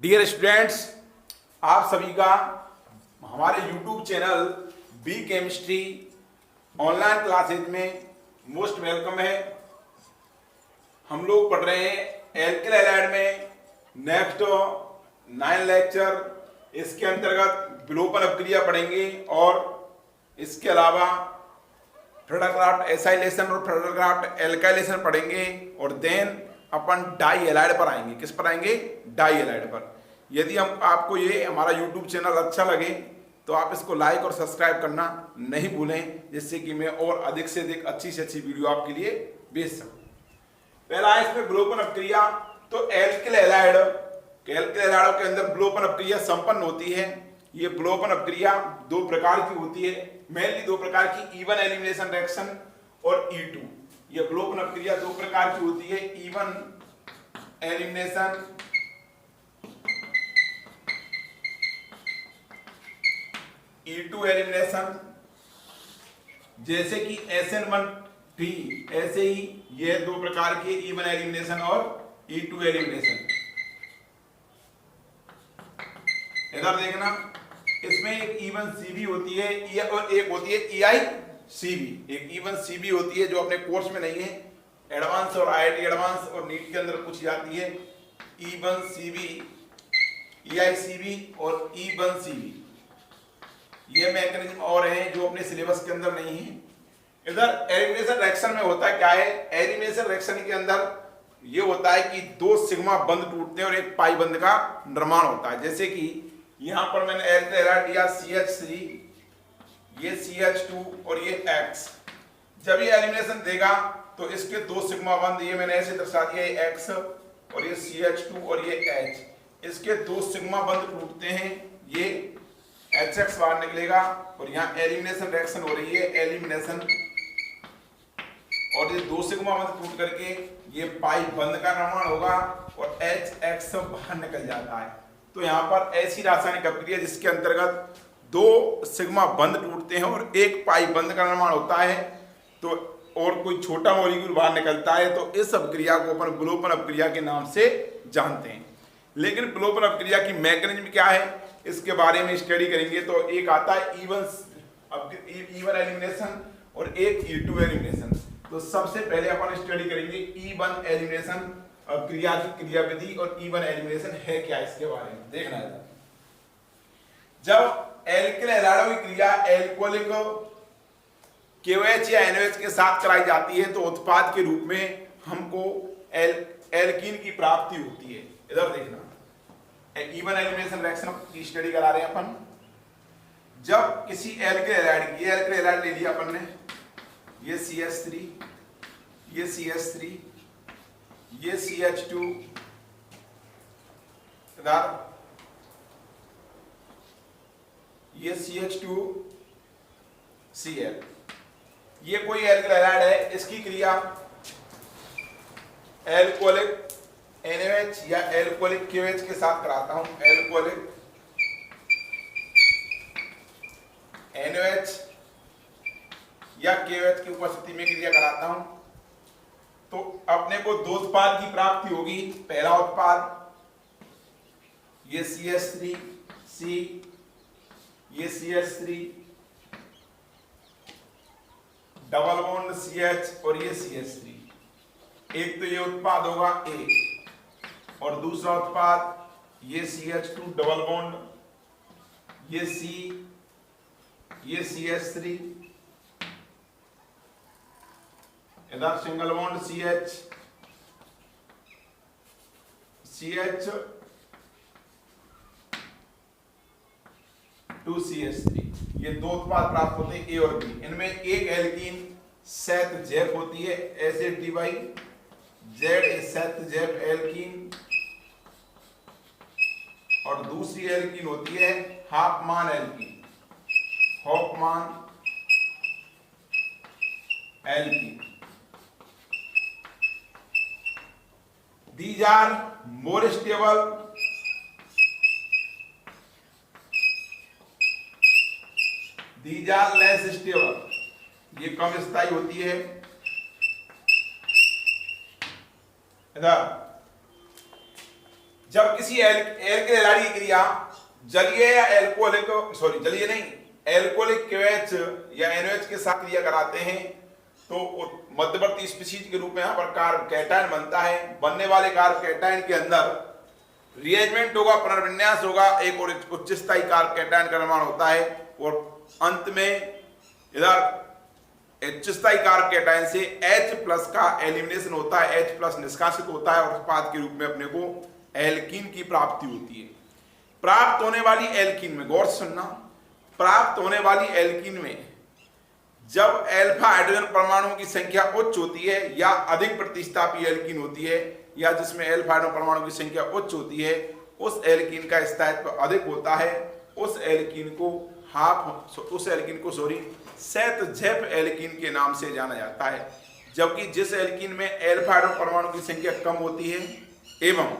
Dear students, आप सभी का हमारे YouTube channel B chemistry online classes में मोस्ट वेलकम है। हम लोग पढ़ रहे हैं एल्किल हैलाइड में नेक्स्ट 9 लेक्चर। इसके अंतर्गत विलोपन अपक्रिया पढ़ेंगे और इसके अलावा फ्रेडरक्राफ्ट एसाइलेशन और फ्रेडरक्राफ्ट एल्काइलेशन पढ़ेंगे और देन अपन डाई हैलाइड पर आएंगे। किस पर आएंगे? डाई हैलाइड पर। यदि हम आपको ये हमारा YouTube चैनल अच्छा लगे तो आप इसको लाइक और सब्सक्राइब करना नहीं भूलें, जिससे कि मैं और अधिक से अधिक अच्छी से अच्छी वीडियो आपके लिए भेज सकूं। पहला है इसमें विलोपन अपक्रिया। तो एल्किल हैलाइडों के अंदर विलोपन अपक्रिया संपन्न होती है। ये विलोपन अपक्रिया दो प्रकार की होती है, मेनली दो प्रकार की, इवन एलिमिनेशन रिएक्शन और E2। ये विलोपन अपक्रिया दो प्रकार की होती है, इवन एलिमिनेशन E2 एलिमिनेशन। जैसे कि SN1T, ऐसे ही ये दो प्रकार के इवन एलिमिनेशन और E2 एलिमिनेशन। इधर देखना, इसमें एक इवन CB होती है और एक होती है EICB। एक इवन CB होती है जो अपने कोर्स में नहीं है, एडवांस और IIT एडवांस और नीट के अंदर कुछ जाती है। इवन CB, EICB और इवन CB, ये मैकेनिज्म और हैं जो अपने सिलेबस के अंदर नहीं है। इधर एलिमिनेशन रिएक्शन में होता है क्या है? एलिमिनेशन रिएक्शन के अंदर ये होता है कि दो सिग्मा बंध टूटते हैं और एक पाई बंध का निर्माण होता है। जैसे कि यहां पर मैंने एल्किल दिया CH3, ये CH2 और ये X। जब ये एलिमिनेशन देगा तो इसके दो सिग्मा बंध, ये मैंने ऐसे दर्शा दिया, ये X और ये CH2 और ये H, इसके दो सिग्मा बंध टूटते हैं, ये HX बाहर निकलेगा और यहाँ एलिमिनेशन रिएक्शन हो रही है, एलिमिनेशन, और ये दो सिग्मा बंध टूट करके ये पाई बंध का निर्माण होगा और HX बाहर निकल जाता है। तो यहाँ पर ऐसी रासायनिक अपक्रिया जिसके अंतर्गत दो सिग्मा बंध टूटते हैं और एक पाई बंध का निर्माण होता है, तो और कोई छोटा मॉलिक्यूल बाहर निकलता है, तो इस अपक्रिया को अपन विलोपन अपक्रिया के नाम से जानते हैं। लेकिन विलोपन अपक्रिया की मैकेनिज्म क्या है, इसके बारे में स्टडी करेंगे। तो एक आता है इवन एलिमिनेशन और एक E2 एलिमिनेशन। तो सबसे पहले अपन स्टडी करेंगे इवन एलिमिनेशन क्रिया की क्रियाविधि और इवन एलिमिनेशन है क्या, इसके बारे में देखना है। जब एल्किल हैलाइडों की क्रिया एल्कोहलिक KOH या NOH के साथ कराई जाती है तो उत्पाद के रूप में हमको एल्कीन की प्राप्ति होती है। इधर देखना, इवन एलिमिनेशन रिएक्शन की स्टडी करा रहे हैं अपन। जब किसी एल्किल हैलाइड, ये एल्किल हैलाइड ले लिया अपन ने, ये CH3, ये CH3, ये CH2, इधर ये CH2Cl, ये कोई एल्किल हैलाइड है। इसकी क्रिया एल्कोहलिक NaOH या एल्कोहलिक KOH के साथ कराता हूं। एल्कोहलिक NaOH या KOH की उपस्थिति में क्रिया कराता हूं तो अपने को दो उत्पाद की प्राप्ति होगी। पहला उत्पाद ये CH3C, ये CH3, डबल बॉन्ड CH और ये CH3। एक तो ये उत्पाद होगा A, और दूसरा उत्पाद ये CH2 डबल बॉन्ड, ये C, ये CH3, इधर सिंगल बॉन्ड CH, CH2CH3। ये दो उत्पाद प्राप्त होते हैं A और B। इनमें एक एल्कीन सैत जैप होती है, ZD सैत जैप एल्कीन, और दूसरी एल्कीन होती है Hoffmann alkene, Hoffmann alkene. These are more stable, these are less stable। ये कम स्थायी होती है। इधर जब किसी एल्किल हैलाइड की क्रिया जलीय या जलीय नहीं एल्कोहलिक KOH या NOH के साथ क्रिया कराते हैं तो मध्यवर्ती स्पीशीज के रूप में यहाँ पर कार्ब कैटायन बनता है। बनने वाले कार्ब कैटायन के अंदर रिएजमेंट होगा, पुनर्विन्यास होगा, एक और उच्च स्थायी कार्ब कैटायन का निर्माण होता है और अंत में इधर उच्च स्थायी कार्ब कैटायन से H+ का एलिमिनेशन होता है, H+ निष्कासित होता है और उत्पाद के रूप में अपने को एल्कीन की प्राप्ति होती है। प्राप्त होने वाली एल्कीन में गौर से सुनना, प्राप्त होने वाली एल्कीन में जब अल्फा हाइड्रोजन परमाणुओं की संख्या उच्च होती है या अधिक प्रतिस्थापी एल्कीन होती है या जिसमें अल्फा हाइड्रोजन परमाणुओं की संख्या उच्च होती है, उस एल्कीन का स्थायित्व अधिक होता है, उस एल्कीन को सेतजेफ एल्कीन के नाम से जाना जाता है। जबकि जिस एल्कीन में अल्फा हाइड्रोजन परमाणु की संख्या कम होती है एवं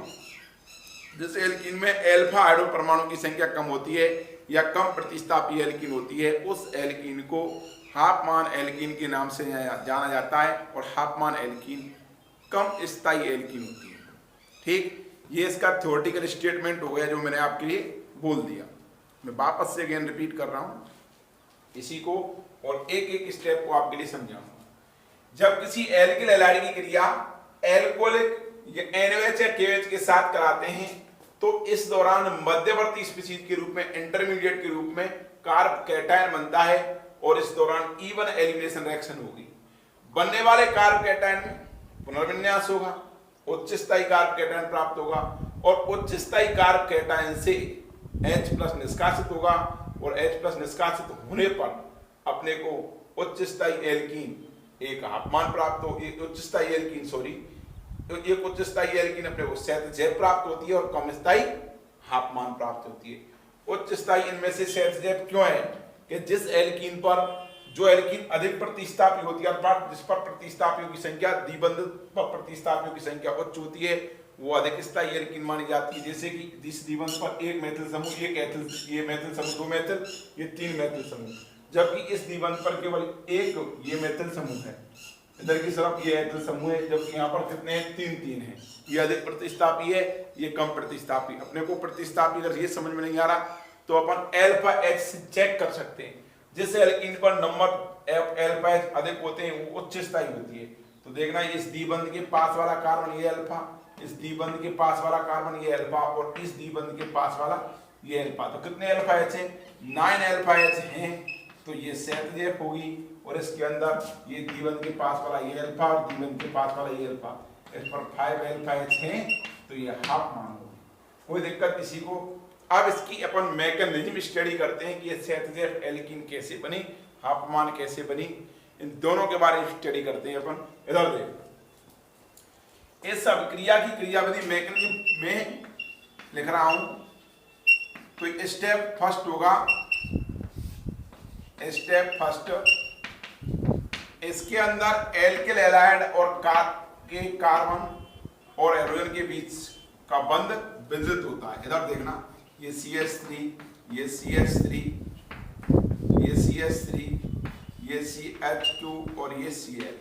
जिस एल्कीन में अल्फा हाइड्रोजन परमाणु की संख्या कम होती है या कम प्रतिस्थापी एल्कीन होती है, उस एल्कीन को हाफमान एल्कीन के नाम से जाना जाता है और हाफमान एल्कीन कम स्थायी एल्कीन होती है। ठीक, ये इसका थ्योरेटिकल स्टेटमेंट हो गया जो मैंने आपके लिए बोल दिया। मैं वापस से अगेन रिपीट कर रहा हूँ इसी को और एक एक स्टेप को आपके लिए समझाऊंगा। जब किसी एल्किल हैलाइड की क्रिया एल्कोहलिक या NOH या KOH के साथ कराते हैं तो इस दौरान मध्यवर्ती स्पीशीज के रूप में, इंटरमीडिएट के रूप में कार्ब कैटायन बनता है और इस दौरान इवन एलिमिनेशन रिएक्शन होगी। बनने वाले कार्ब कैटायन में पुनर्विन्यास होगा, उच्च स्थायी कार्ब कैटायन प्राप्त होगा और उच्च स्थायी कार्ब कैटायन से H+ निष्कासित होगा और H+ निष्कासित होने पर अपने को उच्च स्थायी एल्कीन एक हाफमान प्राप्त हो, एक उच्च स्थायी एल्कीन अपने को सेतजेफ प्राप्त होती है और कम स्थायी हाफमान प्राप्त होती है। उच्च स्थायी इनमें से सेतजेफ क्यों है कि जिस एल्कीन पर जो एल्कीन अधिक प्रतिस्थापी होती है अर्थात जिस पर प्रतिस्थापियों की संख्या द्विबंध पर प्रतिस्थापियों की संख्या उच्च होती है वो अधिक स्थायी एल्कीन मानी जाती है। जैसे कि जिस द्विबंध पर एक मेथिल समूह, ये मेथिल समूह, दो मेथिल, ये तीन मेथिल समूह, जबकि इस द्विबंध पर केवल एक ये मेथिल समूह है, इधर की तरफ ये एथिल समूह है, जबकि यहाँ पर कितने हैं, तीन हैं। ये अधिक प्रतिस्थापी है, ये कम प्रतिस्थापी। अपने को प्रतिस्थापी अगर ये समझ में नहीं आ रहा तो अपन अल्फा H से चेक कर सकते हैं। जिस एल्कीन पर नंबर अल्फा H अधिक होते हैं वो उच्च स्थायी होती है। तो देखना इस द्विबंध के पास वाला कार्बन ये अल्फा, इस द्विबंध के पास वाला कार्बन ये अल्फा और इस द्विबंध के पास वाला ये अल्फा। तो कितने अल्फा H हैं, 9 अल्फा H हैं, तो ये सेतजेफ होगी और इसके अंदर ये द्विबंध के पास वाला ये अल्फा और द्विबंध के पास वाला ये अल्फा, इस पर 5 अल्फा H हैं तो ये हाफ मान होगी, कोई दिक्कत किसी को। अब इसकी अपन मैकेनिज्म स्टडी करते हैं कि ये सेतजेफ एल्कीन कैसे बनी, हाफमान कैसे बनी, इन दोनों के बारे में स्टडी करते हैं अपन। इधर देखो इस अभिक्रिया की क्रियाविधि मैकेनिज्म में लिख रहा हूं। तो स्टेप फर्स्ट होगा, स्टेप फर्स्ट इसके अंदर एल्किल हैलाइड और कार्बन और हाइड्रोजन के बीच का बंध विद्युत होता है। इधर देखना ये CH3, ये CH3, ये CH3, ये CH2 और ये Cl,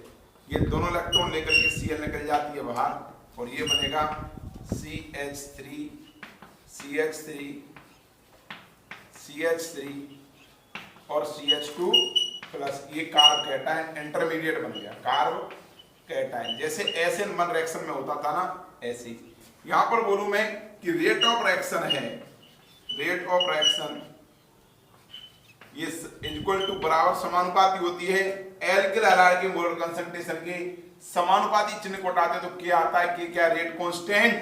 ये दोनों इलेक्ट्रॉन लेकर के Cl निकल जाती है बाहर और ये बनेगा CH3, CH3, CH3 और CH2 प्लस ये कार्ब कैटायन इंटरमीडिएट बन गया, कार्ब कैटायन। जैसे SN1 रिएक्शन में होता था ना ऐसे। यहां पर बोलूं मैं कि रेट ऑफ रिएक्शन है, रेट ऑफ रिएक्शन ये इक्वल टू बराबर समानुपाती होती है एल्किल हैलाइड के मोलर कंसंट्रेशन के। समानुपाती चिन्ह को हटाते तो क्या आता है कि क्या रेट कांस्टेंट,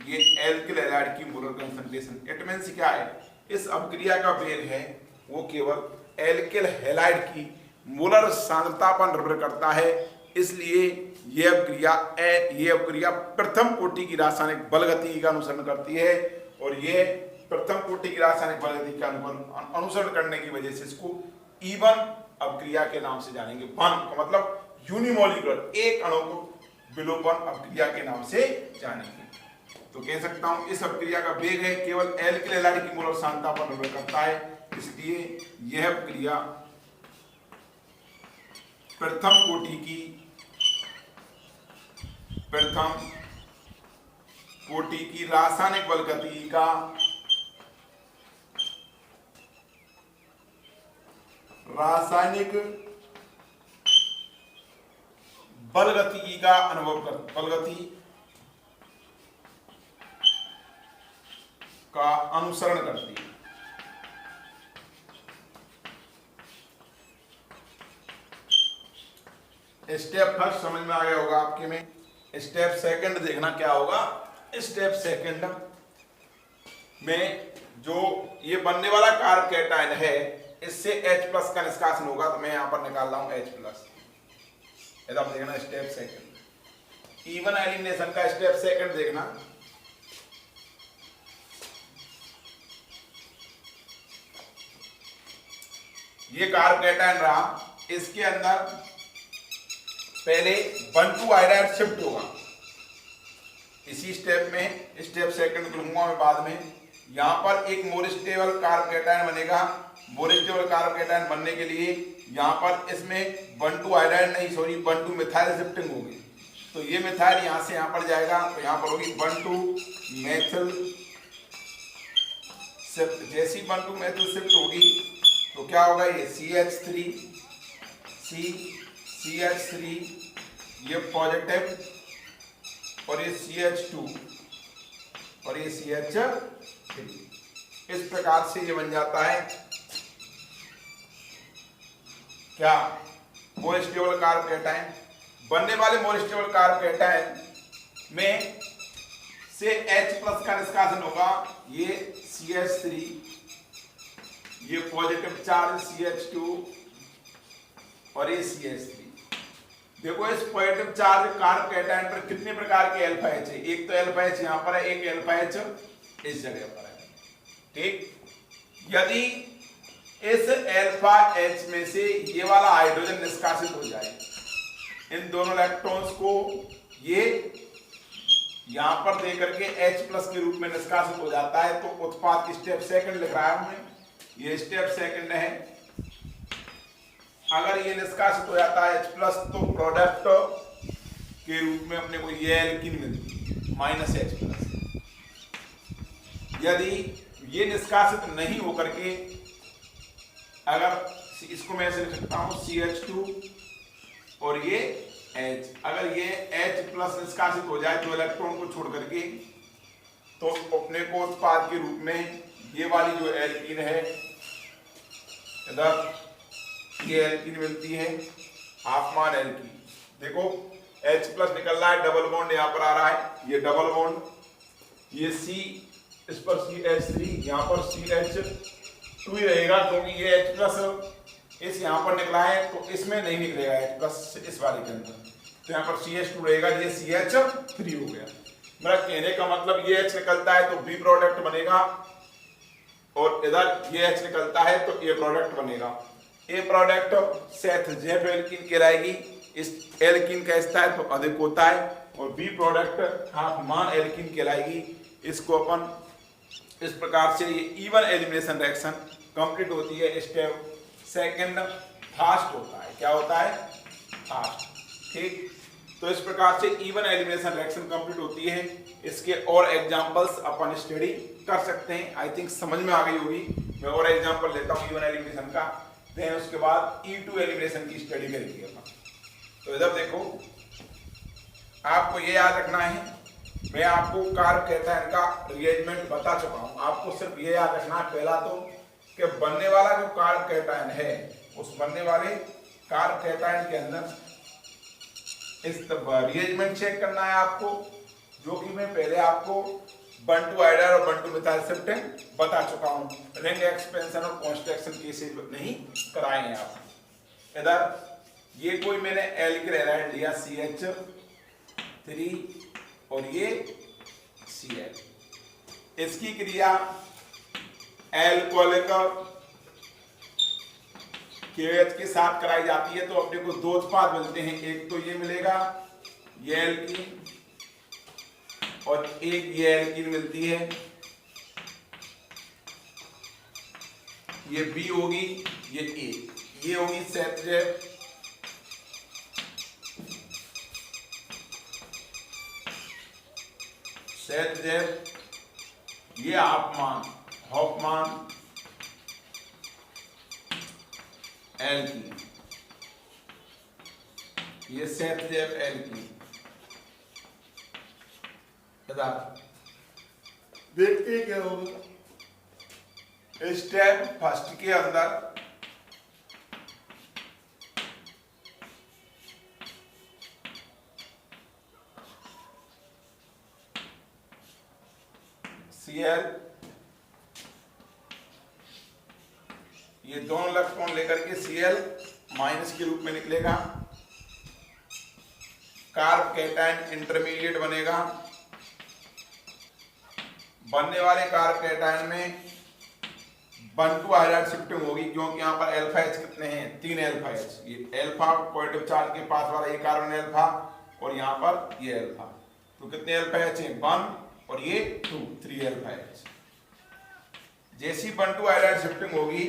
ये एल्किल हैलाइड की मोलर कंसंट्रेशन। इट मींस क्या है, इस अभिक्रिया का वेग है वो केवल एल्किल हैलाइड की मोलर सांद्रता पर निर्भर करता है। इसलिए यह अभिक्रिया प्रथम कोटि की रासायनिक बलगति का अनुसरण करती है और यह प्रथम कोटि की रासायनिक बलगति का अनुसरण करने की वजह से इसको इवन अभिक्रिया के नाम से जानेंगे। वन का मतलब यूनिमोलिकुलर, एक अणु को विलोपन अभिक्रिया के नाम से जानेंगे। तो कह सकता हूं इस अभिक्रिया का वेग है केवल एल्किल हैलाइड की मोलर सांद्रता पर निर्भर करता है। इसलिए यह अभिक्रिया प्रथम कोटि की रासायनिक बल गतिकी का रासायनिक बल गतिकी का अनुभव कर बल गति का अनुसरण करती है। स्टेप फर्स्ट समझ में आ गया होगा आपके में। स्टेप सेकंड देखना क्या होगा। स्टेप सेकंड में जो ये बनने वाला कार्ब कैटायन है इससे H+ का निष्कासन होगा, तो मैं यहां पर निकाल रहा हूं H+। इधर देखना स्टेप सेकंड, इवन एलिमिनेशन का स्टेप सेकंड देखना। ये कार्ब कैटायन रहा, इसके अंदर पहले 1,2 आयोडाइड शिफ्ट होगा। इसी स्टेप में स्टेप सेकंड लूंगा मैं बाद में। यहां पर एक मोर स्टेबल कार्ब कैटायन बनेगा। मोर स्टेबल कार्ब कैटायन बनने के लिए यहां पर इसमें 1,2 आयोडाइड नहीं, सॉरी 1,2 मिथाइल शिफ्टिंग होगी। तो ये मिथाइल यहां से यहां पर जाएगा, तो यहां पर होगी 1,2 मेथिल शिफ्ट। जैसी 1,2 मेथिल शिफ्ट होगी तो क्या होगा, ये CH3 ये पॉजिटिव और ये CH2 और ये CH3। इस प्रकार से ये बन जाता है क्या, मोर स्टेबल कार्ब कैटायन। बनने वाले मोर स्टेबल कार्ब कैटायन में से H+ का निष्कासन होगा। ये CH3 ये पॉजिटिव चार्ज CH2 और ये CH3। देखो इस पॉजिटिव चार्ज कार्ब कैटायन पर कितने प्रकार के अल्फा H है। एक तो अल्फा H यहां पर है, एक अल्फा H इस जगह पर है। ठीक, यदि इस अल्फा H में से ये वाला हाइड्रोजन निष्कासित हो जाए, इन दोनों इलेक्ट्रॉन्स को ये यहां पर दे करके H+ के रूप में निष्कासित हो जाता है, तो उत्पाद की स्टेप सेकंड लिख रहा है हमने, ये स्टेप सेकंड है। अगर ये निष्कासित हो जाता है H+, तो प्रोडक्ट के रूप में अपने को ये एल्कीन मिलती -H+। यदि ये निष्कासित नहीं होकर के, अगर इसको मैं ऐसे लिख सकता हूं CH2 और ये H, अगर ये H+ निष्कासित हो जाए तो इलेक्ट्रॉन को छोड़ करके, तो अपने को उत्पाद के रूप में ये वाली जो एल्कीन है, इधर ये एल्कीन मिलती है, हाफमान एल्कीन। देखो H+ निकल रहा है, डबल बॉन्ड यहां पर आ रहा है, ये डबल बॉन्ड, ये C, इस पर CH3, यहां पर CH2 ही रहेगा, क्योंकि ये H+ इस यहां पर निकला है, तो इसमें नहीं निकलेगा H+ इस वाले के अंदर, तो यहां पर CH2 रहेगा, ये CH3 हो गया। मेरा कहने का मतलब ये H निकलता है तो B प्रोडक्ट बनेगा, और इधर ये H निकलता है तो A प्रोडक्ट बनेगा। A प्रोडक्ट सेथ-जेफ एल्कीन कहलाएगी, इस एल्कीन का स्थायित्व अधिक होता है, और B प्रोडक्ट हाफमान एल्कीन कहलाएगी। इसको अपन इस प्रकार से ये इवन एलिमिनेशन रिएक्शन कंप्लीट होती है। स्टेप सेकंड फास्ट होता है, क्या होता है, फास्ट। ठीक, तो इस प्रकार से इवन एलिमिनेशन रिएक्शन कंप्लीट होती है। इसके और एग्जांपल्स अपन स्टडी कर सकते हैं। आई थिंक समझ में आ गई होगी। मैं और एग्जांपल लेता हूँ इवन एलिमिनेशन का, देन उसके बाद E2 एलिमिनेशन की स्टडी करेंगे अपन। तो इधर देखो, आपको ये याद रखना है, मैं आपको कार्ब कैटायन का रिएरेंजमेंट बता चुका हूँ। आपको सिर्फ ये याद रखना है, पहला तो कि बनने वाला जो कार्ब कैटायन है, उस बनने वाले कार्ब कैटायन के अंदर इस रिएरेंजमेंट चेक करना है आपको, जो कि मैं पहले आपको 1,2 आयोडाइड और 1,2 मिथाइल शिफ्टिंग बता चुका हूँ। रिंग एक्सपेंशन और कॉन्स्ट्रक्शन केसेस नहीं कराए हैं आप। इधर ये कोई मैंने एल्किल हैलाइड लिया CH3 और ये Cl, इसकी क्रिया एल्कोहलिक KOH के साथ कराई जाती है, तो अपने को दो उत्पाद मिलते हैं। एक तो ये मिलेगा ये एल्कीन, और एक ये एल्कीन मिलती है, ये B होगी, ये A, ये होगी सेथ-जेफ, सेटजेफ, ये हॉफमान एल्कीन, ये सेटजेफ एल्कीन। देखते हैं क्या होगा। स्टेप फर्स्ट के अंदर Cl, ये दोनों इलेक्ट्रॉन लेकर के Cl माइनस के रूप में निकलेगा, कार्ब कैटायन इंटरमीडिएट बनेगा। बनने वाले कार्ब कैटायन में 1,2 हाइड्राइड शिफ्टिंग होगी, क्योंकि यहाँ पर अल्फा एच कितने हैं, 3 अल्फा एच। ये अल्फा पॉजिटिव चार्ज के पास वाला ये कार्बन अल्फा, और यहाँ पर ये अल्फा, तो कितने अल्फा एच हैं, 1 और ये 2, 3 अल्फा एच। जैसी 1,2 हाइड्राइड शिफ्टिंग होगी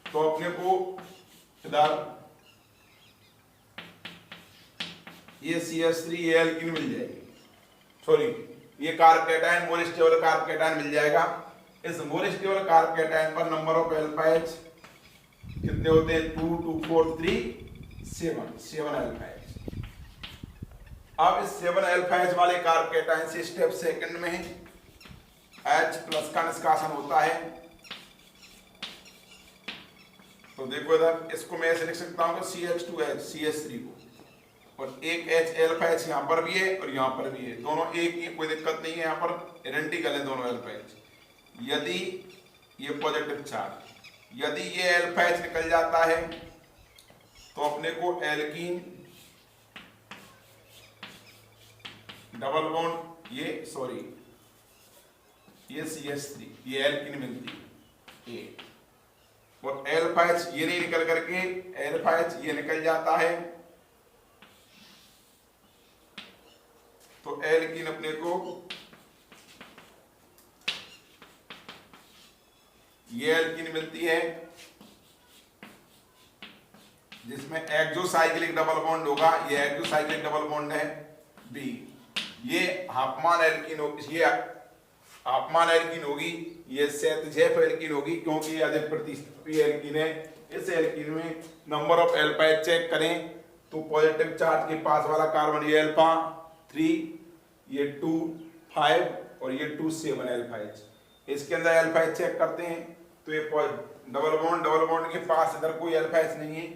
तो अपने को इधर ये CH3 ये एल्कीन मिल जाएगी, सॉरी ये carbocation more stable carbocation मिल जाएगा। इस मोर स्टेबल कार्ब कैटायन पर नंबर ऑफ अल्फा एच कितने होते हैं, 2 2 4 3 7 अल्फा एच। अब इस 7 अल्फा एच वाले कार्ब कैटायन से स्टेप सेकंड में H प्लस का निष्कासन होता है। तो देखो इधर इसको मैं ऐसे लिख सकता हूं कि CH2H CH3 को, और एक H अल्फा एच यहाँ पर भी है और यहाँ पर भी है, दोनों एक ही, कोई दिक्कत नहीं है, यहाँ पर आइडेंटिकल है दोनों अल्फा एच। यदि ये पॉजिटिव चार्ज, यदि ये अल्फा एच निकल जाता है तो अपने को एल्कीन डबल बॉन्ड ये CH3 ये एल्कीन मिलती है, और अल्फा एच ये नहीं निकल करके अल्फा एच ये निकल जाता है, तो एल्कीन अपने को ये एल्कीन मिलती है, जिसमें एक्सोसाइक्लिक डबल बॉन्ड होगा, ये एक्सोसाइक्लिक डबल बॉन्ड है बी। ये हाफमान एल्कीन होगी, ये हाफमान एल्कीन होगी, ये सेटजेफ एल्कीन होगी, क्योंकि ये अधिक प्रतिस्थापी एल्कीन है। इस एल्कीन में number of alpha H check करें तो पॉजिटिव चार्ज के पास वाला कार्बन ये अल्फा 3, ये 2 5 और ये 2 7 अल्फा एच। इसके अंदर अल्फा एच चेक करते हैं तो ये डबल बॉन्ड के पास इधर कोई अल्फा एच नहीं है,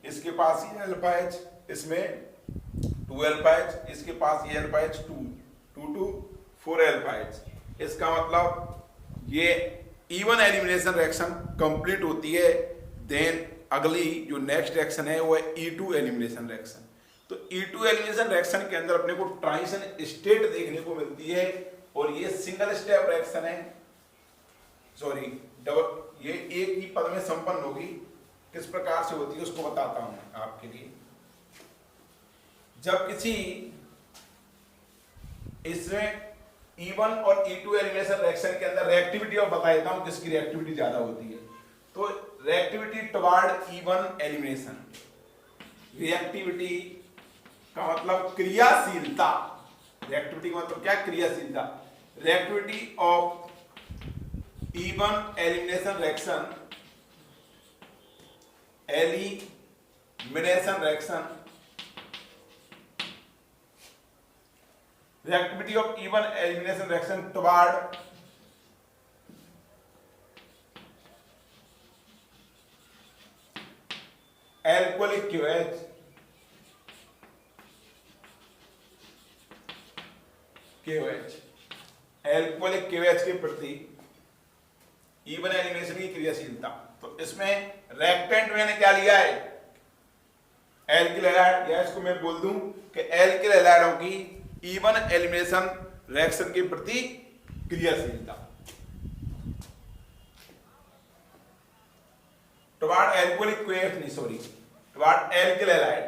इसके पास ये अल्फा एच, इसमें 2 अल्फा एच, इसके पास ये अल्फा एच 2 2 4 अल्फा एच। इसका मतलब ये इवन एलिमिनेशन रिएक्शन कंप्लीट होती है। देन अगली जो नेक्स्ट रिएक्शन है वो है E2 एलिमिनेशन रिएक्शन। तो E2 एलिमिनेशन रिएक्शन के अंदर अपने को ट्रांजिशन स्टेट देखने को मिलती है, और ये सिंगल स्टेप रिएक्शन है, सॉरी डबल, ये एक ही पद में संपन्न होगी। किस प्रकार से होती है उसको बताता हूं मैं आपके लिए। जब किसी इसमें E1 और E2 एलिमिनेशन रिएक्शन के अंदर रिएक्टिविटी और बता देता हूं किसकी रिएक्टिविटी ज्यादा होती है। तो reactivity toward E1 elimination, reactivity का मतलब क्रियाशीलता, रिएक्टिविटी का मतलब क्या, क्रियाशीलता। Reactivity of E1 elimination reaction, elimination reaction, reactivity of E1 elimination reaction toward alcoholic KOH, alcoholic KOH के प्रति E1 एलिमिनेशन की क्रियाशीलता। तो इसमें रिएक्टेंट मैंने क्या लिया है, एल्किल हैलाइड, या इसको मैं बोल दूं कि एल्किल हैलाइडों की E1 एलिमिनेशन रिएक्शन के प्रति क्रियाशीलता टुवर्ड एल्कोहलिक KOH, नहीं sorry, toward alkyl halide,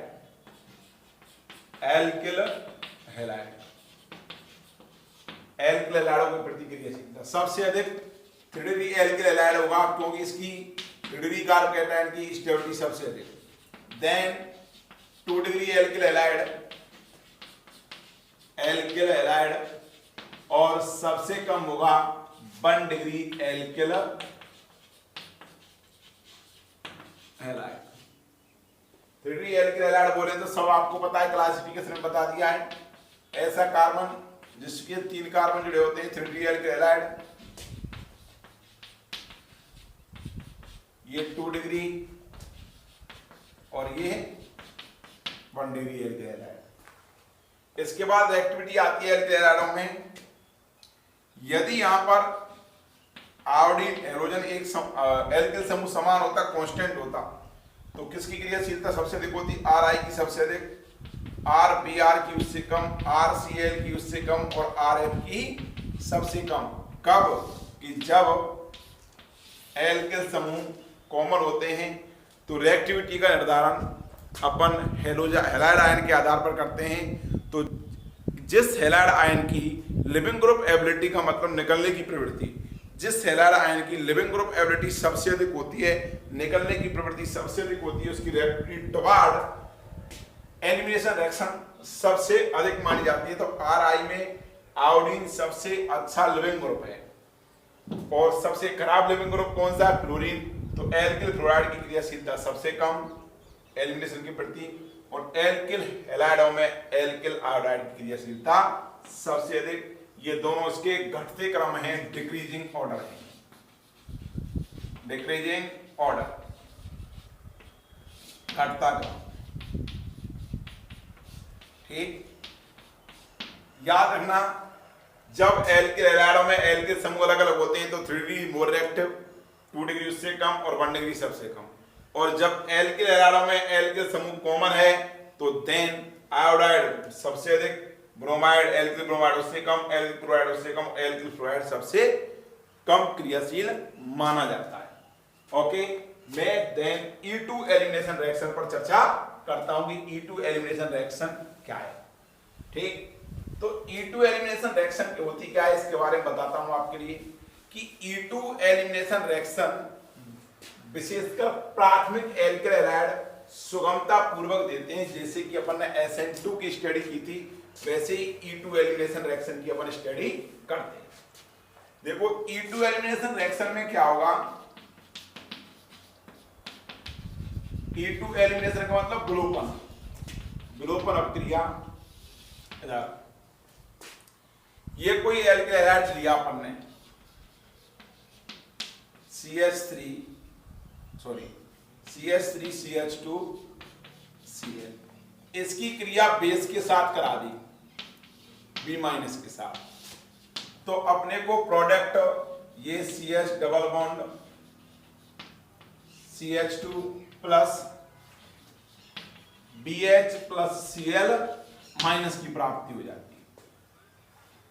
alkyl halide, alkyl हैलाइडों के प्रति क्रियाशीलता सबसे अधिक 3D एल्किल हैलाइड होगा, क्योंकि इसकी 3D कार्ब कैटायन की स्टेबिलिटी सबसे अधिक। देन 2 डिग्री एल्किल हैलाइड और सबसे कम होगा 1 degree alkyl halide. 3 degree alkyl halide बोले तो सब आपको पता है, क्लासिफिकेशन में बता दिया है। ऐसा कार्बन जिसके 3 कार्बन जुड़े होते हैं 3 डिग्री एल्किल हैलाइड, ये 2 डिग्री और ये 1 डिग्री एल्किल हैलाइड। इसके बाद एक्टिविटी आती है एल्किल हैलाइडों में। यदि यहां पर आयोडीन हाइड्रोजन एक एल्किल समूह समान होता, कांस्टेंट होता, तो किसकी क्रियाशीलता सबसे अधिक होती? Ri की सबसे अधिक, RBr की उससे कम, RCl की उससे कम और Rf की सबसे कम। कब? कि जब एल्किल समूह कॉमन होते हैं तो रिएक्टिविटी का निर्धारण अपन हैलाइड आयन के आधार पर करते हैं। तो जिस हैलाइड आयन की लिविंग ग्रुप एबिलिटी का मतलब निकलने की प्रवृत्ति, जिस हैलाइड आयन की लिविंग ग्रुप एबिलिटी सबसे अधिक होती है, निकलने की प्रवृत्ति सबसे अधिक होती है, उसकी रिएक्टिविटी टुवर्ड एलिमिनेशन रिएक्शन सबसे अधिक मानी जाती है। तो Ri में आयोडीन सबसे अच्छा लिविंग ग्रुप है और सबसे खराब लिविंग ग्रुप कौन सा है? फ्लोरीन। तो एल्किल फ्लोराइड की क्रियाशीलता सबसे कम एलिमिनेशन की प्रति, और एल्किल हैलाइडों में एल्किल आयोडाइड की क्रियाशीलता सबसे अधिक। ये दोनों इसके घटते क्रम हैं, डिक्रीजिंग ऑर्डर है, डिक्रीजिंग ऑर्डर, घटता क्रम। ठीक, याद रखना जब एल्किल हैलाइडों में एल्किल समूह अलग अलग होते हैं तो 3 डिग्री मोर रिएक्टिव, 2 डिग्री उससे कम और 1 डिग्री सबसे कम। और जब एल्किल हैलाइडों में एल्किल समूह कॉमन है तो देन आयोडाइड सबसे अधिक, ब्रोमाइड एल्किल ब्रोमाइड उससे कम, एल्किल क्लोराइड उससे कम, एल्किल फ्लोराइड सबसे कम क्रियाशील माना जाता है। ओके, मैं देन E2 एलिमिनेशन रिएक्शन पर चर्चा करता हूं कि E2 एलिमिनेशन रिएक्शन क्या है। ठीक, तो E2 एलिमिनेशन रिएक्शन होती क्या है इसके बारे में बताता हूं आपके लिए कि E2 एलिमिनेशन रिएक्शन विशेषकर प्राथमिक एल्किल हैलाइड सुगमता पूर्वक देते हैं। जैसे कि अपन ने SN2 की स्टडी की थी, वैसे ही E2 एलिमिनेशन रिएक्शन की अपन स्टडी करते हैं। देखो E2 एलिमिनेशन रिएक्शन में क्या होगा? E2 एलिमिनेशन का मतलब विलोपन, विलोपन अपक्रिया। ये कोई एल्किल हैलाइड लिया अपन ने, CH3CH2 Cl, इसकी क्रिया बेस के साथ करा दी B- के साथ, तो अपने को प्रोडक्ट ये CH double bond CH2 plus BH plus Cl minus की प्राप्ति हो जाती है।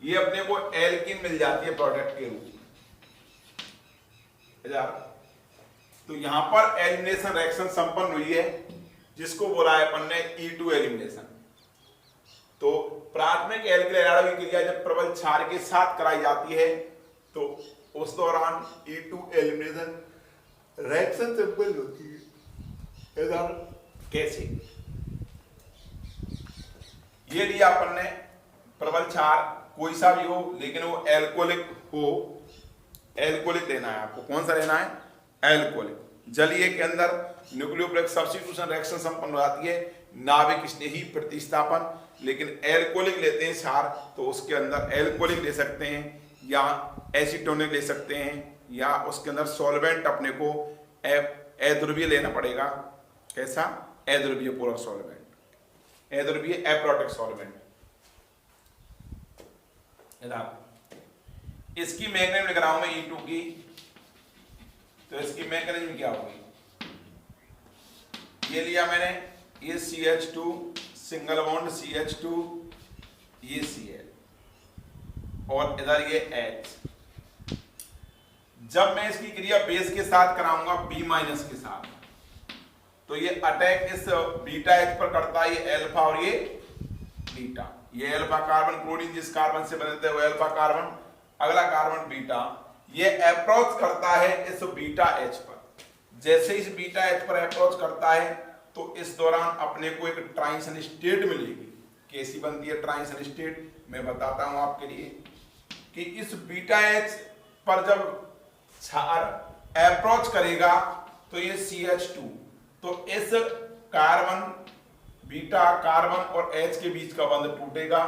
ये अपने को एल्कीन मिल जाती है प्रोडक्ट के रूप में। तो यहां पर एलिमिनेशन रिएक्शन संपन्न हुई है, जिसको बोला है अपन ने E2 एलिमिनेशन। तो प्राथमिक एल्किल हैलाइड की क्रिया जब प्रबल क्षार के साथ कराई जाती है तो उस दौरान E2 एलिमिनेशन रिएक्शन संपन्न होती है। इधर कैसे? ये लिया अपन ने प्रबल क्षार, कोई सा भी हो लेकिन वो एल्कोहलिक हो, एल्कोहलिक लेना है आपको। कौन सा लेना है? एल्कोहलिक। जलीय के अंदर न्यूक्लियोफिलिक सब्स्टिट्यूशन रिएक्शन संपन्न हो जाती है, नाभिक स्नेही प्रतिस्थापन। लेकिन एल्कोहलिक लेते हैं क्षार तो उसके अंदर एल्कोहलिक ले सकते हैं या एसीटोनिक ले सकते हैं, या उसके अंदर सॉल्वेंट अपने को अध्रुवीय लेना पड़ेगा। कैसा? अध्रुवीय पोलर सॉल्वेंट, अध्रुवीय एप्रोटिक सॉल्वेंट। इसकी मैकेनिज्म लिख रहा हूं मैं E2 की, तो इसकी मैकेनिज्म क्या होगी? ये लिया मैंने, ये CH2 सिंगल बॉन्ड CH2, ये Cl और इधर ये H। जब मैं इसकी क्रिया बेस के साथ कराऊंगा B- के साथ, तो ये अटैक इस बीटा H पर करता है, ये अल्फा और ये बीटा। ये अल्फा कार्बन, क्लोरीन जिस कार्बन से बनते हैं वो अल्फा कार्बन, अगला कार्बन बीटा, ये अप्रोच करता है इस बीटा H पर। जैसे इस बीटा H पर अप्रोच करता है तो इस दौरान अपने को एक ट्रांजिशन स्टेट मिलेगी। कैसी बनती है ट्रांजिशन स्टेट, मैं बताता हूं आपके लिए कि इस बीटा एच पर जब क्षार अप्रोच करेगा तो ये CH2, तो इस कार्बन बीटा कार्बन और H के बीच का बंध टूटेगा।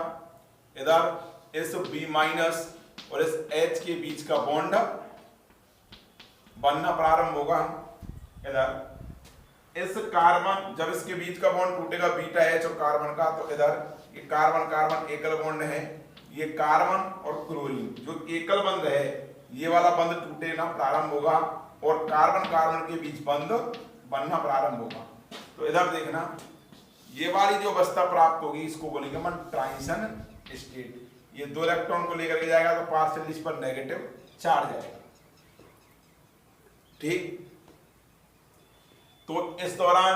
इधर इस B माइनस और इस H के बीच का बॉन्ड बनना प्रारंभ होगा। इधर इस कार्बन जब इसके बीच का बॉन्ड टूटेगा बीटा H और कार्बन का, तो इधर ये कार्बन कार्बन एकल बॉन्ड है, ये कार्बन और क्लोरीन जो एकल बंध है ये वाला बंध टूटना प्रारंभ होगा और कार्बन कार्बन के बीच बंध बनना प्रारंभ होगा। तो इधर देखना, ये वाली जो अवस्था प्राप्त होगी इसको बोलेंगे हम ट्रांजिशन स्टेट। ये 2 इलेक्ट्रॉन को लेकर के जाएगा तो पार्शियल इस पर नेगेटिव चार्ज आएगा, ठीक। तो इस दौरान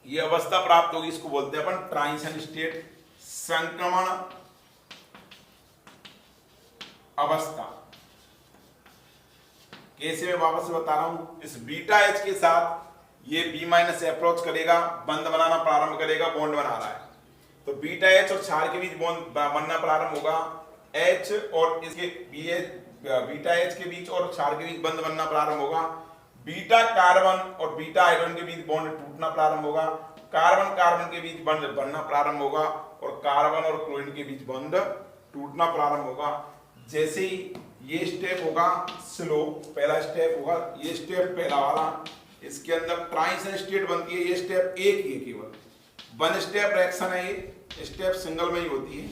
ये अवस्था प्राप्त होगी, इसको बोलते हैं अपन ट्रांजिशन स्टेट, संक्रमण अवस्था। कैसे मैं वापस से बता रहा हूं, इस बीटा एच के साथ ये बी माइनस अप्रोच करेगा, बंध बनाना प्रारंभ करेगा, बॉन्ड बना रहा है, तो बीटा एच और क्षार के बीच बॉन्ड बनना प्रारंभ होगा। एच और इसके बीटा एच के बीच और क्षार के बीच बंध बनना प्रारंभ होगा। बीटा कार्बन और बीटा हाइड्रोजन के बीच बॉन्ड टूटना प्रारंभ होगा, कार्बन कार्बन के बीच बंध बनना प्रारंभ होगा और कार्बन और क्लोरीन के बीच बंध टूटना प्रारंभ होगा। जैसे ही ये स्टेप होगा स्लो, पहला स्टेप होगा, ये स्टेप पहला वाला, इसके अंदर ट्रांजिशन स्टेट बनती है। ये स्टेप एक ही है, केवल 1 स्टेप रिएक्शन है, ये स्टेप सिंगल में ही होती है।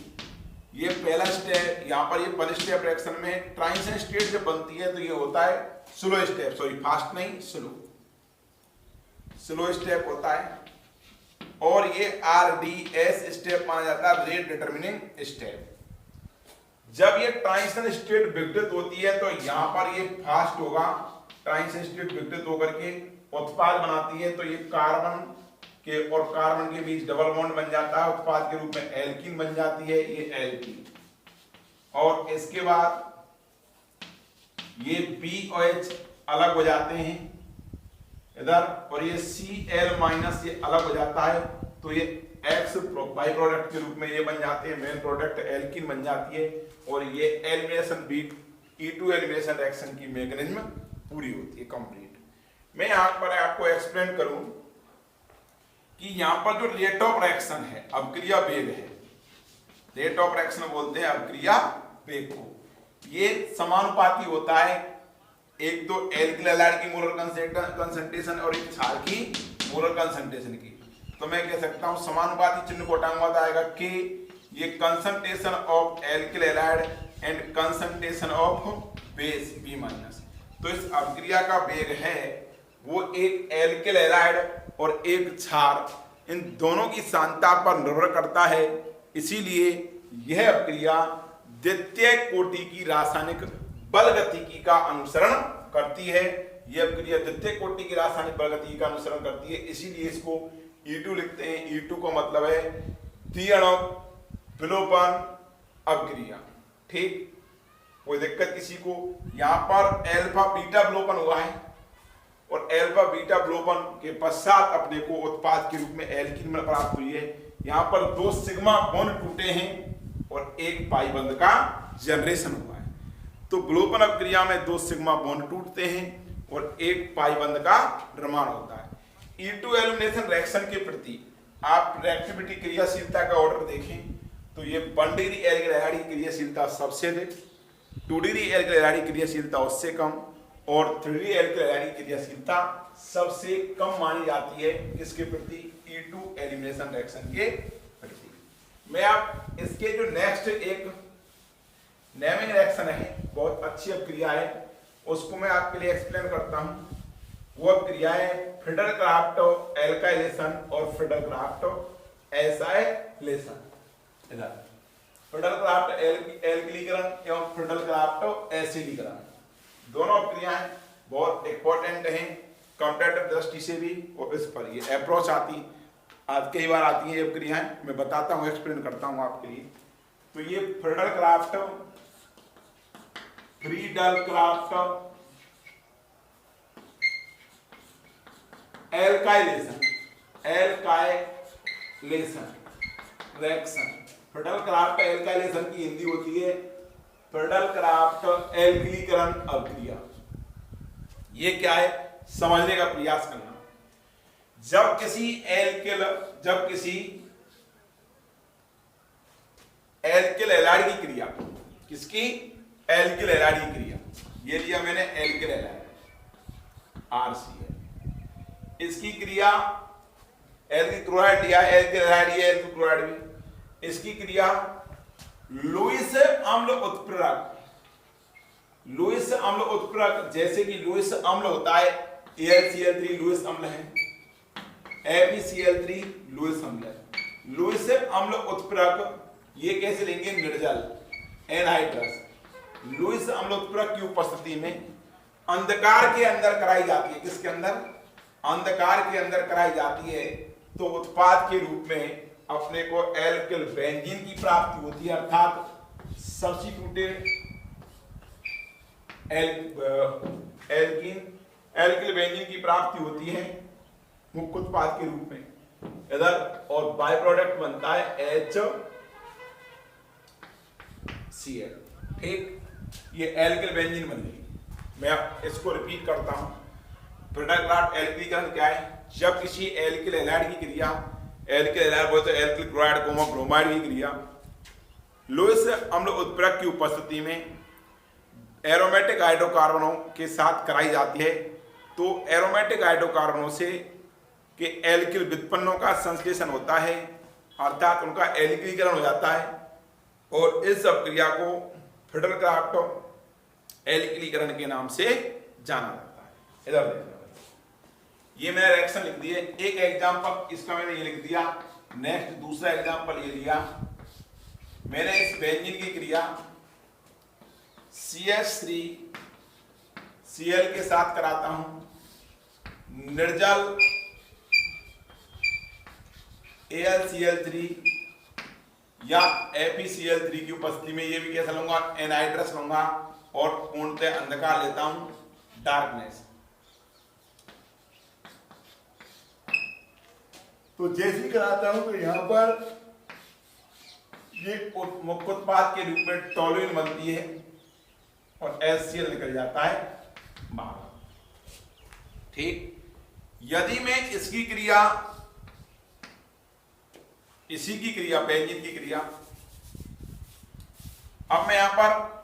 ये पहला स्टेप, यहाँ पर ये 1 स्टेप रिएक्शन में ट्रांजिशन स्टेट जब बनती है तो ये होता है स्लो स्टेप, सॉरी फास्ट नहीं, स्लो स्टेप होता है। और ये RDS स्टेप माना जाता है, रेट डिटरमिनिंग स्टेप। जब ये ट्रांजिशन स्टेट विघटित होती है तो यहां पर ये फास्ट होगा, ट्रांजिशन स्टेट विघटित होकर के उत्पाद बनाती है, तो ये कार्बन के और कार्बन के बीच डबल बॉन्ड बन जाता है, उत्पाद के रूप में एल्कीन बन जाती है, ये एल्कीन। और इसके बाद ये B और H अलग हो जाते हैं इधर, और ये Cl माइनस ये अलग हो जाता है, तो ये X बाई प्रोडक्ट के रूप में ये बन जाते हैं, मेन प्रोडक्ट एल्कीन बन जाती है, और ये एलिमिनेशन E2 एलिमिनेशन रिएक्शन की मैकेनिज्म पूरी होती है, कंप्लीट। मैं यहाँ पर आपको एक्सप्लेन करूं कि यहाँ पर जो रेट ऑफ रिएक्शन है, अभिक्रिया वेग है, रेट ऑफ रिएक्शन बोलते हैं अभिक्रिया वेग को। ये समानुपाती होता है, एक तो एल्किल हैलाइड की मोलर कंसंट्रेशन और एक क्षार की मोलर कंसंट्रेशन की। तो मैं कह सकता हूं समानुपाती चिन्ह को हटाऊंगा तो आएगा कि ये concentration of alkyl halide and concentration of base B minus. तो इस अभिक्रिया का वेग है वो एक एल्किल हैलाइड और एक क्षार, इन दोनों की सांद्रता पर निर्भर करता है। इसीलिए यह अभिक्रिया द्वितीय कोटि की रासायनिक बल गतिकी का अनुसरण करती है। यह अभिक्रिया द्वितीय कोटि की रासायनिक बल गतिकी का अनुसरण करती है, इसीलिए इसको E2 लिखते हैं। E2 का मतलब है त्रिआणविक विलोपन अभिक्रिया, ठीक। कोई दिक्कत किसी को? यहाँ पर एल्फा बीटा विलोपन हुआ है और एल्फा बीटा विलोपन के पश्चात अपने को उत्पाद के रूप में एल्कीन प्राप्त हुई है। यहाँ पर 2 सिग्मा बॉन्ड टूटे हैं और एक पाई बंध का जनरेशन हुआ है। तो विलोपन अभिक्रिया में 2 सिग्मा बॉन्ड टूटते हैं और एक पाई बंध का निर्माण होता है। E2 एलिमिनेशन रिएक्शन के प्रति आप रिएक्टिविटी क्रियाशीलता का ऑर्डर देखें तो ये 1 डिग्री एल्किल हैलाइड की क्रियाशीलता सबसे अधिक, 2 डिग्री एल्किल हैलाइड की क्रियाशीलता उससे कम और 3 डिग्री एल्किल हैलाइड की क्रियाशीलता सबसे कम मानी जाती है। किसके प्रति? E2 एलिमिनेशन रिएक्शन के प्रति। मैं आप इसके जो नेक्स्ट एक नेमिंग रिएक्शन है, बहुत अच्छी अभिक्रिया है, उसको मैं आपके लिए एक्सप्लेन करता हूं। वो अभिक्रिया है फ्रीडल-क्राफ्ट एल्काइलेशन और फ्रीडल-क्राफ्ट एसाइलेशन। फ्रीडल-क्राफ्ट एल्किलीकरण एवं फ्रीडल-क्राफ्ट एसिडीकरण, दोनों अभिक्रियाएं बहुत इंपॉर्टेंट हैं कंपैरेटिव दृष्टि से भी। और इस पर ये अप्रोच आती आज कई बार आती है अभिक्रियाएं, मैं बताता हूँ, एक्सप्लेन करता हूँ आपके लिए। तो ये Friedel-Crafts alkylation, alkylation reaction. Friedel craft alkylation की हिंदी होती है फ्रेडल क्राफ्ट एल्किलीकरण अभिक्रिया। ये क्या है समझने का प्रयास करना। जब किसी एल्किल हैलाइड की क्रिया, किसकी एल्किल हैलाइड की क्रिया, ये लिया मैंने एल्किल हैलाइड RCl, इसकी क्रिया एल्किल क्लोराइड लिया, एल्किल हैलाइड ये एल्किल क्लोराइड भी, इसकी क्रिया लुईस अम्ल उत्प्रेरक, जैसे कि लुईस अम्ल होता है AlCl3 लुईस अम्ल है, FeCl3 लुईस अम्ल है। लुईस अम्ल उत्प्रेरक ये कैसे लेंगे, निर्जल एनहाइड्रस। लुईस अम्ल उत्प्रेरक की उपस्थिति में अंधकार के अंदर कराई जाती है, किसके अंदर, अंधकार के अंदर कराई जाती है, तो उत्पाद के रूप में अपने को एल्किल बेंजीन की प्राप्ति होती है, अर्थात सब्स्टिट्यूटेड एल्किल बेंजीन की प्राप्ति होती है मुख्य उत्पाद के रूप में इधर, और बाय प्रोडक्ट बनता है HCl। ठीक, ये एल्किल बेंजीन बन गई। मैं इसको रिपीट करता हूं। फ्रेडल क्राफ्ट एल्किलीकरण क्या है, जब किसी एल्किल हैलाइड की क्रिया, एल्किल हैलाइड बोलते हैं एल्किल क्लोराइड ब्रोमाइड की क्रिया लुईस अम्ल उत्प्रेरक की उपस्थिति में एरोमेटिक हाइड्रोकार्बनों के साथ कराई जाती है, तो एरोमेटिक हाइड्रोकार्बनों से के एल्किल व्युत्पन्नों का संश्लेषण होता है, अर्थात उनका एल्किलीकरण हो जाता है, और इस अभिक्रिया को फ्रेडल क्राफ्ट एल्किलीकरण के नाम से जाना जाता है। इधर देखना, ये मैंने रिएक्शन लिख दिए। एक एग्जांपल इसका मैंने ये लिख दिया। नेक्स्ट दूसरा एग्जांपल ये लिया मैंने, इस बेंजीन की क्रिया CH3Cl के साथ कराता हूं, निर्जल AlCl3 या FeCl3 की उपस्थिति में, ये भी कैसा लूंगा, एनहाइड्रस लूंगा, और पूर्णतः अंधकार लेता हूं, डार्कनेस। तो जैसे ही कराता हूं तो यहां पर ये मुख्य उत्पाद के रूप में टोलुइन बनती है और HCl निकल जाता है बाहर। ठीक, यदि मैं इसकी क्रिया, इसी की क्रिया बेंजीन की क्रिया, अब मैं यहां पर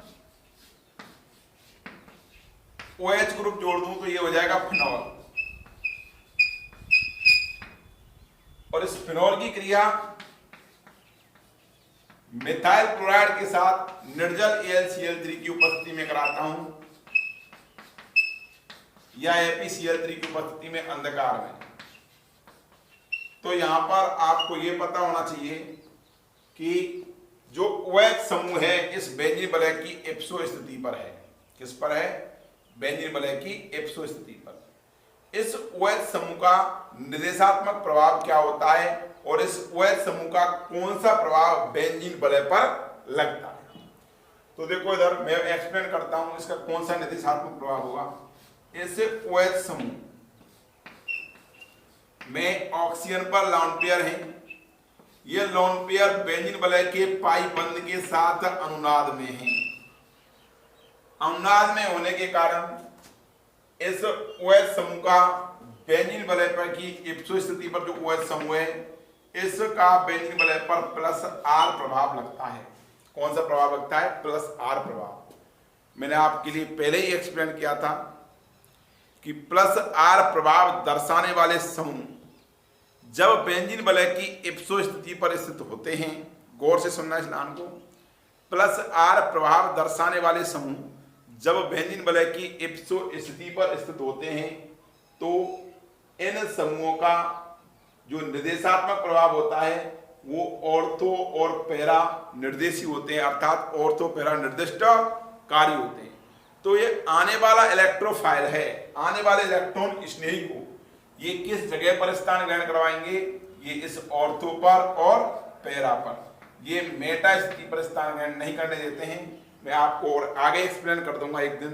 OH ग्रुप जोड़ दूं तो ये हो जाएगा फिनॉल, और इस फिनॉल की क्रिया मिथाइल क्लोराइड के साथ निर्जल AlCl3 की उपस्थिति में कराता हूं, या FeCl3 की उपस्थिति में अंधकार में। तो यहां पर आपको यह पता होना चाहिए कि जो OH समूह है इस बेंजीन वलय की एप्सो स्थिति पर है। किस पर है, बेंजीन वलय की एप्सो स्थिति पर। इस OH समूह का निर्देशात्मक प्रभाव क्या होता है, और इस OH समूह का कौन सा प्रभाव बेंजीन वलय पर लगता है। तो देखो इधर मैं एक्सप्लेन करता हूं इसका कौन सा निर्देशात्मक प्रभाव होगा। इस OH समूह में ऑक्सीजन पर लोन पेयर है, ये लोन पेयर बेंजीन वलय के पाई बंध के साथ अनुनाद में है। अनुनाद में होने के कारण इस OH समूह का बेंजीन वलय पर की इप्सो स्थिति पर जो OH समूह है इसका बेंजीन वलय पर +R प्रभाव लगता है। कौन सा प्रभाव लगता है, +R प्रभाव। मैंने आपके लिए पहले ही एक्सप्लेन किया था कि +R प्रभाव दर्शाने वाले समूह जब बेंजीन वलय की इप्सो स्थिति पर स्थित होते हैं, गौर से सुनना इस लाइन को, +R प्रभाव दर्शाने वाले समूह जब बेंजीन वलय की इप्सो स्थिति पर स्थित होते हैं, तो इन समूहों का जो निर्देशात्मक प्रभाव होता है वो ऑर्थो और पैरा निर्देशी होते हैं, अर्थात ऑर्थो पैरा निर्दिष्ट कार्य होते हैं। तो ये आने वाला इलेक्ट्रोफाइल है, आने वाले इलेक्ट्रॉन स्नेही को ये किस जगह पर स्थान ग्रहण करवाएंगे, ये इस ऑर्थो पर और पैरा पर, ये मेटा स्थिति पर स्थान ग्रहण नहीं करने देते हैं। मैं आपको और आगे एक्सप्लेन कर दूंगा एक दिन।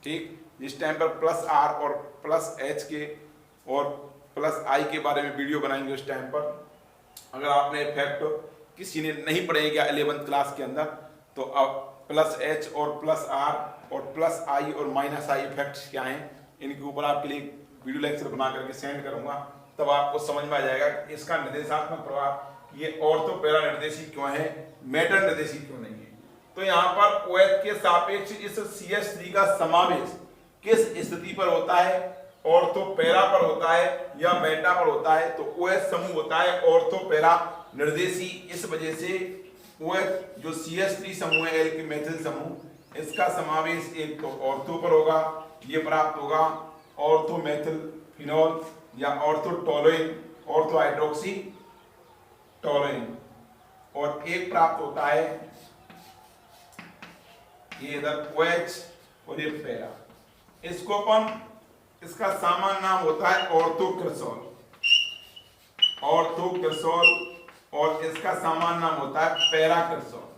ठीक, जिस टाइम पर +R और +H के और प्लस आई के बारे में वीडियो बनाएंगे उस टाइम पर। अगर आपने इफेक्ट किसी ने नहीं पढ़े क्या 11th क्लास के अंदर, तो अब प्लस एच और प्लस आर और प्लस आई और माइनस आई इफेक्ट्स क्या हैं, इनके ऊपर आपके लिए वीडियो लेक्चर बना करके सेंड करूंगा, तब आपको समझ में आ जाएगा कि इसका निर्देशात्मक प्रभाव ये ऑर्थो पैरा निर्देशी क्यों है, मेटा निर्देशी क्यों नहीं है। तो यहाँ पर OH के सापेक्ष इस CH3 का समावेश किस स्थिति पर होता है, ऑर्थो पैरा पर होता है या मेटा पर होता है, तो OH समूह होता है ऑर्थो पैरा निर्देशी। इस वजह से OH जो CH3 समूह है एल्किल मेथिल समूह, इसका समावेश एक तो ऑर्थो पर होगा, ये प्राप्त होगा ऑर्थो मेथिल फिनॉल या ortho toluene, ortho hydroxy toluene, और एक प्राप्त होता है ये इधर OH और ये पैरा। इसको अपन, इसका सामान्य नाम होता है ऑर्थोक्रिसॉल, ऑर्थोक्रिसॉल, और इसका सामान्य नाम होता है पैराक्रिसॉल।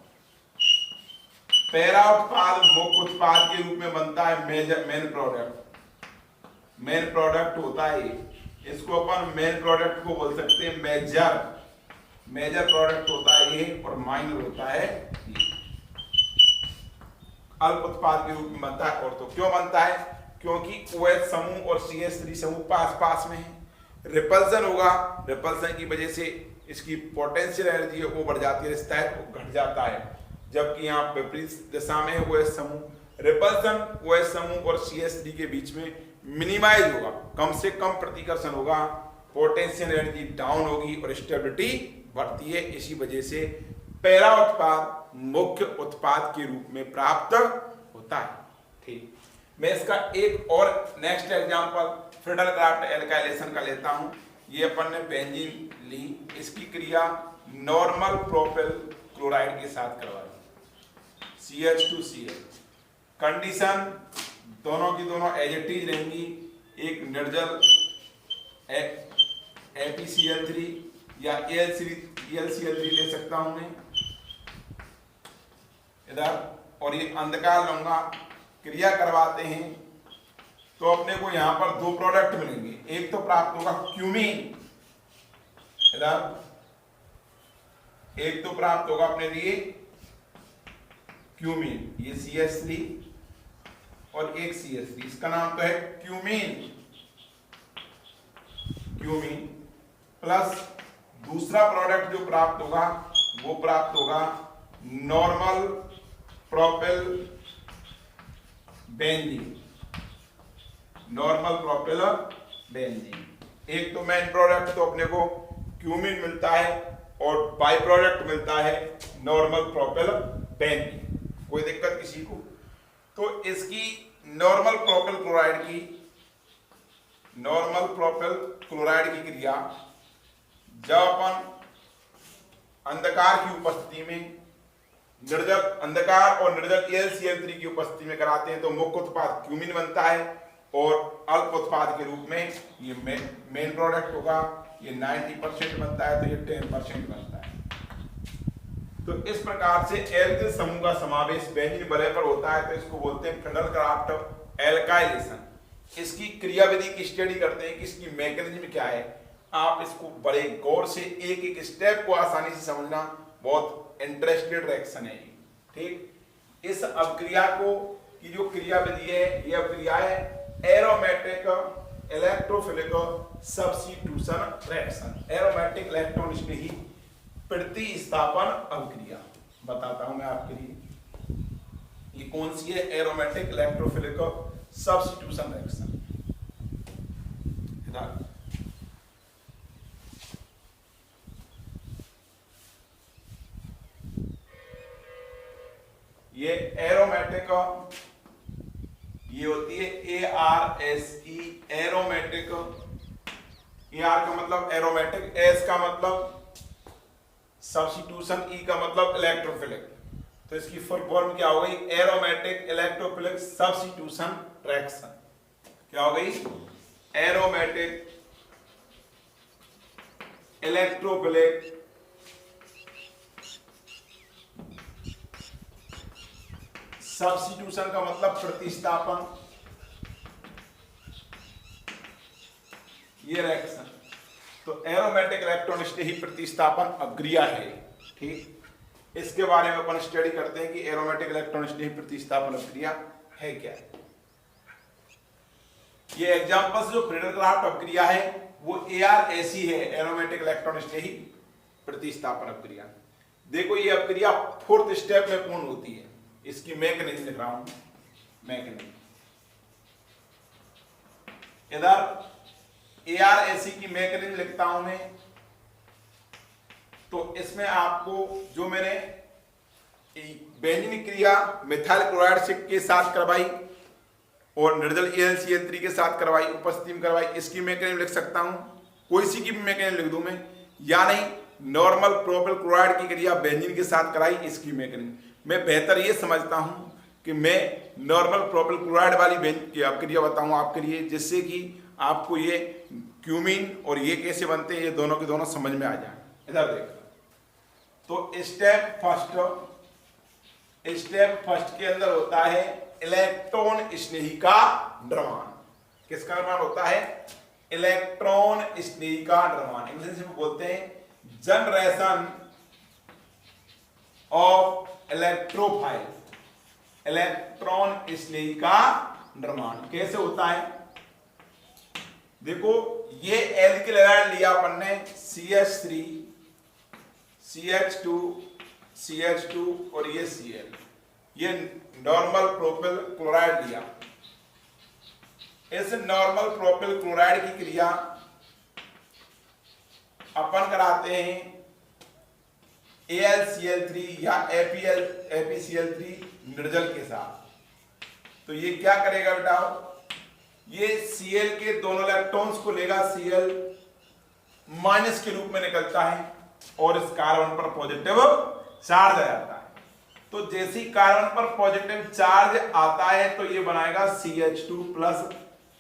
पैरा उत्पाद मुख्य उत्पाद के रूप में बनता है मेन प्रोडक्ट, मेन प्रोडक्ट होता है ये। इसको अपन मेन प्रोडक्ट को बोल सकते हैं मेजर, मेजर प्रोडक्ट होता है ये, और माइनर होता है ये। अल्प उत्पाद के रूप में बनता है। और तो क्यों बनता है, क्योंकि OH समूह और CH3 समूह पास पास में है। रिपल्सन होगा, रिपल्सन की वजह से इसकी पोटेंशियल एनर्जी है वो बढ़ जाती है, रिश्ता है वो घट जाता है, जबकि यहाँ विपरीत दिशा में है OH समूह। रिपल्सन OH समूह और CH3 के बीच में मिनिमाइज होगा, कम से कम प्रतिकर्षण होगा, पोटेंशियल एनर्जी डाउन होगी और स्टेबिलिटी बढ़ती है। इसी वजह से पैरा उत्पाद मुख्य उत्पाद के रूप में प्राप्त होता है। ठीक, मैं इसका एक और नेक्स्ट एग्जांपल फ्रिडल-क्राफ्ट एल्काइलेशन का लेता हूं। ये अपन ने बेंजीन ली, इसकी क्रिया नॉर्मल प्रोपेल क्लोराइड के साथ करवाई, CH2Cl। कंडीशन दोनों की दोनों एज इट इज रहेंगी, एक निर्जल ApCl3 या AlCl3 ले सकता हूं मैं इधर, और ये अंधकार लूंगा, क्रिया करवाते हैं तो अपने को यहां पर दो प्रोडक्ट मिलेंगे। एक तो प्राप्त होगा क्यूमीन इधर, एक तो प्राप्त होगा अपने लिए क्यूमीन, ये CH3 और एक CH3, इसका नाम तो है क्यूमीन, क्यूमीन प्लस दूसरा प्रोडक्ट जो प्राप्त होगा वो प्राप्त होगा normal propel benzene, normal propel benzene. एक तो मेन प्रोडक्ट तो अपने को क्यूमीन मिलता है और बाई प्रोडक्ट मिलता है नॉर्मल प्रोपेल बेंजीन। कोई दिक्कत किसी को? तो इसकी नॉर्मल प्रोपेल क्लोराइड की, नॉर्मल प्रोपेल क्लोराइड की क्रिया जब अपन अंधकार की उपस्थिति में, निर्जल अंधकार और निर्जल AlCl3 की उपस्थिति में कराते हैं तो मुख्य उत्पाद क्यूमीन बनता है, और अल्प उत्पाद के रूप में ये मेन प्रोडक्ट होगा, ये 90% बनता है तो ये 10% बनता है। तो इस प्रकार से एल्किल समूह का समावेश बेंजीन वलय पर होता है, तो इसको बोलते हैं फ्रिडल-क्राफ्ट एल्काइलेशन। इसकी क्रियाविधि की स्टडी करते हैं कि इसकी मैकेनिज्म क्या है। आप इसको बड़े गौर से एक एक स्टेप को आसानी से समझना, बहुत इंटरेस्टेड रिएक्शन है। ठीक, इस अपक्रिया को की जो क्रियाविधि है, ये अपक्रिया है aromatic electrophilic substitution reaction, aromatic electron स्नेही प्रतिस्थापन अपक्रिया। बताता हूं मैं आपके लिए ये कौन सी है, एरोमेटिक इलेक्ट्रोफिलिक सब्स्टिट्यूशन रिएक्शन। ये एरोमेटिक, ये होती है ARSE, एरोमेटिक। AR का मतलब एरोमेटिक, S का मतलब सब्स्टिट्यूशन, E का मतलब इलेक्ट्रोफिलिक। तो इसकी फुल फॉर्म क्या हो गई, एरोमेटिक इलेक्ट्रोफिलिक सब्स्टिट्यूशन रिएक्शन। क्या हो गई, एरोमेटिक इलेक्ट्रोफिलिक सब्स्टिट्यूशन का मतलब प्रतिस्थापन, ये रिएक्शन, तो एरोमेटिक इलेक्ट्रॉन स्नेही प्रतिस्थापन अभिक्रिया है। ठीक, इसके बारे में अपन स्टडी करते हैं कि एरोमेटिक इलेक्ट्रॉन स्नेही प्रतिस्थापन अभिक्रिया है क्या। ये एग्जांपल्स जो फ्रीडल-क्राफ्ट अभिक्रिया है वो ARAC है, एरोमेटिक इलेक्ट्रॉन स्नेही प्रतिस्थापन अभिक्रिया। देखो ये अभिक्रिया 4th स्टेप में पूर्ण होती है। इसकी मैकेनिज्म लिख रहा हूं, मैकेनिज्म इधर ARAC की मैकेनिज्म लिखता हूं मैं। तो इसमें आपको जो मैंने बेंजीन क्रिया मिथाइल क्लोराइड के साथ करवाई और निर्जल AlCl3 के साथ करवाई, उपस्थिति में करवाई, इसकी मैकेनिज्म लिख सकता हूं। कोई सी की भी मैकेनिज्म लिख दूं मैं, या नहीं नॉर्मल प्रोपिल क्लोराइड की क्रिया बेंजीन के साथ कराई, इसकी मैकेनिज्म। मैं बेहतर ये समझता हूं कि मैं नॉर्मल प्रोपिल क्लोराइड वाली क्रिया बताऊं आपके लिए, जिससे कि आपको ये क्यूमीन और ये कैसे बनते हैं ये दोनों के दोनों समझ में आ जाए। इधर देख, तो स्टेप फर्स्ट के अंदर होता है इलेक्ट्रॉन स्नेही का द्रव्यमान। किसका द्रव्यमान होता है? इलेक्ट्रॉन स्नेही का द्रव्यमान। इंग्लिश में बोलते हैं जनरेशन ऑफ इलेक्ट्रोफाइल, इलेक्ट्रॉन स्नेही का द्रव्यमान कैसे होता है? देखो ये एल्किल हैलाइड लिया अपन ने, CH3 CH2 CH2 और ये Cl, ये नॉर्मल प्रोपिल क्लोराइड लिया। इस नॉर्मल प्रोपिल क्लोराइड की क्रिया अपन कराते हैं AlCl3 या ApCl3 निर्जल के साथ। तो ये क्या करेगा बेटा, ये Cl के दोनों इलेक्ट्रॉन्स को लेगा, Cl माइनस के रूप में निकलता है और इस कार्बन पर पॉजिटिव चार्ज आ जाता है। तो जैसे ही कार्बन पर पॉजिटिव चार्ज आता है तो ये बनाएगा CH2 प्लस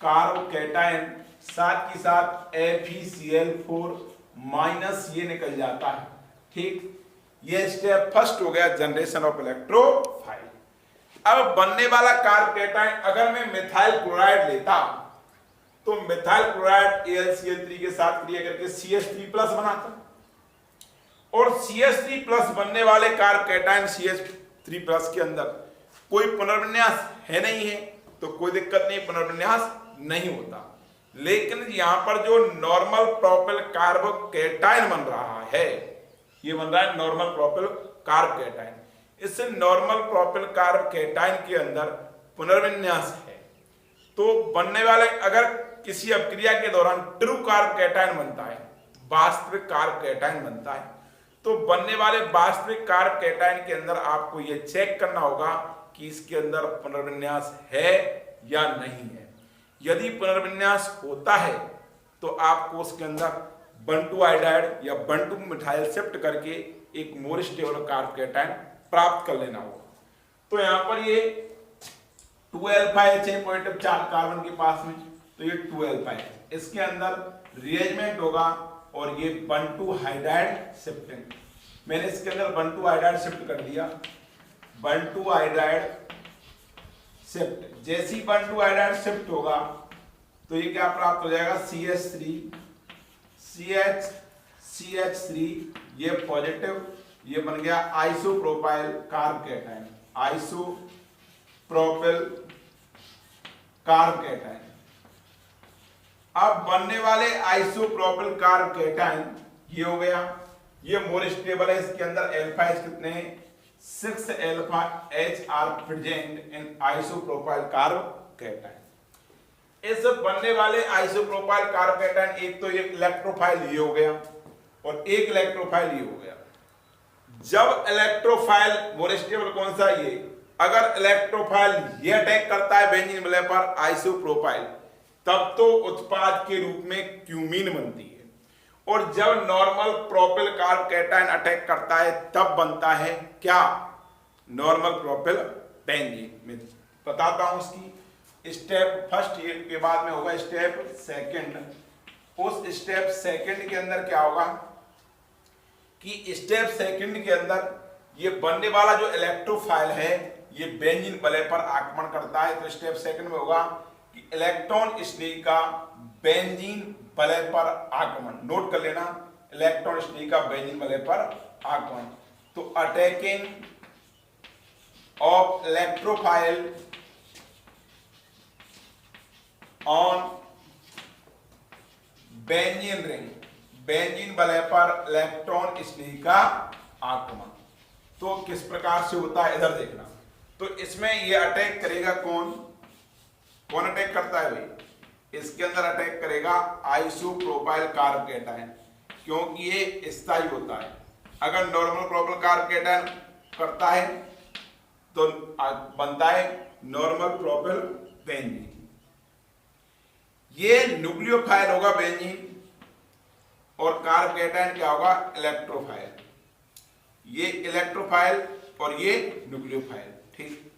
कार्बोकैटायन, साथ ही साथ FeCl4 माइनस ये निकल जाता है। ठीक, ये स्टेप फर्स्ट हो गया जनरेशन ऑफ इलेक्ट्रोफाइल। अब बनने वाला कार्बोकैटायन अगर मैं मिथाइल क्लोराइड लेता तो मिथाइल क्लोराइड AlCl3 के साथ क्रिया करके CH3 प्लस बनाता, और CH3 प्लस बनने वाले कार्बोकैटायन CH3 प्लस के अंदर कोई पुनर्विन्यास है नहीं है तो कोई दिक्कत नहीं, पुनर्विन्यास नहीं होता। लेकिन यहां पर जो नॉर्मल प्रोपिल कार्बोकैटायन बन रहा है, ये बन रहा है नॉर्मल प्रोपिल कार्बोकैटायन। इस नॉर्मल प्रोपिल कार्बोकैटायन के अंदर पुनर्विन्यास है तो बनने वाले अगर किसी अभिक्रिया के दौरान ट्रू कार्बोकैटायन बनता है, वास्तविक कार्बोकैटायन बनता है, तो बनने वाले वास्तविक कार्बोकैटायन के अंदर आपको यह चेक करना होगा कि इसके अंदर पुनर्विन्यास है या नहीं है। यदि पुनर्विन्यास होता है तो आपको उसके अंदर 1,2 आयोडाइड या 1,2 मिथाइल शिफ्ट करके एक मोर स्टेबल कार्बोकैटायन प्राप्त कर लेना होगा। तो यहां पर ये 2α-H है पॉजिटिव चार्ज कार्बन के पास में, तो ये 2α-H, इसके अंदर रिएजमेंट होगा और ये 1,2 हाइड्राइड शिफ्टिंग। मैंने इसके अंदर 1,2 आयोडाइड शिफ्ट कर दिया, 1,2 आयोडाइड शिफ्ट। जैसी 1,2 आयोडाइड शिफ्ट होगा तो ये क्या प्राप्त हो जाएगा, CH3 CH3, ये पॉजिटिव, ये बन गया आइसोप्रोपाइल कार्बोकैटायन, आइसोप्रोपिल कार्बोकैटायन। अब बनने वाले आइसोप्रोपिल कार्बोकैटायन ये हो गया, ये मोर स्टेबल है, इसके अंदर अल्फा-H कितने हैं, 6α-H are present in isopropyl carbocation. इस बनने वाले आइसोप्रोपाइल कार्बोकैटायन एक तो एक इलेक्ट्रोफाइल ये हो गया और एक इलेक्ट्रोफाइल ये हो गया। जब इलेक्ट्रोफाइल मोर स्टेबल कौन सा, ये, अगर इलेक्ट्रोफाइल ये अटैक करता है बेंजीन वलय पर आइसोप्रोपाइल, तब तो उत्पाद के रूप में क्यूमीन बनती है, और जब नॉर्मल प्रोपिल कार्बोकैटायन अटैक करता है तब बनता है क्या, नॉर्मल प्रोपिल बेंजीन। मैं बताता हूं इसकी स्टेप फर्स्ट के बाद में होगा स्टेप सेकंड। उस स्टेप सेकंड के अंदर क्या होगा कि स्टेप सेकंड के अंदर ये बनने वाला जो इलेक्ट्रोफाइल है ये बेंजीन वलय पर आक्रमण करता है। तो स्टेप सेकंड में होगा कि इलेक्ट्रॉन स्नेही का बेंजीन वलय पर आक्रमण, नोट कर लेना, इलेक्ट्रॉन स्नेही का बेंजीन वलय पर आक्रमण। तो attacking of electrophile on benzene ring, benzene वलय पर इलेक्ट्रॉन स्नेही का आक्रमण। तो किस प्रकार से होता है इधर देखना। तो इसमें ये अटैक करेगा कौन, कौन अटैक करता है भाई, इसके अंदर अटैक करेगा आइसोप्रोपाइल कार्बोकेटायन, क्योंकि ये स्थायी होता है। अगर नॉर्मल प्रोपाइल कार्बोकेटायन करता है तो बनता है नॉर्मल प्रोपाइल बेंजीन। ये न्यूक्लियोफाइल होगा बेंजीन, और कार्बोकेटायन क्या होगा, इलेक्ट्रोफाइल। ये इलेक्ट्रोफाइल और ये न्यूक्लियोफाइल। ठीक,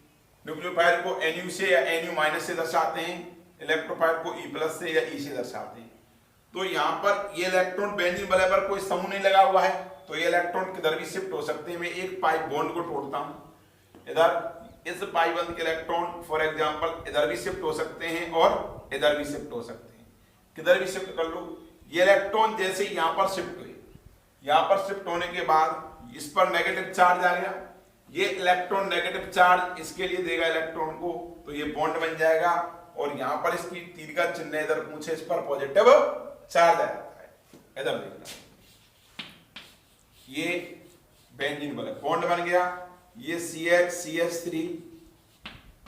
न्यूक्लियोफाइल को NU से या NU माइनस से दर्शाते हैं, इलेक्ट्रोफाइल को E प्लस से या E से दर्शाते हैं। तो यहाँ पर ये इलेक्ट्रॉन बेंजीन वलय पर कोई समूह नहीं लगा हुआ है, तो ये इलेक्ट्रॉन किधर भी शिफ्ट हो सकते हैं। मैं एक पाई बॉन्ड को तोड़ता हूँ, इधर इस पाई बंद के इलेक्ट्रॉन फॉर एग्जांपल इधर भी शिफ्ट हो सकते हैं और इधर भी शिफ्ट हो सकते हैं, किधर भी शिफ्ट कर लो। ये इलेक्ट्रॉन जैसे यहाँ पर शिफ्ट हुए, यहाँ पर शिफ्ट होने के बाद इस पर नेगेटिव चार्ज आ गया, ये इलेक्ट्रॉन नेगेटिव चार्ज इसके लिए देगा इलेक्ट्रॉन को, तो ये बॉन्ड बन जाएगा, और यहाँ पर इसकी तीर का चिन्ह इधर पूछे, इस पर पॉजिटिव चार्ज आ जाता है। इधर देखना, ये बेंजीन वलय बॉन्ड बन गया, ये CH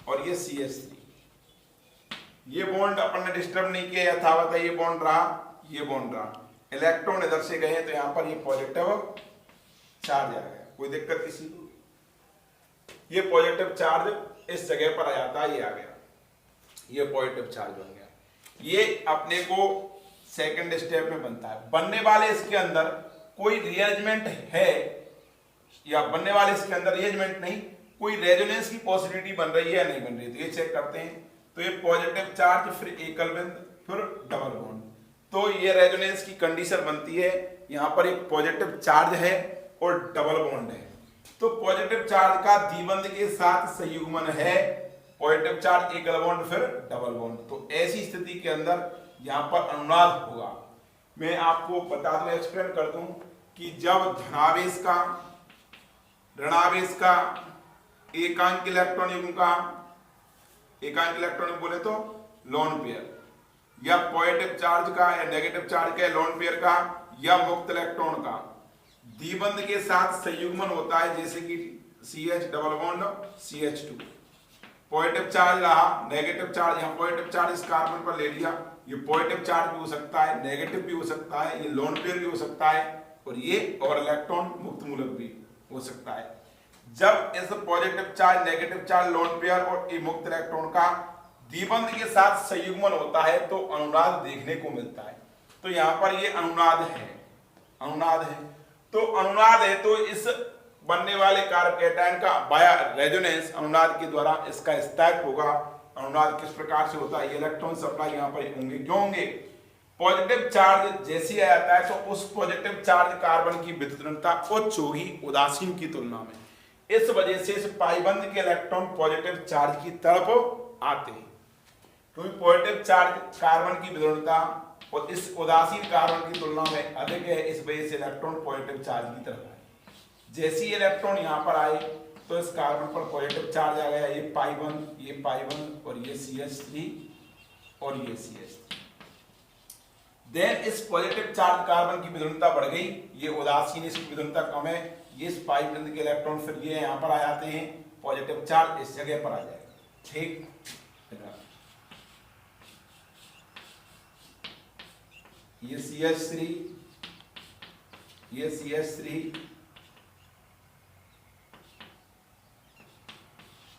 और ये CH3। ये बॉन्ड अपन ने डिस्टर्ब नहीं किया, यथावत है, ये बॉन्ड रहा, ये बॉन्ड रहा। इलेक्ट्रॉन इधर से गए तो यहाँ पर ये पॉजिटिव चार्ज आ गया, कोई दिक्कत किसी को। ये पॉजिटिव चार्ज इस जगह पर आ जाता है, ये आ गया, ये पॉजिटिव चार्ज बन गया। ये अपने को सेकंड स्टेप में बनता है। बनने वाले इसके अंदर कोई रिअरेंजमेंट है, या बनने वाले इसके अंदर रिअरेंजमेंट नहीं, कोई रेजोनेंस की पॉसिबिलिटी बन रही है या नहीं बन रही है, तो ये चेक करते हैं। तो ये पॉजिटिव चार्ज, फिर एकल बिंद, फिर डबल बॉन्ड, तो ये रेजोनेंस की कंडीशन बनती है। यहाँ पर एक पॉजिटिव चार्ज है और डबल बॉन्ड है, तो पॉजिटिव चार्ज का द्विबंध के साथ संयुग्मन है, पॉजिटिव चार्ज एकल बॉन्ड फिर डबल बॉन्ड। तो ऐसी स्थिति के अंदर यहाँ पर अनुनाद होगा। मैं आपको बता दूं, एक्सप्लेन कर दूं कि जब धनावेश का, ऋणावेश का, एकांक इलेक्ट्रॉन युग्म का, एकांक इलेक्ट्रॉन बोले तो लोन पेयर, या पॉजिटिव चार्ज का या नेगेटिव चार्ज का, लोन पेयर का या मुक्त इलेक्ट्रॉन का द्विबंध के साथ संयुग्मन होता है, जैसे कि CH double bond CH2, positive charge रहा, नेगेटिव चार्ज, यहाँ पॉजिटिव चार्ज इस कार्बन पर ले लिया, ये पॉजिटिव चार्ज भी हो सकता है, नेगेटिव भी हो सकता है, ये लोन पेयर भी हो सकता है, और ये और इलेक्ट्रॉन मुक्त मूलक भी हो सकता है। जब इस positive charge, negative charge, lone pair और ये मुक्त इलेक्ट्रॉन का द्विबंध के साथ संयुग्मन होता है तो अनुनाद देखने को मिलता है। तो यहाँ पर ये अनुनाद है, अनुनाद है। तो अनुनाद है तो इस बनने वाले कार्बोकेटायन का बाया रेजोनेंस अनुनाद के द्वारा इसका स्थायित्व होगा। अनुनाद किस प्रकार से होता है, ये इलेक्ट्रॉन सप्लाई यहाँ पर होंगे, क्यों होंगे, पॉजिटिव चार्ज जैसे ही आ जाता है तो उस पॉजिटिव चार्ज कार्बन की विद्युत ऋणता उच्च होगी उदासीन की तुलना में। इस वजह से इस पाइबंद के इलेक्ट्रॉन पॉजिटिव चार्ज की तरफ आते हैं, क्योंकि पॉजिटिव चार्ज कार्बन की विद्युत ऋणता और इस उदासीन कार्बन की तुलना में अधिक है, इस वजह से इलेक्ट्रॉन पॉजिटिव चार्ज की तरफ आए। जैसे ही इलेक्ट्रॉन यहाँ पर आए तो इस कार्बन पर पॉजिटिव चार्ज आ गया, ये पाई वन और ये CH3 और ये CH3। देन इस पॉजिटिव चार्ज कार्बन की विद्युतता बढ़ गई, ये उदासीन, इसकी विद्युतता कम है, ये इस पाई बंद के इलेक्ट्रॉन फिर ये यहाँ पर आ जाते हैं, पॉजिटिव चार्ज इस जगह पर आ जाएगा। ठीक, ये CH3, ये CH3,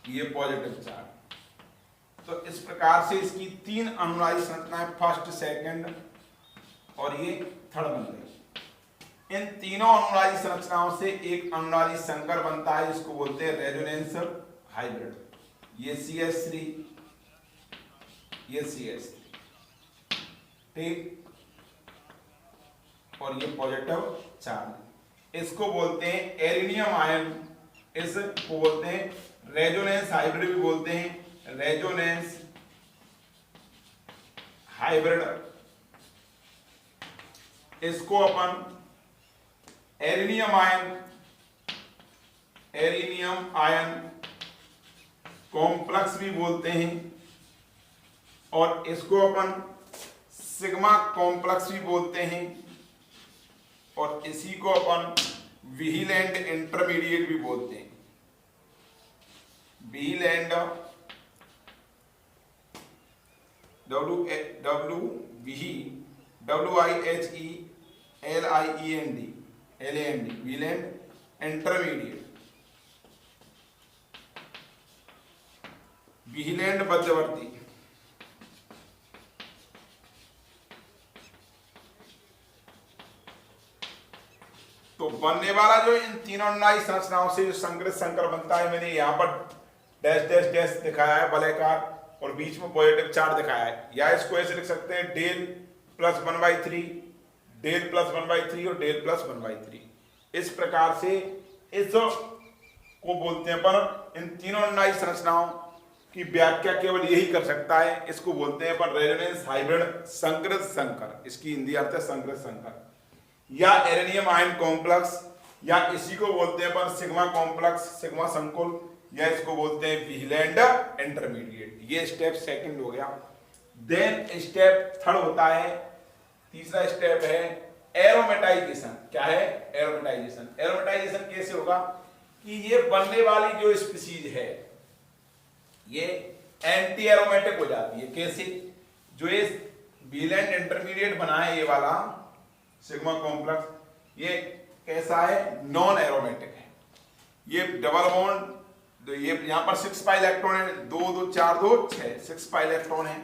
ये पॉजिटिव चार्ज। तो इस प्रकार से इसकी तीन अनुनादी संरचनाएं, फर्स्ट, सेकंड और ये थर्ड बन गई। इन तीनों अनुनादी संरचनाओं से एक अनुनादी संकर बनता है, जिसको बोलते हैं रेजोनेंस हाइब्रिड। ये CH3, ये CH3, ठीक, और ये पॉजिटिव चार्ज, इसको बोलते हैं एरिनियम आयन, इसको बोलते हैं रेजोनेंस हाइब्रिड भी बोलते हैं, रेजोनेंस हाइब्रिड इसको अपन एरिनियम आयन कॉम्प्लेक्स भी बोलते हैं, और इसको अपन सिग्मा कॉम्प्लेक्स भी बोलते हैं, और इसी को अपन व्हीलैंड इंटरमीडिएट भी बोलते हैं। व्हीलैंड WHELIEND व्हीलैंड इंटरमीडिएट, व्हीलैंड मध्यवर्ती। तो बनने वाला जो इन तीनों अनुनायी संरचनाओं से जो संकरित संकर बनता है, मैंने यहां पर डैश डैश डैश दिखाया है वलयकार, और बीच में पॉजिटिव चार्ज दिखाया है। या इसको ऐसे लिख सकते हैं डेल प्लस 1/3, डेल प्लस 1/3 और डेल प्लस 1/3। इस प्रकार से इस को बोलते हैं, पर इन तीनों अनुनायी संरचनाओं की व्याख्या केवल यही कर सकता है। इसको बोलते हैं पर रेजोनेंस हाइब्रिड संकरित संकर, इसकी हिंदी अर्थ है संकरित संकर, या एरेनियम आयन कॉम्प्लेक्स, या इसी को बोलते हैं पर सिग्मा कॉम्प्लेक्स, सिग्मा संकुल, या इसको बोलते हैं व्हीलैंड इंटरमीडिएट। ये स्टेप सेकंड हो गया। देन स्टेप थर्ड होता है, तीसरा स्टेप है एरोमेटाइजेशन। क्या है एरोमेटाइजेशन? एरोमेटाइजेशन कैसे होगा कि ये बनने वाली जो स्पीसीज है ये एंटी एरोमेटिक हो जाती है। कैसे? जो ये व्हीलैंड इंटरमीडिएट बना है ये वाला सिग्मा कॉम्प्लेक्स, ये कैसा है? नॉन एरोमेटिक है। ये डबल बॉन्ड, ये यहाँ पर 6 पाई इलेक्ट्रॉन है, 2 2 4 2 6, 6 पाई इलेक्ट्रॉन है।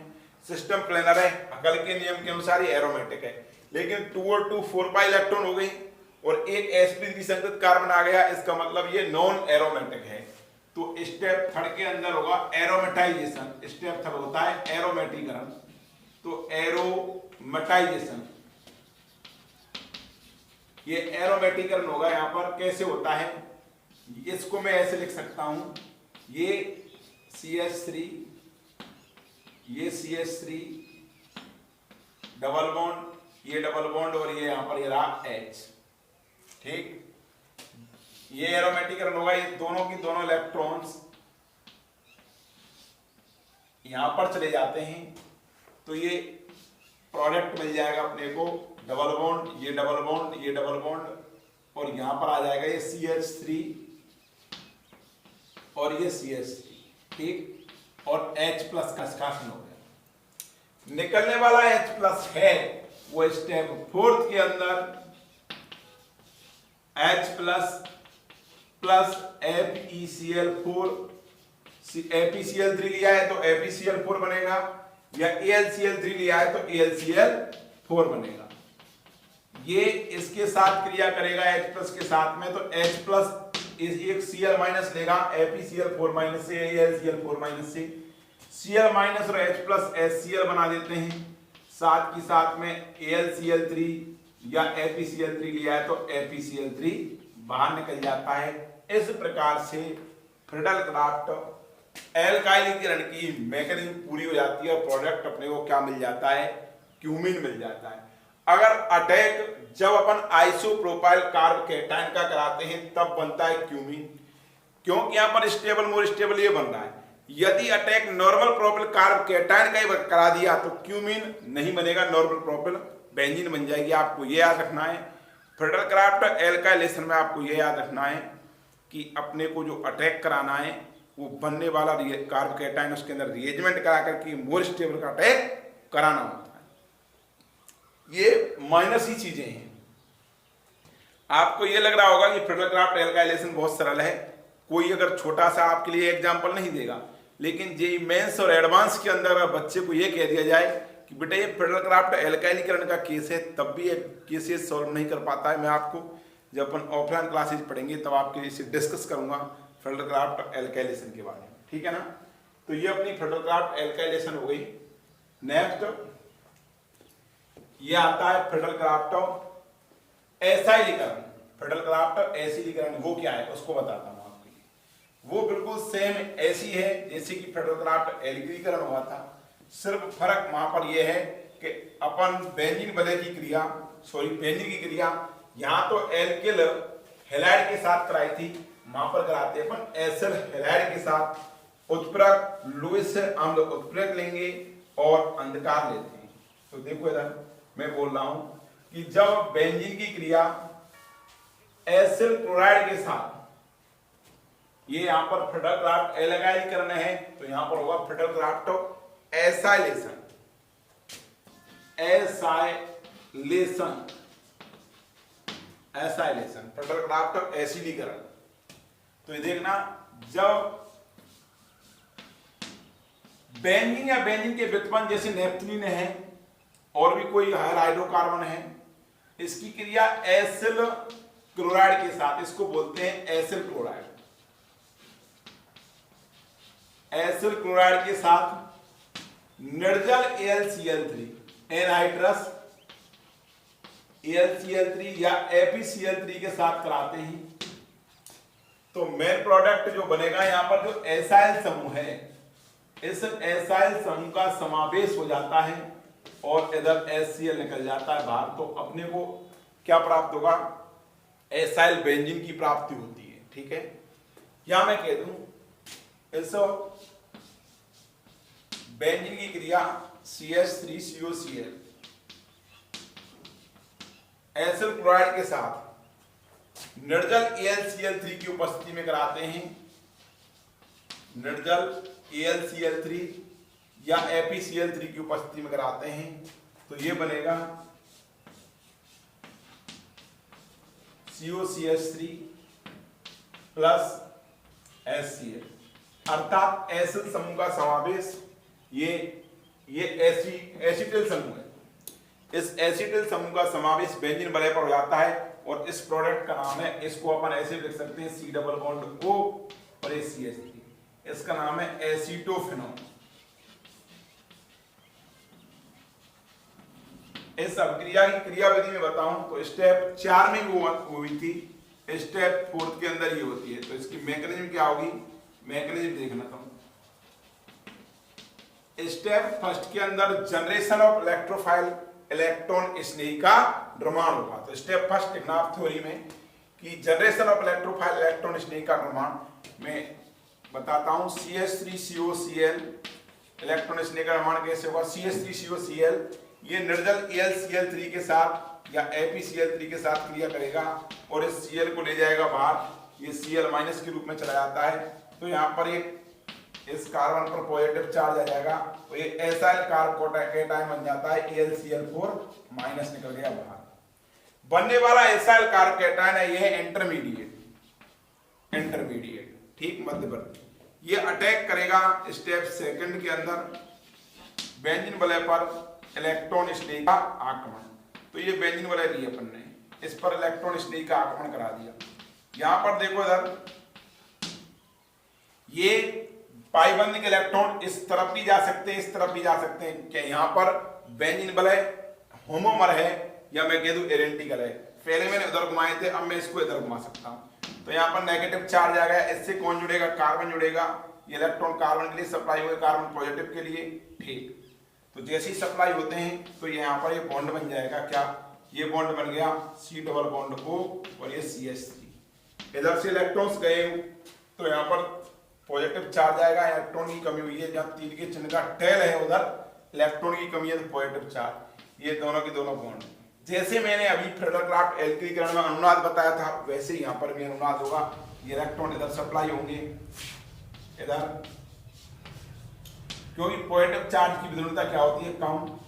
सिस्टम प्लेनर है, हगल के नियम के अनुसार ये एरोमेटिक है। लेकिन 2 और 2 4 पाई इलेक्ट्रॉन हो गई और एक sp3 संगत कार्बन आ गया, इसका मतलब ये नॉन एरोमेटिक है। तो स्टेप थर्ड के अंदर होगा एरोमेटाइजेशन। स्टेप थर्ड होता है एरोमेटीकरण। तो एरोमेटाइजेशन, ये एरोमेटीकरण होगा। यहां पर कैसे होता है, इसको मैं ऐसे लिख सकता हूं, ये CH3, ये CH3 डबल बॉन्ड, ये डबल बॉन्ड, और ये यहां पर ये रहा H। ठीक, ये एरोमेटीकरण होगा। ये दोनों की दोनों इलेक्ट्रॉन्स यहां पर चले जाते हैं, तो ये प्रोडक्ट मिल जाएगा अपने को, डबल बॉन्ड, ये डबल बॉन्ड, ये डबल बॉन्ड, और यहां पर आ जाएगा ये CH3 और ये CH3। ठीक, और H प्लस का निष्कासन हो गया। निकलने वाला H प्लस है वो स्टेप फोर्थ के अंदर H plus plus FeCl4, FeCl3 लिया है तो FeCl4 बनेगा, या AlCl3 लिया है तो AlCl4 बनेगा। ये इसके साथ क्रिया करेगा H प्लस के साथ में, तो H प्लस एक Cl माइनस लेगा, FeCl4 माइनस से AlCl4 माइनस से, Cl माइनस और H प्लस HCl बना देते हैं। साथ की साथ में AlCl3 या FeCl3 लिया है तो FeCl3 बाहर निकल जाता है। इस प्रकार से फ्रीडल क्राफ्ट एल्काइलीकरण की मैकेनिज्म पूरी हो जाती है और प्रोडक्ट अपने को क्या मिल जाता है? क्यूमीन मिल जाता है। अगर अटैक जब अपन आइसोप्रोपाइल कार्ब कैटायन का कराते हैं तब बनता है क्यूमीन, क्योंकि यहां पर स्टेबल मोर स्टेबल ये बन रहा है। यदि attack normal propyl carb cation का ही करा दिया तो क्यूमीन नहीं बनेगा, नॉर्मल प्रोपाइल बेंजीन बन जाएगी। आपको ये याद रखना है। फ्रीडल क्राफ्ट एल्काइलेशन में आपको ये याद रखना है कि अपने को जो अटैक कराना है वो बनने वाला कार्ब कैटायन उसके अंदर रिएजमेंट करा करके मोर स्टेबल का अटैक कराना होता है। ये माइनस ही चीजें हैं। आपको ये लग रहा होगा कि फ्रीडल क्राफ्ट एल्काइलेशन बहुत सरल है, कोई अगर छोटा सा आपके लिए एग्जांपल नहीं देगा, लेकिन जेईई मेंस और एडवांस के अंदर बच्चे को ये कह दिया जाए कि बेटा ये फ्रीडल क्राफ्ट एल्काइलीकरण का केस है, तब भी ये केसेस सॉल्व नहीं कर पाता है। मैं आपको जब अपन ऑफलाइन क्लासेज पढ़ेंगे तब आपके लिए डिस्कस करूंगा फ्रीडल क्राफ्ट एल्काइलेशन के बारे में, ठीक है ना। तो ये अपनी फ्रीडल क्राफ्ट एल्काइलेशन हो गई। नेक्स्ट ये आता है फ्रीडल क्राफ्ट एसाइलीकरण। फ्रीडल क्राफ्ट एसिडीकरण वो क्या है उसको बताता हूं आपको। वो बिल्कुल सेम ऐसी है जैसे कि फ्रीडल क्राफ्ट एल्काइलीकरण हुआ था, सिर्फ फर्क वहां पर यह है कि अपन बेंजीन वलय की क्रिया बेंजीन की क्रिया यहाँ तो एल्किल हैलाइड के साथ कराई थी, वहां पर कराते अपन एसिल हैलाइड के साथ उत्प्रेरक लुईस अम्ल उत्प्रेरक लेंगे और अंधकार लेते हैं। तो देखो इधर मैं बोल रहा हूं कि जब बेंजीन की क्रिया एसिल क्लोराइड के साथ, ये यहां पर फ्रेडल क्राफ्ट एल्गाइल करना है तो यहां पर होगा Friedel Crafts acylation, acylation Friedel Crafts एसिडीकरण। तो ये देखना, जब बेंजीन या बेंजीन के व्युत्पन्न जैसे नेफ्थलीन है और भी कोई हाइड्रोकार्बन है, इसकी क्रिया एसिल क्लोराइड के साथ, इसको बोलते हैं एसिल क्लोराइड, एसिल क्लोराइड के साथ निर्जल AlCl3 एनहाइड्रस AlCl3 या FeCl3 के साथ कराते हैं। तो मेन प्रोडक्ट जो बनेगा यहां पर जो एसाइल समूह है, इस एसाइल समूह का समावेश हो जाता है और इधर HCl निकल जाता है बाहर, तो अपने को क्या प्राप्त होगा, एसाइल बेंजीन की प्राप्ति होती है। ठीक है, यहां मैं कह दूं इस बेंजीन की क्रिया CH3COCl एसिल क्लोराइड के साथ निर्जल AlCl3 की उपस्थिति में कराते हैं, निर्जल AlCl3 या FeCl3 की उपस्थिति में कराते हैं, तो ये बनेगा COCH3 प्लस HCl, अर्थात एसिल समूह का समावेश, ये एसिटिल समूह है, इस एसिटिल समूह का समावेश बेंजीन वलय पर हो जाता है और इस प्रोडक्ट का नाम है, इसको अपन ऐसे लिख सकते हैं C डबल बॉन्ड O और ये CH3, इसका नाम है एसीटोफेनॉल। इस अभिक्रिया की क्रियाविधि में बताऊं तो स्टेप 4 में वो हुई थी, स्टेप 4 के अंदर ये होती है। तो इसकी मैकेनिज्म क्या होगी, मैकेनिज्म देखना था। स्टेप 1 के अंदर जनरेशन ऑफ इलेक्ट्रोफाइल इलेक्ट्रॉन स्नेही का निर्माण होगा। तो स्टेप 1 इग्नाफ थ्योरी में कि जनरेशन ऑफ इलेक्ट्रोफाइल इलेक्ट्रॉन स्नेही का निर्माण में बताता हूं। CH3COCl इलेक्ट्रॉन स्नेही का निर्माण कैसे होगा, CH3COCl ये निर्जल AlCl3 के साथ या FeCl3 के साथ क्रिया करेगा और इस Cl को ले जाएगा बाहर, ये Cl माइनस के रूप में चला जाता है। तो यहाँ पर एक इस कार्बन पर पॉजिटिव चार्ज आ जाएगा, तो ये एसाइल कार्बोकेटायन बन जाता है, AlCl4 माइनस निकल गया बाहर। बनने वाला एसाइल कार्बोकेटायन है यह इंटरमीडिएट, ठीक मध्यवर्ती। ये अटैक करेगा स्टेप 2 के अंदर बेंजीन वलय पर इलेक्ट्रॉन स्नेही का आक्रमण। तो ये बेंजीन वलय ली अपन ने, इस पर इलेक्ट्रॉन स्नेही का आक्रमण करा दिया। यहां पर देखो इधर ये पाइबंद के इलेक्ट्रॉन इस तरफ भी जा सकते हैं, इस तरफ भी जा सकते हैं। क्या यहाँ पर बेंजीन वलय होमोमर है या मैं कह दूं एरेंटिकल है। पहले मैंने उधर घुमाए थे, अब मैं इसको इधर घुमा सकता हूं। तो यहाँ पर नेगेटिव चार्ज आ गया, इससे कौन जुड़ेगा, कार्बन जुड़ेगा। ये इलेक्ट्रॉन कार्बन के लिए सप्लाई हुए, कार्बन पॉजिटिव के लिए, ठीक। तो जैसे ही सप्लाई होते हैं तो यहाँ पर ये बॉन्ड बन जाएगा, क्या, ये बॉन्ड बन गया C डबल बॉन्ड O और ये CH3। इधर से इलेक्ट्रॉन्स गए तो यहाँ पर पॉजिटिव चार्ज आएगा, इलेक्ट्रॉन की कमी हुई है, जहाँ तीर के चिन्ह का टेल है उधर इलेक्ट्रॉन की कमी है तो पॉजिटिव चार्ज, ये दोनों के दोनों बॉन्ड। जैसे मैंने अभी फ्रेडल क्राफ्ट एल्कीकरण में अनुनाद बताया था, वैसे यहाँ पर भी अनुनाद होगा। ये इलेक्ट्रॉन इधर सप्लाई होंगे इधर, क्योंकि पॉजिटिव चार्ज की विद्युलता क्या होती है, कम।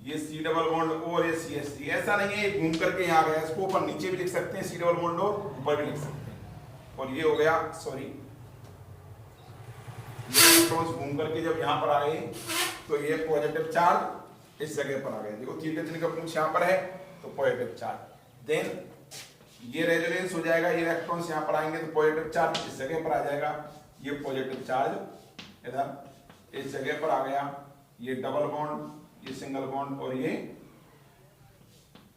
ये C डबल बॉन्ड और ये CH3, ऐसा नहीं है ये घूम करके यहाँ गया, इसको ऊपर नीचे भी लिख सकते हैं, C डबल बॉन्ड और ऊपर भी लिख सकते हैं। और ये हो गया, सॉरी, इलेक्ट्रॉन्स घूम करके जब यहाँ पर आ गए तो ये पॉजिटिव चार्ज इस जगह पर आ गए। देखो तीर के चिन्ह का पूंछ यहाँ पर है तो पॉजिटिव चार्ज, देन ये रेजोनेंस हो जाएगा, ये इलेक्ट्रॉन्स यहाँ पर आएंगे तो पॉजिटिव चार्ज इस जगह पर आ जाएगा, ये पॉजिटिव चार्ज इधर इस जगह पर आ गया, ये डबल बॉन्ड, ये सिंगल बॉन्ड और ये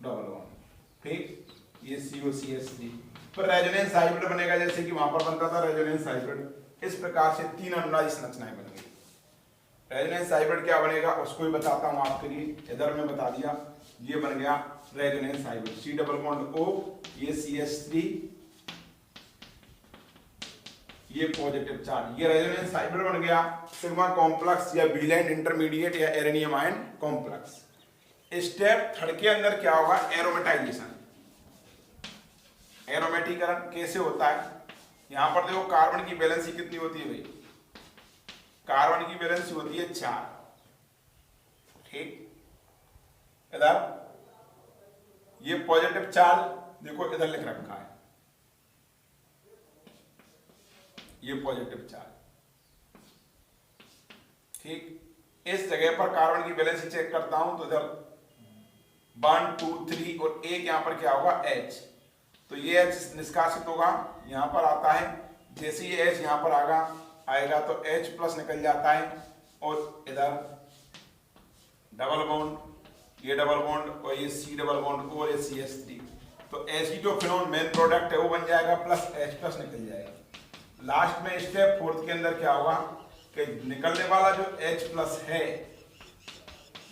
डबल बॉन्ड, ठीक। ये COCH3 पर रेजोनेंस हाइब्रिड बनेगा, जैसे कि वहां पर बनता था रेजोनेंस हाइब्रिड। इस प्रकार से 3 अनुनादी संरचनाएं बन गई। रेजोनेंस हाइब्रिड क्या बनेगा उसको भी बताता हूं आपके लिए, इधर में बता दिया, ये बन गया resonance hybrid, C double bond O, ये CH3, ये पॉजिटिव चार्ज, ये रेजोनेंस हाइब्रिड बन गया। सिग्मा कॉम्प्लेक्स या वेलेंट इंटरमीडिएट या arenium ion complex. Step third के अंदर क्या होगा, एरोमेटाइजेशन। एरोमेटीकरण कैसे होता है, यहां पर देखो कार्बन की वैलेंसी कितनी होती है भाई, कार्बन की वैलेंसी होती है 4, ठीक। इधर ये पॉजिटिव चार्ज देखो इधर लिख रखा है, ये पॉजिटिव चार्ज, ठीक। इस जगह पर कार्बन की वैलेंसी चेक करता हूं तो इधर 1 2 3 और एक यहां पर क्या होगा H, तो ये H निष्कासित होगा, यहां पर आता है, जैसे ये H यहां पर आएगा तो H प्लस निकल जाता है, और इधर डबल बॉन्ड, ये डबल बॉन्ड और ये C डबल बॉन्ड और ये CH3, तो एसीटोफिनोन मेन प्रोडक्ट है वो बन जाएगा, प्लस H प्लस निकल जाएगा। लास्ट में स्टेप फोर्थ के अंदर क्या होगा कि निकलने वाला जो H प्लस है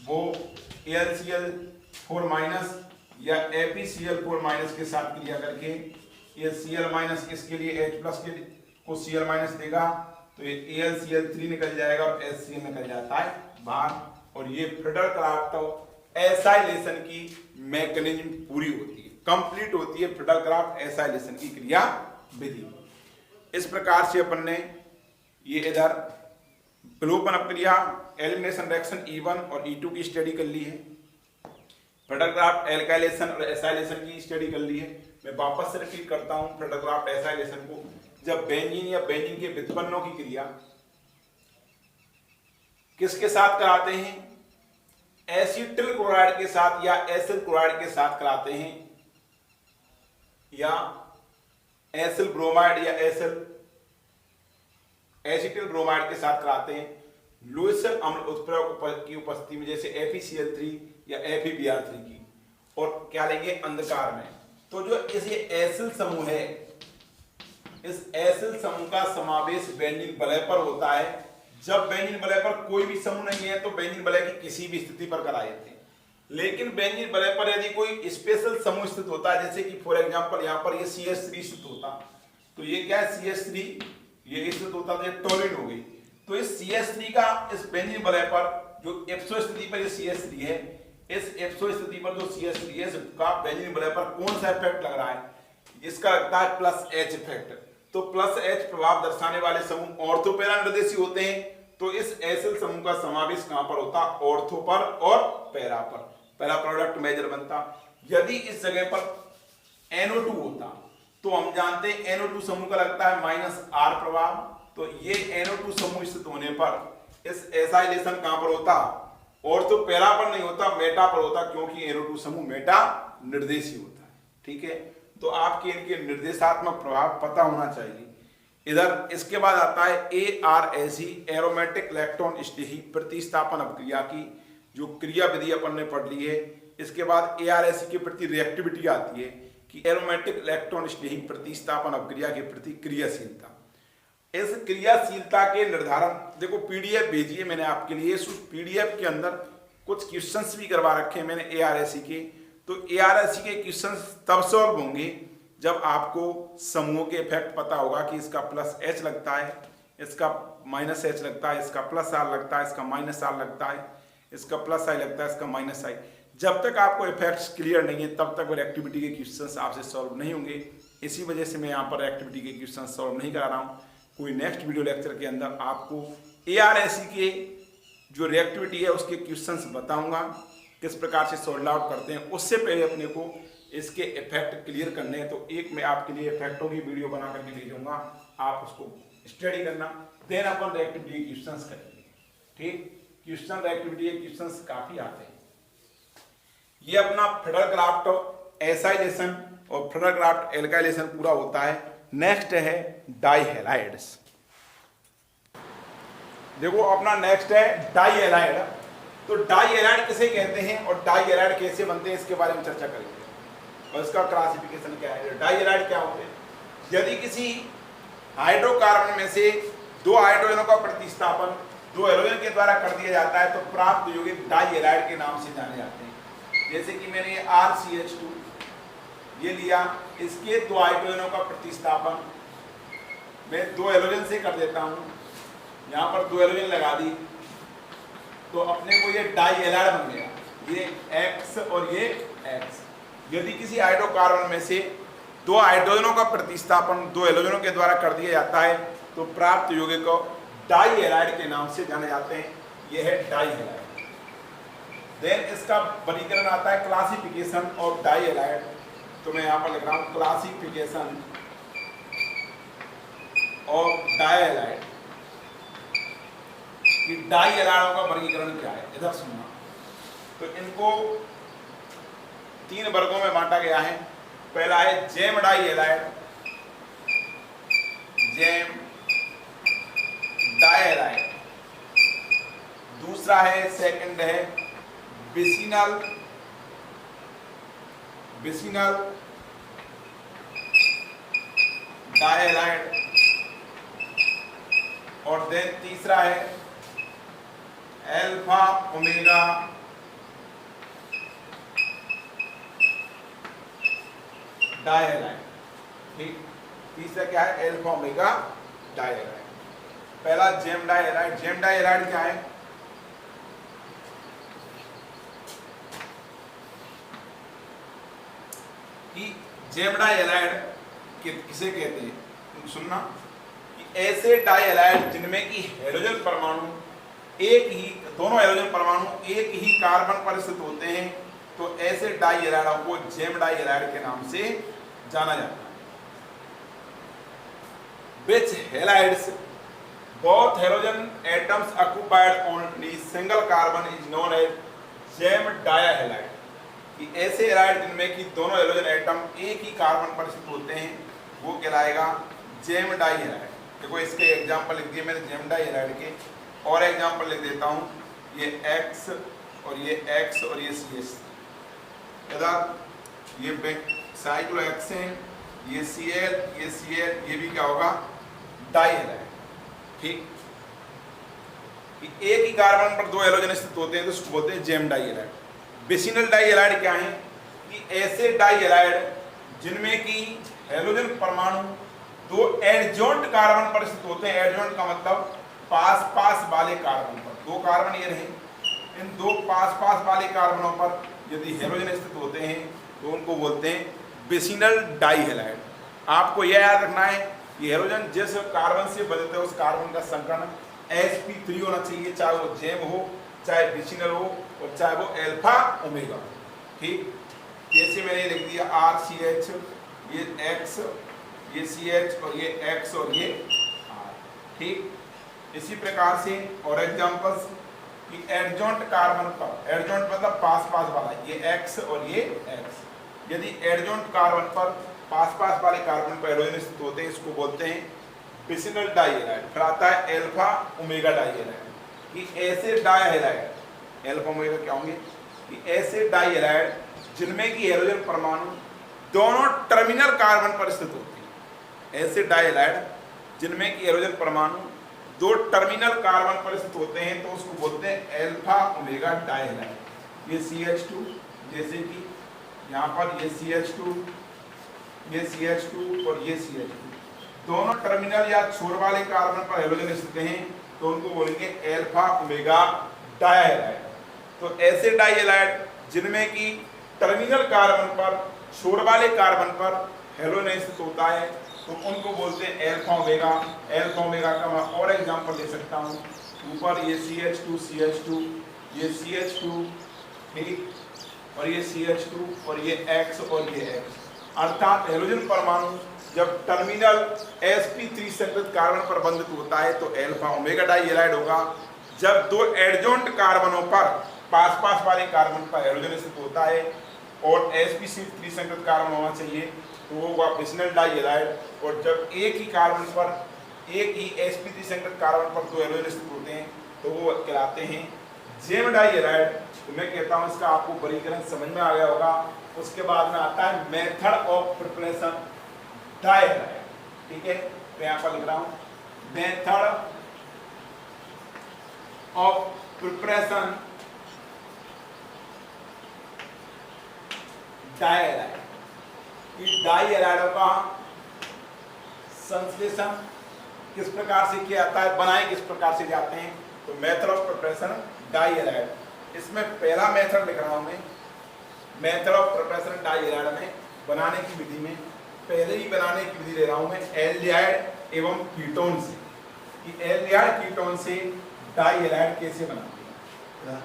वो AlCl4 माइनस या ApCl4 माइनस के साथ क्रिया करके ये Cl माइनस इसके लिए H प्लस को Cl माइनस देगा, तो ये AlCl3 निकल जाएगा और HCl निकल जाता है बाहर, और ये फ्रीडल-क्राफ्ट एसाइलेशन की मैकेनिज्म पूरी होती है, कंप्लीट होती है फ्रीडल-क्राफ्ट एसाइलेशन की क्रिया विधि। इस प्रकार से अपन ने ये इधर विलोपन अपक्रिया, एलिमिनेशन रिएक्शन E1 और E2 की स्टडी कर ली है, फ्रीडल-क्राफ्ट एल्काइलेशन और एसाइलेशन की स्टडी कर ली है। मैं वापस से रिपीट करता हूं फ्रीडल-क्राफ्ट एसाइलेशन को, जब बेंजीन या बेंजीन के व्युत्पन्नों की क्रिया किसके साथ कराते हैं, एसिटिल क्लोराइड के साथ या एसिल क्लोराइड के साथ कराते हैं, या एसिल ब्रोमाइड या एसिटिल ब्रोमाइड के साथ कराते हैं, लुईसिल अम्ल उत्प्रेरक की उपस्थिति में, जैसे FeCl3 या FeBr3 की, और क्या लेंगे अंधकार में। तो जो इस ये एसिल समूह है, इस एसिल समूह का समावेश बेंजीन वलय पर होता है। जब बेंजीन वलय पर कोई भी समूह नहीं है तो बेंजीन वलय की किसी भी स्थिति पर करा देते हैं, लेकिन बेंजीन वलय पर यदि कोई स्पेशल समूह स्थित होता है, जैसे कि फॉर एग्जांपल यहाँ पर ये CH3 स्थित होता, तो ये क्या है CH3, ये स्थित होता तो ये टोलिन हो गई, तो इस CH3 का इस बेंजीन वलय पर जो एप्सो स्थिति पर ये CH3 है, इस एप्सो स्थिति पर जो CH3 है इसका बेंजीन वलय पर कौन सा इफेक्ट लग रहा है, इसका लगता है प्लस H इफेक्ट। तो प्लस H प्रभाव दर्शाने वाले समूह ऑर्थो पैरा निर्देशी होते हैं, तो इस एसिल समूह का समावेश कहां पर होता, ऑर्थो पर और पैरा पर, पहला प्रोडक्ट मेजर बनता। यदि इस जगह पर NO2 होता तो हम जानते हैं NO2 समूह का लगता है -R प्रभाव, तो ये NO2 समूह स्थित होने पर इस एसाइलेशन कहां पर होता, ऑर्थो पैरा पर नहीं होता, मेटा पर होता, क्योंकि NO2 समूह मेटा निर्देशी होता है, ठीक है। तो आपके इनके निर्देशात्मक प्रभाव पता होना चाहिए। इधर इसके बाद आता है ARAC, एरोमेटिक इलेक्ट्रॉन स्टेही प्रतिस्थापन अपक्रिया की जो क्रिया विधि अपन ने पढ़ ली है। इसके बाद ARAC के प्रति रिएक्टिविटी आती है कि एरोमेटिक इलेक्ट्रॉन स्टेही प्रतिस्थापन अपक्रिया के प्रति क्रियाशीलता। इस क्रियाशीलता के निर्धारण देखो PDF भेजिए मैंने आपके लिए, उस PDF के अंदर कुछ क्वेश्चंस भी करवा रखे हैं मैंने ARAC के। तो ARAC के क्वेश्चंस तब सॉल्व होंगे जब आपको समूहों के इफेक्ट पता होगा कि इसका प्लस H लगता है, इसका माइनस H लगता है, इसका प्लस R लगता है, इसका माइनस R लगता है, इसका प्लस I लगता है, इसका माइनस I। जब तक आपको इफेक्ट्स क्लियर नहीं है तब तक वो एक्टिविटी के क्वेश्चंस आपसे सॉल्व नहीं होंगे। इसी वजह से मैं यहाँ पर एक्टिविटी के क्वेश्चन सॉल्व नहीं करा रहा हूँ। कोई नेक्स्ट वीडियो लेक्चर के अंदर आपको ARAC के जो रिएक्टिविटी है उसके क्वेश्चंस बताऊंगा, किस प्रकार से सॉल्व आउट करते हैं। उससे पहले अपने को इसके इफेक्ट क्लियर करने हैं, तो एक मैं आपके लिए इफेक्टों की वीडियो बना करके भेजूंगा, आप उसको स्टडी करना, देन अपन रिएक्टिविटी के क्वेश्चंस करेंगे, ठीक। क्वेश्चन रिएक्टिविटी के क्वेश्चंस काफी आते हैं। ये अपना फ्रीडल-क्राफ्ट एसाइलेशन और फ्रीडल-क्राफ्ट एल्काइलेशन पूरा होता है। नेक्स्ट है डाइहैलाइड्स। देखो अपना नेक्स्ट है डाइहैलाइड। तो डाइहैलाइड किसे कहते हैं और डाइहैलाइड कैसे बनते हैं इसके बारे में चर्चा करेंगे, और इसका क्लासिफिकेशन क्या है। डाइहैलाइड क्या होते हैं, यदि किसी हाइड्रोकार्बन में से दो हाइड्रोजनों का प्रतिस्थापन दो हेलोजन के द्वारा कर दिया जाता है तो प्राप्त यौगिक डाई हैलाइड के नाम से जाने जाते हैं। जैसे कि मैंने ये RCH2 ये लिया, इसके दो हाइड्रोजनों का प्रतिस्थापन मैं दो हेलोजन से कर देता हूं। यहाँ पर दो हेलोजन लगा दी तो अपने को ये डाई हैलाइड बन गया, ये X और ये X। यदि किसी हाइड्रोकार्बन में से दो हाइड्रोजनों का प्रतिस्थापन दो हेलोजनों के द्वारा कर दिया जाता है तो प्राप्त यौगिक को डाई हैलाइड के नाम से जाने जाते हैं। यह है डाई हैलाइड। देन इसका वर्गीकरण आता है क्लासिफिकेशन ऑफ डाई हैलाइड। तो मैं यहाँ पर लिख रहा हूँ क्लासिफिकेशन ऑफ डाई हैलाइड कि डाई हैलाइडों का वर्गीकरण क्या है। इधर सुनना, तो इनको तीन वर्गों में बांटा गया है। पहला है gem die halide, gem die halide. दूसरा है सेकंड है विसिनल, विसिनल डाई हैलाइड। और देन तीसरा है अल्फा ओमेगा डाई हैलाइड। ठीक, तीसरा क्या है अल्फा ओमेगा डाई हैलाइड। पहला gem die halide. Gem die halide क्या है? कि जेम डाई हैलाइड किसे कहते हैं? सुनना, कि ऐसे डाई हैलाइड जिनमें की हाइड्रोजन परमाणु एक ही, दोनों हाइड्रोजन परमाणु एक ही कार्बन पर स्थित होते हैं तो ऐसे डाई हैलाइडों को जेम डाई हैलाइड के नाम से जाना जाता है। Which halides both halogen atoms occupied only single carbon is known as gem dihalide। कि ऐसे हैलाइड जिनमें कि दोनों हेलोजन एटम एक ही कार्बन पर स्थित होते हैं वो कहलाएगा जेम डाई हैलाइड। देखो इसके एग्जांपल लिख दिए मैंने जेम डाई हैलाइड के, और एग्जांपल लिख देता हूँ, ये X और ये X और ये CH। ये साइक्लोहेक्सेन, ये Cl, ये Cl, ये भी क्या होगा? Di halide. ठीक, एक ही कार्बन पर दो हेलोजन स्थित होते हैं तो उसको बोलते हैं gem die halide. Vicinal di halide क्या है? कि ऐसे डाई हैलाइड जिनमें की हेलोजन परमाणु दो एडजॉइंट कार्बन पर स्थित होते हैं। एडजॉइंट का मतलब पास पास वाले कार्बन पर, दो कार्बन ये रहे, इन दो पास पास वाले कार्बनों पर यदि हेलोजन स्थित होते हैं तो उनको बोलते हैं विसिनल डाई हैलाइड। आपको यह याद रखना है कि हेलोजन जिस कार्बन से बनते हैं उस कार्बन का संकरण sp3 होना चाहिए, चाहे वो जेम हो, चाहे विसिनल हो, और चाहे वो अल्फा ओमेगा। ठीक, जैसे मैंने लिख दिया RCH, ये X, ये CH और ये X और ये R। ठीक, इसी प्रकार से और एग्जांपल्स कि एडजॉइंट कार्बन पर, एडजॉइंट मतलब पास पास वाला, ये X और ये X। यदि एडजॉइंट कार्बन पर पास पास वाले कार्बन पर हेलोजन स्थित होते हैं इसको बोलते हैं विसिनल डाई हैलाइड। फिर आता है अल्फा ओमेगा डाई हैलाइड। कि ऐसे डाई हैलाइड, अल्फा ओमेगा क्या होंगे? कि ऐसे डाई हैलाइड जिनमें की हेलोजन परमाणु दोनों टर्मिनल कार्बन पर स्थित होते हैं। ऐसे डाई हैलाइड जिनमें की हेलोजन परमाणु दो टर्मिनल कार्बन पर स्थित होते हैं तो उसको बोलते हैं अल्फा ओमेगा डाई हैलाइड। ये CH2, जैसे कि यहाँ पर ये CH2, ये CH2 और ये CH2 दोनों टर्मिनल या छोर वाले कार्बन पर हेलोजन स्थित हैं तो उनको बोलेंगे अल्फा ओमेगा डाई हैलाइड। तो ऐसे डाई हैलाइड जिनमें की टर्मिनल कार्बन पर छोर वाले कार्बन पर हेलोजन स्थित होता है तो उनको बोलते हैं अल्फा ओमेगा। अल्फा ओमेगा का मैं और एग्जांपल दे सकता हूँ, ऊपर ये CH2, CH2, ये CH2, ठीक, और ये CH2 और ये X और ये X। अर्थात हेलोजन परमाणु जब टर्मिनल sp3 संयुक्त कार्बन पर बंधित होता है तो अल्फा ओमेगा डाई हैलाइड होगा। जब दो एडजॉइंट कार्बनों पर पास पास वाले कार्बन पर हेलोजन स्थित होता है और sp3 संयुक्त कार्बन होना चाहिए तो वो होगा विसिनल डाई हैलाइड। और जब एक ही कार्बन पर, एक ही sp3 संयुक्त कार्बन पर दो हेलोजन स्थित होते हैं तो वो कहलाते हैं जेम डाई हैलाइड। तो मैं कहता हूँ इसका आपको वर्गीकरण समझ में आ गया होगा। उसके बाद में आता है method of preparation di halide. ठीक है, तो यहाँ पर लिख रहा हूँ मेथड ऑफ प्रिपरेशन डाइहैलाइड, कि डाइहैलाइडों का संश्लेषण किस प्रकार से किया जाता है, बनाए किस प्रकार से जाते हैं। तो मेथड ऑफ प्रिपरेशन डाइहैलाइड, इसमें पहला मेथड लिख रहा हूं मैं, मेथड ऑफ प्रिपरेशन डाइहैलाइड में बनाने की विधि में पहले ही बनाने की विधि ले रहा हूं मैं एल्डिहाइड एवं कीटोन से, कि एल्डिहाइड कीटोन से डाइहैलाइड कैसे बनाते हैं।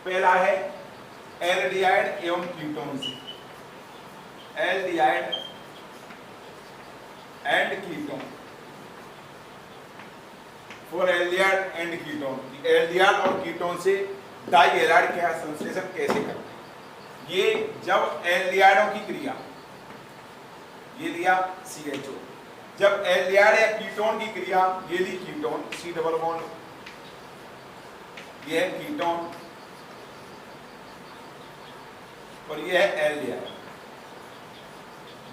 पहला है एल्डिहाइड एवं कीटोन से, aldehyde and ketone, for aldehyde and ketone, aldehyde और कीटोन से डाइहैलाइड का संश्लेषण कैसे करते हैं। ये जब एल्डिहाइडों की क्रिया, ये लिया CHO, जब एल्डिहाइड या कीटोन की क्रिया, ये ली कीटोन C डबल बॉन्ड, ये है कीटोन और ये है एल्डिहाइड।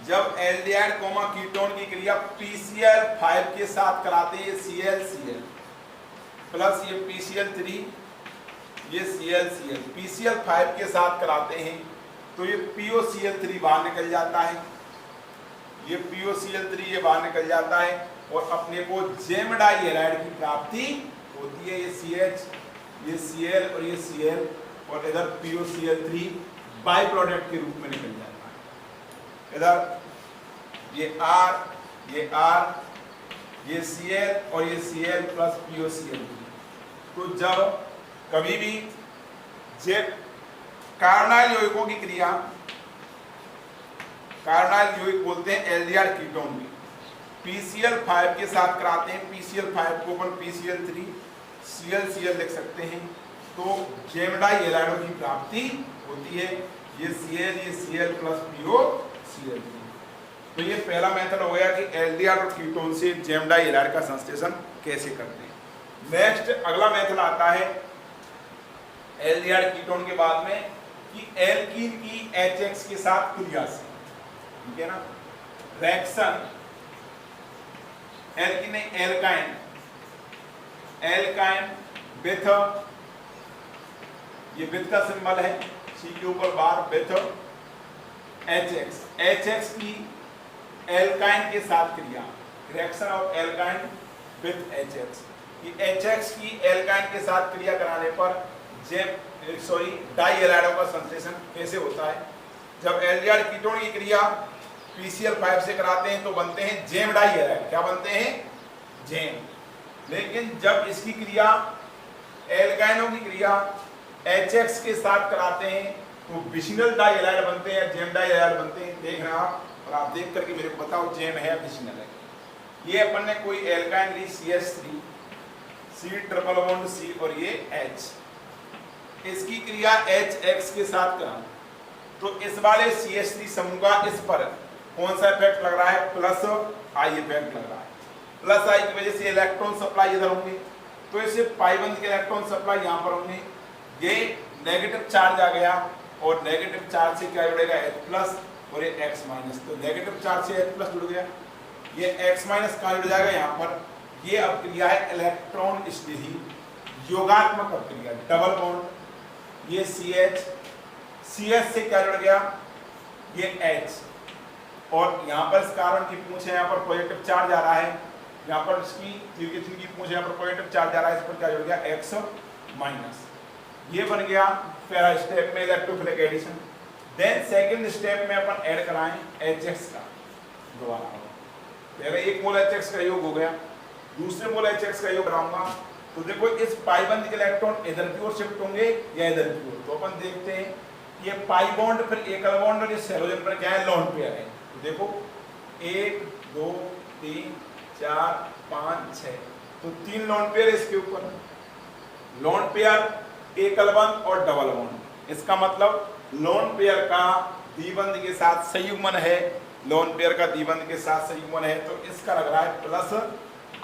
जब एल्डिहाइड कोमा कीटोन की क्रिया PCl5 के साथ कराते हैं, ये ClCl प्लस ये PCl3, ये ClCl, PCl5 के साथ कराते हैं तो ये POCl3 बाहर निकल जाता है, ये POCl3 ये बाहर निकल जाता है और अपने को जेम डाइहैलाइड की प्राप्ति होती है। ये CH, ये Cl और ये Cl और इधर POCl3 बाई प्रोडक्ट के रूप में निकल जाता है। इधर ये R, ये R, ये Cl और ये Cl प्लस POCl3। तो जब कभी भी कार्बोनाइल यौगिकों की क्रिया, कार्बोनाइल यौगिक बोलते हैं एल्डिहाइड कीटोन में, PCl5 के साथ कराते हैं, PCl5 को अपन PCl3 ClCl लिख सकते हैं, तो जेम डाइहैलाइडों की प्राप्ति होती है। ये Cl, ये Cl प्लस POCl3। तो ये पहला मेथड हो गया कि एल्डिहाइड और कीटोन से जेम डाइहैलाइड का संश्लेषण कैसे करते हैं। नेक्स्ट अगला मेथड आता है एल्डिहाइड कीटोन के बाद में कि एल्कीन की HX के साथ क्रिया से, ठीक है ना, रिएक्शन एल्कीन नहीं एल्काइन, एल्काइन विथ, ये विथ का सिंबल है C के ऊपर बार, विथ HX, HX की एल्काइन के साथ क्रिया, reaction of alkyne with HX, कि HX की एल्काइन के साथ क्रिया कराने पर डाइहैलाइडों का संश्लेषण कैसे होता है। जब एल्डिहाइड कीटोन की क्रिया PCl5 से कराते हैं तो बनते हैं जेम डाइहैलाइड, क्या बनते हैं, जेम। लेकिन जब इसकी क्रिया एल्काइनों की क्रिया HX के साथ कराते हैं तो विसिनल डाइहैलाइड बनते हैं, जेम डाइहैलाइड बनते हैं। देख रहे हैं आप, और आप देख करके मेरे को बताओ जेम है या विसिनल है। ये अपन ने कोई एल्काइन ली CH3, C triple bond C और ये H, इसकी क्रिया HX के साथ करा तो इस वाले CH3 समूह का इस पर कौन सा इफेक्ट लग रहा है, प्लस I इफेक्ट लग रहा है। प्लस I की वजह से इलेक्ट्रॉन सप्लाई इधर होंगे तो इसे पाइबंद के इलेक्ट्रॉन सप्लाई यहाँ पर होंगे, ये नेगेटिव चार्ज आ गया और नेगेटिव चार्ज से क्या जुड़ेगा, H प्लस और ये X माइनस, तो नेगेटिव चार्ज से H प्लस जुड़ गया, ये X माइनस कहाँ जुड़ जाएगा यहाँ पर। ये अब क्रिया है इलेक्ट्रॉन स्नेही योगात्मक क्रिया, डबल बॉन्ड, ये CH, CH से क्या जुड़ गया, ये H, और यहाँ पर इस कार्बन की पूंछ है, यहाँ पर पॉजिटिव चार्ज आ रहा है, यहाँ पर इसकी त्रिकेतन की पूंछ है, यहाँ पर पॉजिटिव चार्ज आ रहा है, इस पर क्या जुड़ गया, X माइनस। ये बन गया पहला स्टेप में electrophilic addition. Then second step में अपन ऐड कराएं HX का, दोबारा पहले 1 मोल HX का योग हो गया, दूसरे मोल HX का योग कराऊंगा तो देखो इस पाइबंद के इलेक्ट्रॉन इधर की ओर शिफ्ट होंगे या इधर की ओर। तो अपन देखते हैं ये पाई बॉन्ड फिर एकल बॉन्ड और इस हैलोजन पर क्या है, लोन पेयर है। तो देखो 1 2 3 4 5 6, तो 3 लोन पेयर इसके ऊपर, लोन पेयर एकल बंध और डबल बॉन्ड। इसका मतलब लोन पेयर का द्विबंध के साथ संयुग्मन है, लोन पेयर का द्विबंध के साथ संयुग्मन है, तो इसका लग रहा है प्लस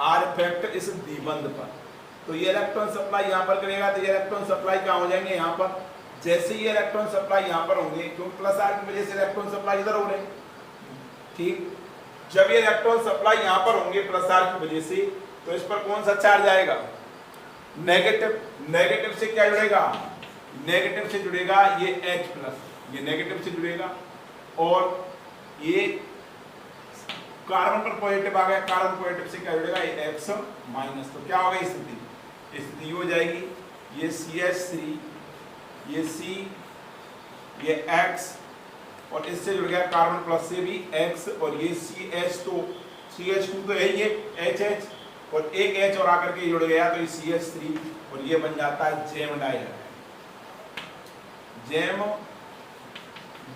R इफेक्ट इस द्विबंध पर। तो ये इलेक्ट्रॉन सप्लाई यहाँ पर करेगा तो ये इलेक्ट्रॉन सप्लाई कहाँ हो जाएंगे, यहाँ पर। जैसे ये इलेक्ट्रॉन सप्लाई यहाँ पर होंगे क्योंकि प्लस R की वजह से इलेक्ट्रॉन सप्लाई इधर हो रहे हैं, ठीक। जब ये इलेक्ट्रॉन सप्लाई यहाँ पर होंगे प्लस R की वजह से, तो इस पर कौन सा चार्ज आएगा, नेगेटिव, नेगेटिव से क्या जुड़ेगा, नेगेटिव से जुड़ेगा ये H प्लस, ये नेगेटिव से जुड़ेगा, और ये कार्बन पर पॉजिटिव आ गया, कार्बन पॉजिटिव से क्या जुड़ेगा, ये X माइनस। तो क्या होगा स्थिति, स्थिति हो जाएगी ये CH3, ये C, ये X, और इससे जुड़ गया कार्बन प्लस से भी X, और ये CH, तो CH2 तो है ये HH, और एक H और आकर के जुड़ गया तो ये CH3, और ये बन जाता है जेम डाइहाइड्राइड, जेम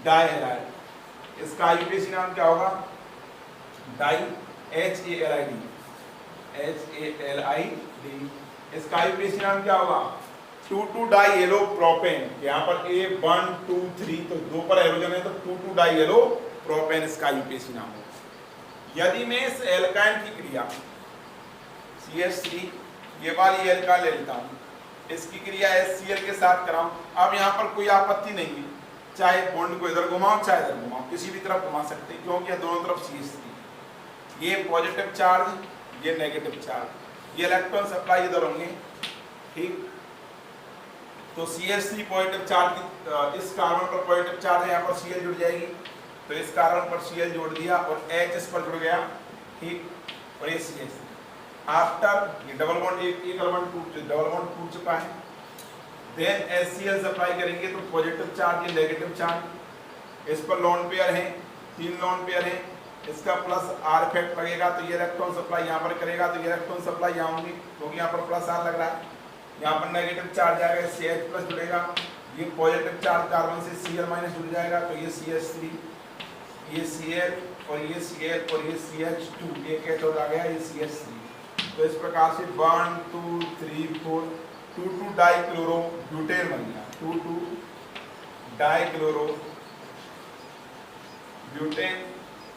डाइहाइड्राइड। इसका आईयूपीएसी नाम क्या होगा, डाई, HALID, HALID। इसका आईयूपीएसी नाम क्या होगा, 2,2 डाई येलो प्रोपेन। यहाँ पर A 1 2 3, तो 2 पर हाइड्रोजन है तो 2,2 डाई येलो प्रोपेन इसका आईयूपीएसी नाम होगा। यदि मैं इस एल्काइन की क्रिया CH3, ये वाली एल्काइन ले लेता हूँ, इसकी क्रिया HCl के साथ कराऊं, अब यहाँ पर कोई आपत्ति नहीं है, चाहे बॉन्ड को इधर घुमाओ चाहे इधर घुमाओ, किसी भी तरफ घुमा सकते हैं, क्योंकि दोनों तरफ CH3, ये पॉजिटिव चार्ज, ये नेगेटिव चार्ज, ये इलेक्ट्रॉन सप्लाई इधर होंगे, ठीक। तो CH3 पॉजिटिव चार्ज, इस कार्बन पर पॉजिटिव चार्ज है, यहाँ पर Cl जुड़ जाएगी, तो इस कार्बन पर Cl जोड़ दिया और H इस पर जुड़ गया, ठीक, और ये CH3 आफ्टर ये डबल बॉन्ड, एक डबल बॉन्ड टूट चुका है, देन HCl सप्लाई करेंगे तो पॉजिटिव चार्ज, ये नेगेटिव चार्ज, इस पर लोन पेयर है, 3 लोन पेयर है, इसका प्लस R इफेक्ट लगेगा तो ये इलेक्ट्रॉन सप्लाई यहाँ पर करेगा, तो ये इलेक्ट्रॉन सप्लाई यहाँ होंगी, क्योंकि यहाँ पर प्लस R लग रहा है, यहाँ पर नेगेटिव चार्ज आएगा, CH प्लस जुड़ेगा, ये पॉजिटिव चार्ज कार्बन से Cl माइनस जुड़ जाएगा, तो ये CH3, ये Cl, और ये Cl, और ये CH2, एक H और आ गया, ये CH3। तो इस प्रकार से 1 2 3 4 2,2 डाइक्लोरो ब्यूटेन बन गया, 2,2 डाइक्लोरो ब्यूटेन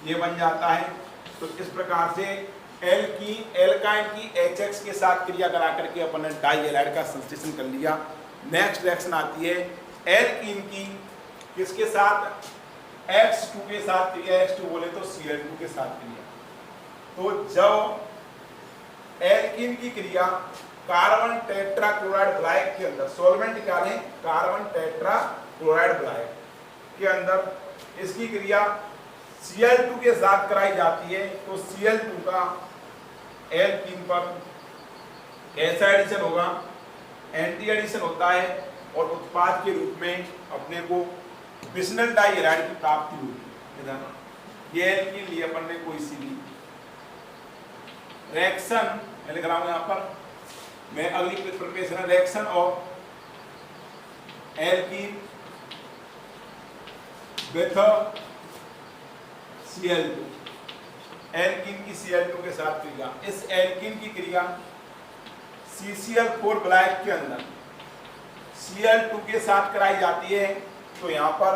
ये बन जाता है। तो इस प्रकार से एल्काइन की HX के साथ क्रिया करा करके अपन ने डाइहैलाइड का संश्लेषण कर लिया। नेक्स्ट रिएक्शन आती है एल्कीन की, किसके साथ, X2 के साथ क्रिया, X2 बोले तो Cl2 के साथ क्रिया। तो जब एल्कीन की क्रिया कार्बन टेट्राक्लोराइड ब्लाइक के अंदर, सॉल्वेंट निकालें कार्बन टेट्राक्लोराइड ब्लाइक के अंदर, इसकी क्रिया Cl2 के साथ कराई जाती है, तो Cl2 का एल्कीन पर ऐसा एडिशन होगा, एंटी एडिशन होता है, और उत्पाद के रूप में अपने को बिस्नल डाइहैलाइड की प्राप्ति होगी। ये एल्कीन लिए अपन ने कोई सी भी रिएक्शन, मैं लिख रहा हूं यहाँ पर, मैं अगली प्रिपरेशन है reaction of alkene with Cl2, alkene की Cl2 के साथ क्रिया। इस एल्कीन की क्रिया CCl4 ब्लैक के अंदर Cl2 के साथ कराई जाती है, तो यहाँ पर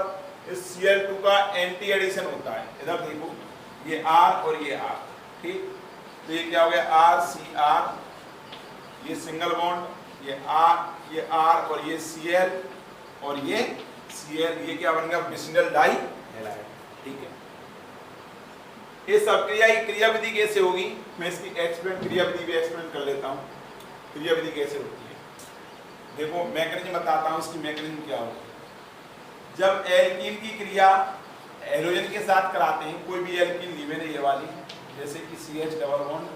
इस Cl2 का एंटी एडिशन होता है, इधर देखो ये R और ये R, ठीक। तो ये क्या हो गया, RCr, ये सिंगल बॉन्ड, ये R और ये Cl और ये Cl, ये क्या बन गया, बिस्नल डाइहैलाइड, ठीक है। इस अभिक्रिया की क्रिया विधि कैसे होगी, मैं इसकी क्रिया विधि भी एक्सप्लेन कर लेता हूँ, क्रिया विधि कैसे होती है। देखो मैकेनिज्म बताता हूँ, इसकी मैकेनिज्म क्या होगी। जब एल्कीन की क्रिया हेलोजन के साथ कराते हैं, कोई भी एल्कीन लीवेन है ये वाली, जैसे कि CH डबल बॉन्ड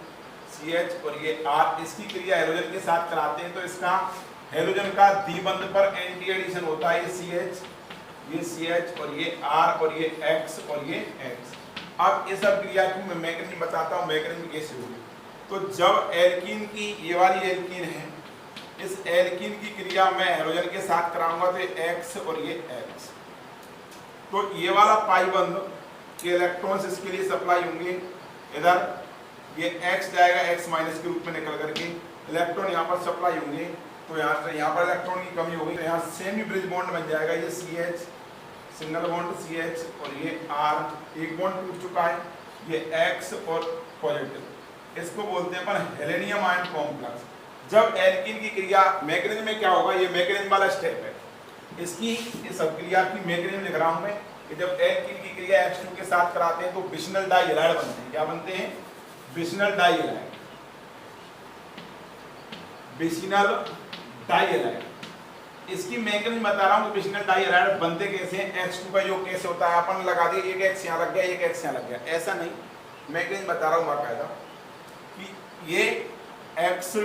CH और ये R, इसकी क्रिया हेलोजन के साथ कराते हैं, तो इसका हेलोजन का द्विबंध पर एंटी एडिशन होता है, ये CH और ये R और ये X और ये X। अब इस क्रिया की मैं मैकेनिज्म बताता हूँ, मैकेनिज्म कैसे होगी। तो जब एल्कीन की, ये वाली एल्कीन है, इस एल्कीन की क्रिया मैं हेलोजन के साथ कराऊंगा, तो X और ये X, तो ये वाला पाई बंध के इलेक्ट्रॉन्स इसके लिए सप्लाई होंगे, इधर ये X जाएगा X माइनस के रूप में निकल करके, इलेक्ट्रॉन यहाँ पर सप्लाई होंगे, तो यहाँ पर इलेक्ट्रॉन की कमी होगी, तो यहाँ सेमी ब्रिज बॉन्ड बन जाएगा, ये CH सिंगल बॉन्ड CH और ये R, एक बॉन्ड टूट चुका है, ये X और पॉजिटिव, इसको बोलते हैं अपन हेलेनियम आयन कॉम्प्लेक्स। जब एल्कीन की क्रिया, मैकेनिज्म में क्या होगा, ये मैकेनिज्म वाला स्टेप है, इसकी इस अभिक्रिया की मैकेनिज्म लिख रहा हूं मैं, कि जब एल्कीन की क्रिया H2 के साथ कराते हैं तो बिस्नल डाइहैलाइड बनते हैं। क्या बनते हैं, बिस्नल डाइहैलाइड, विसिनल डाइहैलाइड। इसकी मैकेनिज्म बता रहा हूँ कि विसिनल डाइहैलाइड बनते कैसे हैं, H2 का योग कैसे होता है। अपन लगा दिए एक एक्स यहाँ लग गया, एक एक्स यहाँ लग गया, ऐसा नहीं, मैकेनिज्म बता रहा हूँ बाकायदा कि ये X2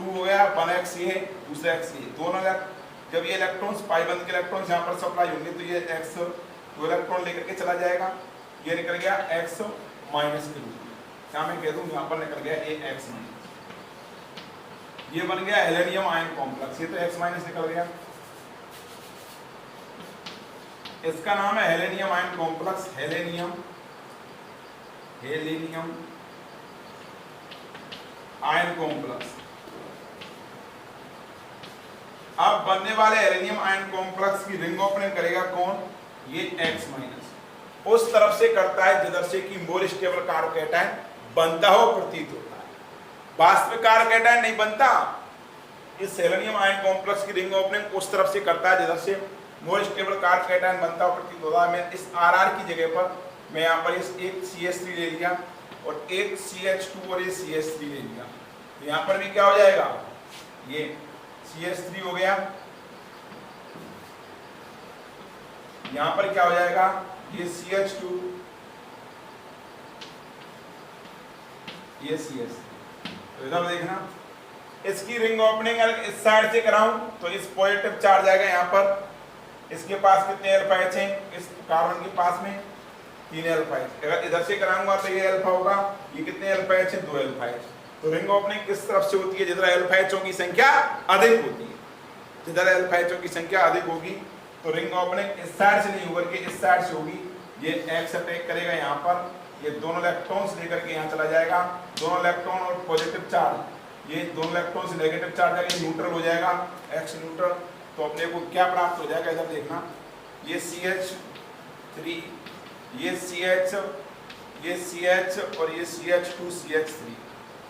हो गया, 1x ये, दूसरा x ये, दोनों जब ये इलेक्ट्रॉन्स पाई बंद के इलेक्ट्रॉन्स यहाँ पर सप्लाई होंगे तो ये x 2 इलेक्ट्रॉन लेकर के चला जाएगा, ये निकल गया x माइनस के रूप में। क्या मैं कह दूं, यहाँ पर निकल गया ये x माइनस, ये बन गया हेलेनियम आयन कॉम्प्लेक्स, ये तो x माइनस निकल गया। इसका नाम है helenium ion complex, helenium ion complex. अब बनने वाले हेलेनियम आयन कॉम्प्लेक्स की रिंग ओपनिंग करेगा कौन, ये x माइनस, उस तरफ से करता है जिधर से कि मोर स्टेबल कार्बोकैटायन बनता हो प्रतीत होता है। वास्तविक कार्बोकैटायन नहीं बनता, इस हेलेनियम आयन कॉम्प्लेक्स की रिंग ओपनिंग उस तरफ से करता है जिधर से मोर स्टेबल कार्बोकैटायन बनता हो प्रतीत होता है। मैं इस RR की जगह पर मैं यहाँ पर इस एक CH3 ले लिया और एक CH2 और ये CH3 ले लिया, तो यहाँ पर भी क्या हो जाएगा, ये CH3 हो गया, यहाँ पर क्या हो जाएगा, ये CH2, ये CH3। तो इधर देखना, इसकी रिंग ओपनिंग अगर इस साइड से कराऊं तो इस पॉजिटिव चार्ज आएगा यहाँ पर, इसके पास कितने अल्फा एच हैं, इस कार्बन के पास में 3 अल्फा एच। अगर इधर से कराऊंगा तो ये अल्फा होगा, ये कितने अल्फा एच है, 2 अल्फा एच। तो रिंग ओपनिंग किस तरफ से होती है, जिधर अल्फा एचओं की संख्या अधिक होती है, जिधर अल्फा एचओं की संख्या अधिक होगी तो रिंग ओपनिंग इस साइड से नहीं होकर के इस साइड से होगी। ये एक्स अटैक करेगा यहाँ पर, ये दोनों इलेक्ट्रॉन्स लेकर के यहाँ चला जाएगा, दोनों इलेक्ट्रॉन और पॉजिटिव चार्ज, ये दोनों इलेक्ट्रॉन से नेगेटिव चार्ज आएगा, न्यूट्रल हो जाएगा, एक्स न्यूट्रल। तो अपने को क्या प्राप्त हो जाएगा, इधर देखना, ये CH3, ये CH, ये CH और ये CH2 CH3।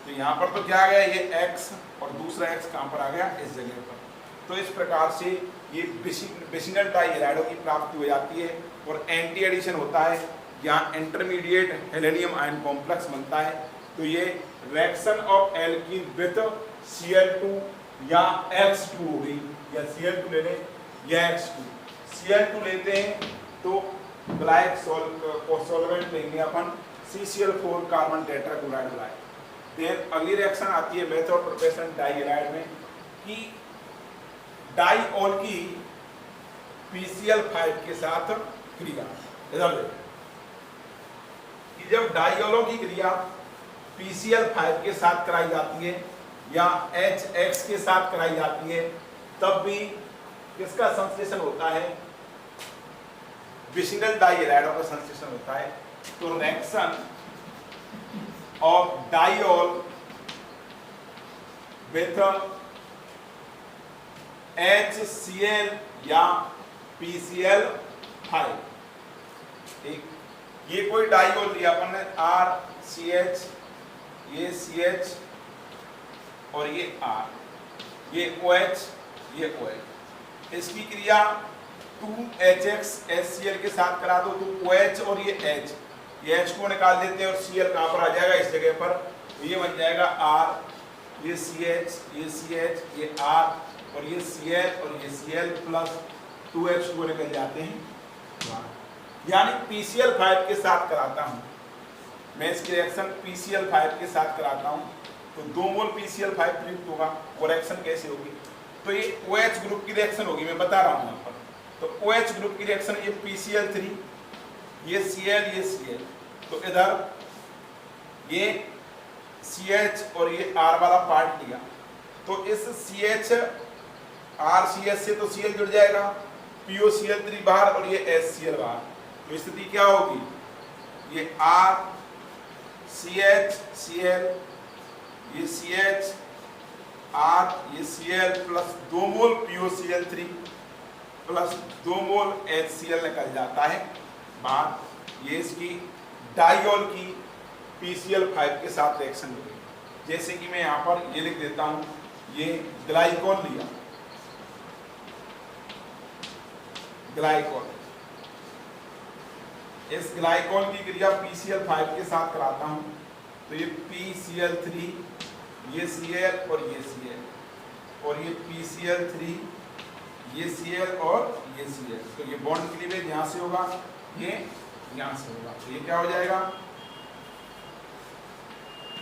तो यहाँ पर तो क्या आ गया, ये X और दूसरा X कहाँ पर आ गया, इस जगह पर। तो इस प्रकार से ये विसिनल डाइहैलाइडों की प्राप्ति हो जाती है और एंटी एडिशन होता है, यहाँ इंटरमीडिएट हेलेनियम आयन कॉम्प्लेक्स बनता है। तो ये reaction of alkene with Cl2 या X2 हो गई, या Cl2 ले लें या X2। Cl2 लेते हैं तो ब्लैक सॉल्वेंट लेंगे अपन CCl4 कार्बन टेट्राक्लोराइड ब्लैक। फिर अगली रिएक्शन आती है मेथड प्रोपेशन डाइहैलाइड में कि डाइऑल की PCl5 के साथ क्रिया। इधर देखो कि जब डाइऑलों की क्रिया PCl5 के साथ कराई जाती है या HX के साथ कराई जाती है, तब भी किसका संश्लेषण होता है, विसिनल डाइहैलाइडों का संश्लेषण होता है। तो reaction of diol with HCl या PCl5, ठीक, ये कोई डाइऑल लिया अपन ने RCH, ये CH और ये R, ये OH, ये OH। इसकी क्रिया 2HX HCl के साथ करा दो तो OH और ये H, ये H को निकाल देते हैं और Cl कहाँ पर आ जाएगा, इस जगह पर। तो ये बन जाएगा R, ये CH, ये CH, ये R और ये Cl और ये Cl प्लस 2H2 निकल जाते हैं। यानी PCl5 के साथ कराता हूँ मैं, इसकी रिएक्शन PCl5 के साथ कराता हूँ तो 2 मोल PCl5 प्रयुक्त होगा। वो रिएक्शन कैसे होगी, तो ये OH ग्रुप की रिएक्शन होगी, मैं बता रहा हूँ यहाँ पर। तो OH ग्रुप की रिएक्शन, ये PCl3, ये Cl, ये Cl, तो इधर ये CH और ये R वाला पार्ट लिया तो इस CH RCH से तो Cl जुड़ जाएगा, POCl3 बाहर और ये HCl बाहर। तो स्थिति क्या होगी, ये R CH Cl, ये CH R, ये Cl प्लस 2 मोल POCl3 प्लस 2 मोल HCl निकल जाता है बाहर। ये इसकी डाइऑल की PCl5 के साथ रिएक्शन होगी। जैसे कि मैं यहाँ पर ये लिख देता हूँ, ये ग्लाइकोल लिया, ग्लाइकोल, इस ग्लाइकोल की क्रिया PCl5 के साथ कराता हूँ तो ये PCl3, ये Cl और ये Cl, और ये PCl3, ये Cl और ये Cl। तो ये बॉन्ड क्लीवेज यहाँ से होगा, ये यहाँ से होगा। तो ये क्या हो जाएगा,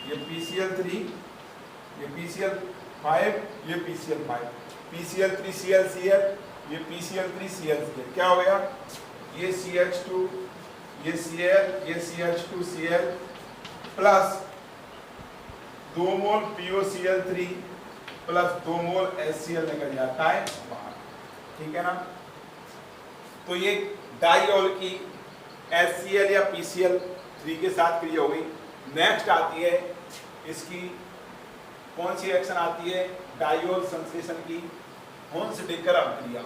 ये PCl3, ये PCl5, ये PCl5, PCl3ClCl, ये PCl3ClCl। क्या हो गया, ये CH2, ये Cl, ये CH2Cl प्लस 2 मोल POCl3 प्लस 2 मोल HCl निकल जाता है बाहर। ठीक है ना। तो ये डाइऑल की HCl या PCl3 के साथ क्रिया हो गई। नेक्स्ट आती है इसकी कौन सी एक्शन आती है, डाइऑल संश्लेषण की हुन्स-डिकर अभिक्रिया।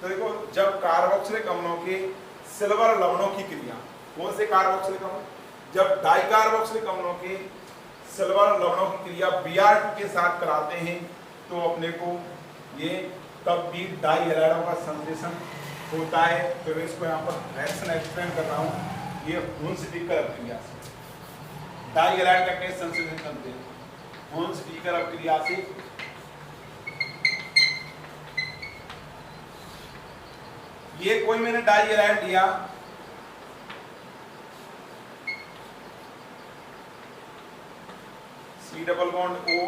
तो देखो, जब कार्बोक्सिलिक अम्लों के सिल्वर लवणों की क्रिया, कौन से कार्बोक्सिलिक अम्ल, जब डाइकार्बोक्सिलिक अम्लों के सिल्वर लवणों की क्रिया Br2 के साथ कराते हैं तो अपने को ये तब भी डाई हैलाइडों का संश्लेषण होता है। तो मैं इसको यहाँ पर रिएक्शन एक्सप्लेन कर रहा हूँ। ये हुन्स-डिकर अभिक्रिया से डाई हैलाइड का कैसे संश्लेषण करते हैं, हुन्स-डिकर अभिक्रिया से। ये कोई मैंने डाई हैलाइड लिया, C डबल बॉन्ड O,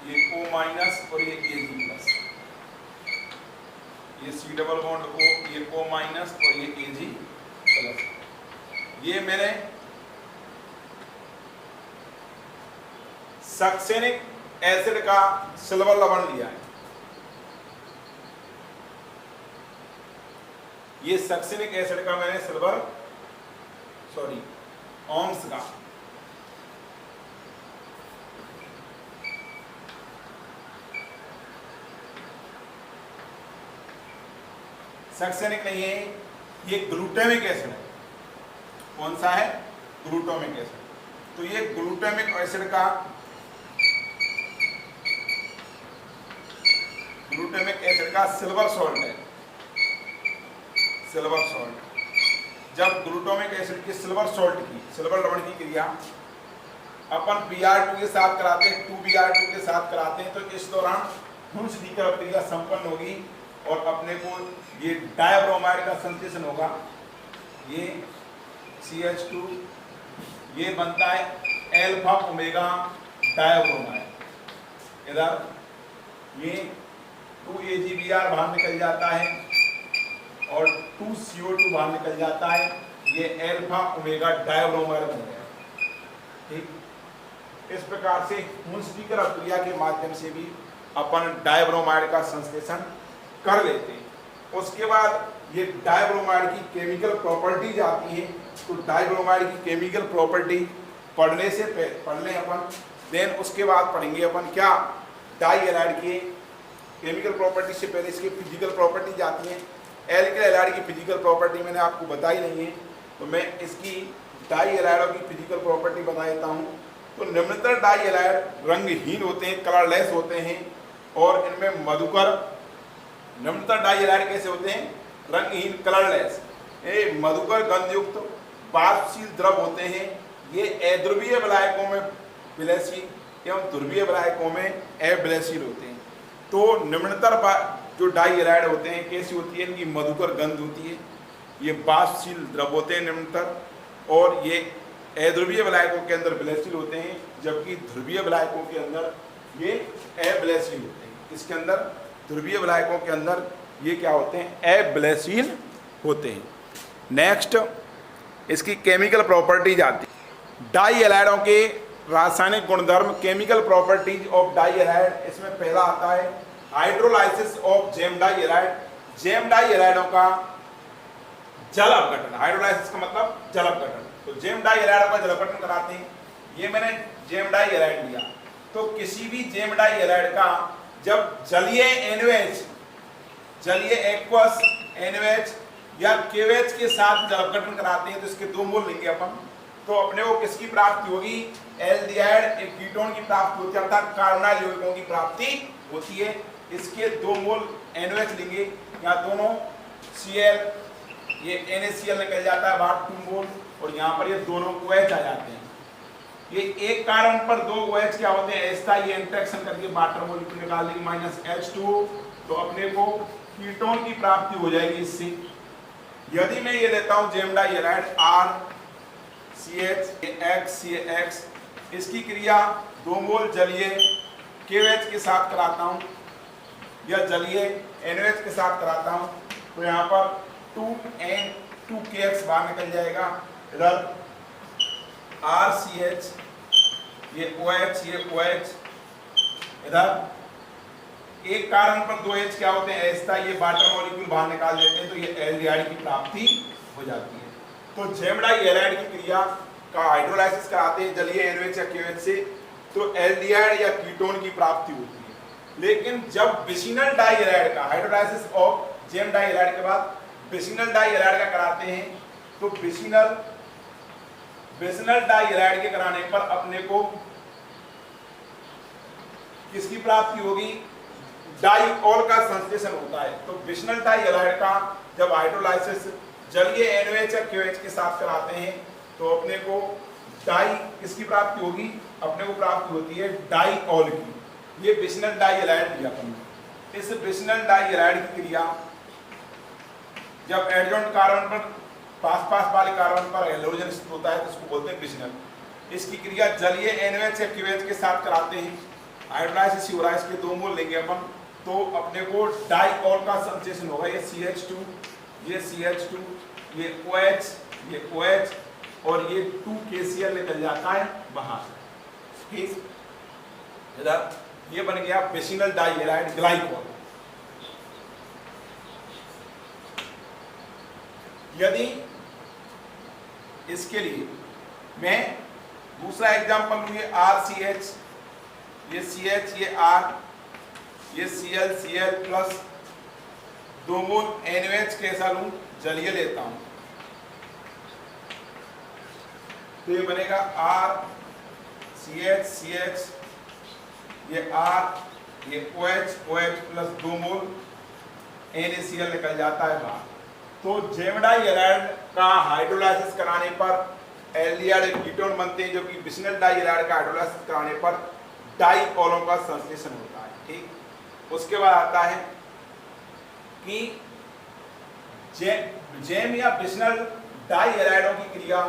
ये O माइनस और ये Ag प्लस, ये C डबल बॉन्ड O, ये O माइनस और ये Ag प्लस। ये मैंने सक्सेनिक एसिड का सिल्वर लवण लिया है, ये सक्सेनिक एसिड का मैंने ओम्स का, सक्सेनिक नहीं है, ये ग्लूटामिक एसिड है। कौन सा है, ग्लूटामिक एसिड। तो ये ग्लूटामिक एसिड का, ग्लूटामिक एसिड का सिल्वर सॉल्ट है, सिल्वर सॉल्ट। जब ग्लूटामिक एसिड की सिल्वर सॉल्ट की, सिल्वर लवण की क्रिया अपन Br2 के साथ कराते हैं, 2Br2 के साथ कराते हैं, तो इस दौरान हुन्स-डिकर क्रिया संपन्न होगी और अपने को ये डायब्रोमाइड का संश्लेषण होगा। ये CH2, ये बनता है एल्फा ओमेगा डायब्रोमाइड। इधर ये 2AgBr बाहर निकल जाता है और 2CO2 बाहर निकल जाता है, ये एल्फा ओमेगा डायब्रोमाइड बन गया। ठीक, इस प्रकार से हुन्स-डिकर अभिक्रिया के माध्यम से भी अपन डायब्रोमाइड का संश्लेषण कर लेते हैं। उसके बाद ये डायब्रोमाइड की केमिकल प्रॉपर्टीज आती है। तो डायब्रोमाइड की केमिकल प्रॉपर्टी पढ़ने से पढ़ लें अपन, देन उसके बाद पढ़ेंगे अपन क्या, डाई हैलाइड की केमिकल प्रॉपर्टी से पहले इसकी फिजिकल प्रॉपर्टीज आती हैं। एल्किल हैलाइड की फिजिकल प्रॉपर्टी मैंने आपको बताई नहीं है, तो मैं इसकी डाई हैलाइडों की फिजिकल प्रॉपर्टी बता देता हूँ। तो निम्नतर डाई हैलाइड रंगहीन होते हैं, कलरलेस होते हैं और इनमें मधुकर। निम्नतर डाई हैलाइड कैसे होते हैं, रंगहीन कलरलेस, ये मधुकर गंधयुक्त वाष्पशील द्रव होते हैं। ये अध्रुवीय विलायकों में विलयशील एवं ध्रुवीय विलायकों में अविलयशील होते हैं। तो निम्नतर जो डाई हैलाइड होते हैं कैसी होती है, इनकी मधुकर गंध होती है, ये वाष्पशील द्रव होते हैं निम्नतर, और ये अध्रुवीय विलायकों के अंदर विलयशील होते हैं, जबकि ध्रुवीय विलायकों के अंदर ये अविलयशील होते हैं। इसके अंदर ध्रुवीय विलायकों के अंदर ये क्या होते हैं, अविलयशील होते हैं। नेक्स्ट इसकी केमिकल प्रॉपर्टीज आती है। डाई हैलाइडों के रासायनिक गुणधर्म, chemical properties of dihalide. इसमें पहला आता है hydrolysis of gem die halide. Gem di हैलाइडों का जल अपघटन, हाइड्रोलाइसिस का मतलब जल अपघटन। तो जेम डाई हैलाइडों का जल अपघटन कराते हैं। ये मैंने जेम डाई हैलाइड लिया, तो किसी भी जेम डाई हैलाइड का जब जलीय NaOH, जलीय एक्वस NaOH या KOH के साथ जल अपघटन कराते हैं, तो इसके 2 मोल लेंगे अपन, तो अपने को किसकी प्राप्ति होगी, एल्डिहाइड एक कीटोन की प्राप्ति होती है, अर्थात कार्बोनाइल यौगिकों की प्राप्ति होती है। इसके 2 मोल NaOH लेंगे, यहाँ दोनों Cl, ये NaCl निकल जाता है बाहर 2 मोल, और यहाँ पर ये दोनों OH आ जाते हैं। ये एक कार्बन पर दो OH क्या होते हैं, अस्थायी इंटरेक्शन करके वाटर मॉलिक्यूल निकाल देंगे -H2O, तो अपने को कीटोन की प्राप्ति हो जाएगी इससे। यदि मैं ये लेता हूं जेम डाइहैलाइड RCH, इसकी क्रिया 2 मोल जलीय KOH के साथ कराता हूं या जलीय NOH के साथ कराता हूं, तो यहाँ पर 2N2KX बाहर निकल जाएगा। इधर RCH, ये OH, ये OH, इधर एक कार्बन पर 2 H क्या होते हैं, अस्थायी, ये वाटर मॉलिक्यूल बाहर निकाल देते हैं, तो ये एल्डिहाइड की प्राप्ति हो जाती है। तो जेम डाइहैलाइड की क्रिया का हाइड्रोलाइसिस कराते हैं जलीय NOH या KOH से, तो एल्डिहाइड या कीटोन की प्राप्ति होती है। लेकिन जब विसिनल डाइहैलाइड का हाइड्रोलाइसिस ऑफ जेम डाइहैलाइड के बाद विसिनल डाइहैलाइड का कराते हैं, तो विसिनल डाइहैलाइड के कराने पर अपने को किसकी प्राप्ति होगी, डाइऑल का संश्लेषण होता है। तो विसिनल डाइहैलाइड का जब हाइड्रोलाइसिस जलीय NOH या KOH के साथ कराते हैं, तो अपने को डाई किसकी प्राप्ति होगी, अपने को प्राप्ति होती है डाइऑल की। ये विसिनल डाइहैलाइड दिया अपन ने। इस विसिनल डाइहैलाइड की क्रिया जब एडजॉइंट कार्बन पर पास वाले कार्बन पर हैलोजन स्थित होता है, तो उसको बोलते हैं विसिनल। इसकी क्रिया जलीय NOH या KOH के साथ कराते हैं, हाइड्रोलाइसिस हो रहा है, इसके 2 मोल लेंगे अपन, तो अपने को डाइऑल का संश्लेषण होगा। ये CH2, ये CH2, ये OH, ये OH और ये 2KCl निकल जाता है बाहर। ठीक, इधर ये बन गया विसिनल डाइहैलाइड ग्लाइकॉल। यदि इसके लिए मैं दूसरा एग्जांपल लूँ, ये RCH, ये CH, ये R, ये Cl प्लस 2 मोल NOH कैसा लूं, जलीय लेता हूं, तो ये बनेगा RCH, ये R, ये OH प्लस 2 मोल NaCl निकल जाता है बाहर। तो जेम डाइहैलाइड का हाइड्रोलाइसिस कराने पर एल्डिहाइड कीटोन बनते हैं, जो कि विसिनल डाइहैलाइड का हाइड्रोलाइसिस कराने पर डाइऑलों का संश्लेषण होता है। ठीक, उसके बाद आता है कि जेम या विसिनल डाइहैलाइडों की क्रिया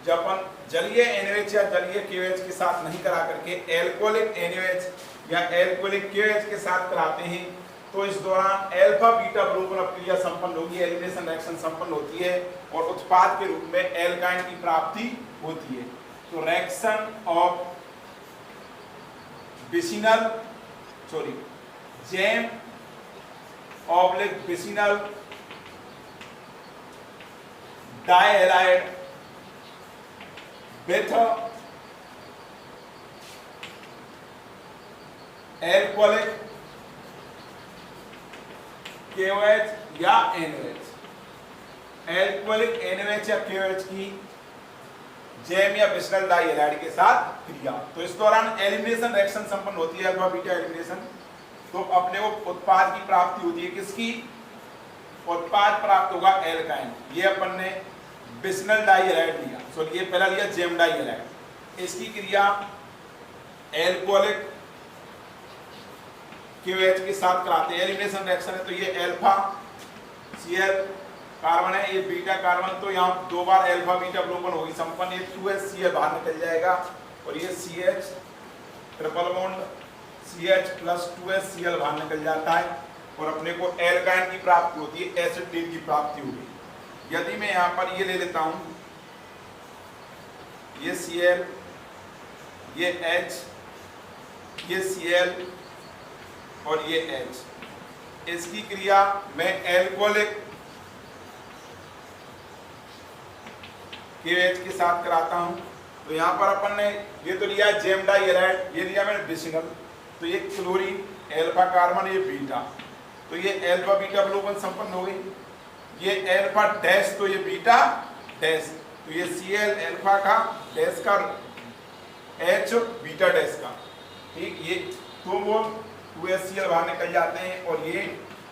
जब अपन जलीय NOH या जलीय KOH के साथ नहीं करा करके एल्कोहलिक NOH या एल्कोहलिक KOH के साथ कराते हैं, तो इस दौरान अल्फा बीटा ब्रोमन क्रिया संपन्न होगी, एलिमिनेशन रिएक्शन संपन्न होती है और उत्पाद के रूप में एल्काइन की प्राप्ति होती है। तो reaction of gem oblique vicinal dihalide with alcoholic KOH या NOH, एल्कोहलिक NOH या KOH की जेम या विसिनल डाइहैलाइड के साथ क्रिया, तो इस दौरान एलिमिनेशन रिएक्शन संपन्न होती है, अल्फा बीटा एलिमिनेशन। तो अपने को उत्पाद की प्राप्ति होती है, किसकी, उत्पाद प्राप्त होगा एल्काइन। ये अपन ने विसिनल डाइहैलाइड लिया, सॉरी ये पहला लिया जेम डाइहैलाइड, इसकी क्रिया एल्कोहलिक KOH के साथ कराते हैं, एलिमिनेशन रिएक्शन है। तो ये अल्फा Cl कार्बन है, ये बीटा कार्बन, तो यहाँ 2 बार अल्फा बीटा ब्रोमन होगी संपन्न, ये 2HCl बाहर निकल जाएगा और ये CH triple bond CH plus 2HCl बाहर निकल जाता है और अपने को एल्काइन की प्राप्ति होती है, एसिटिलीन की प्राप्ति होगी। यदि मैं यहाँ पर ये ले लेता हूँ, ये Cl, ये H, ये Cl और ये H, इसकी क्रिया मैं एल्कोहलिक KOH के साथ कराता हूं। तो यहाँ पर अपन ने ये तो लिया जेम डाइहैलाइड, ये लिया मैंने विसिनल, तो ये क्लोरीन एल्फा कार्बन, ये बीटा, तो ये एल्फा बीटा ब्रोमन संपन्न हो गई, ये एल्फा डैश, तो ये बीटा डैश, तो ये Cl एल्फा का डैश का H बीटा डैश का। ठीक, ये 2 मोल 2HCl बाहर निकल जाते हैं और ये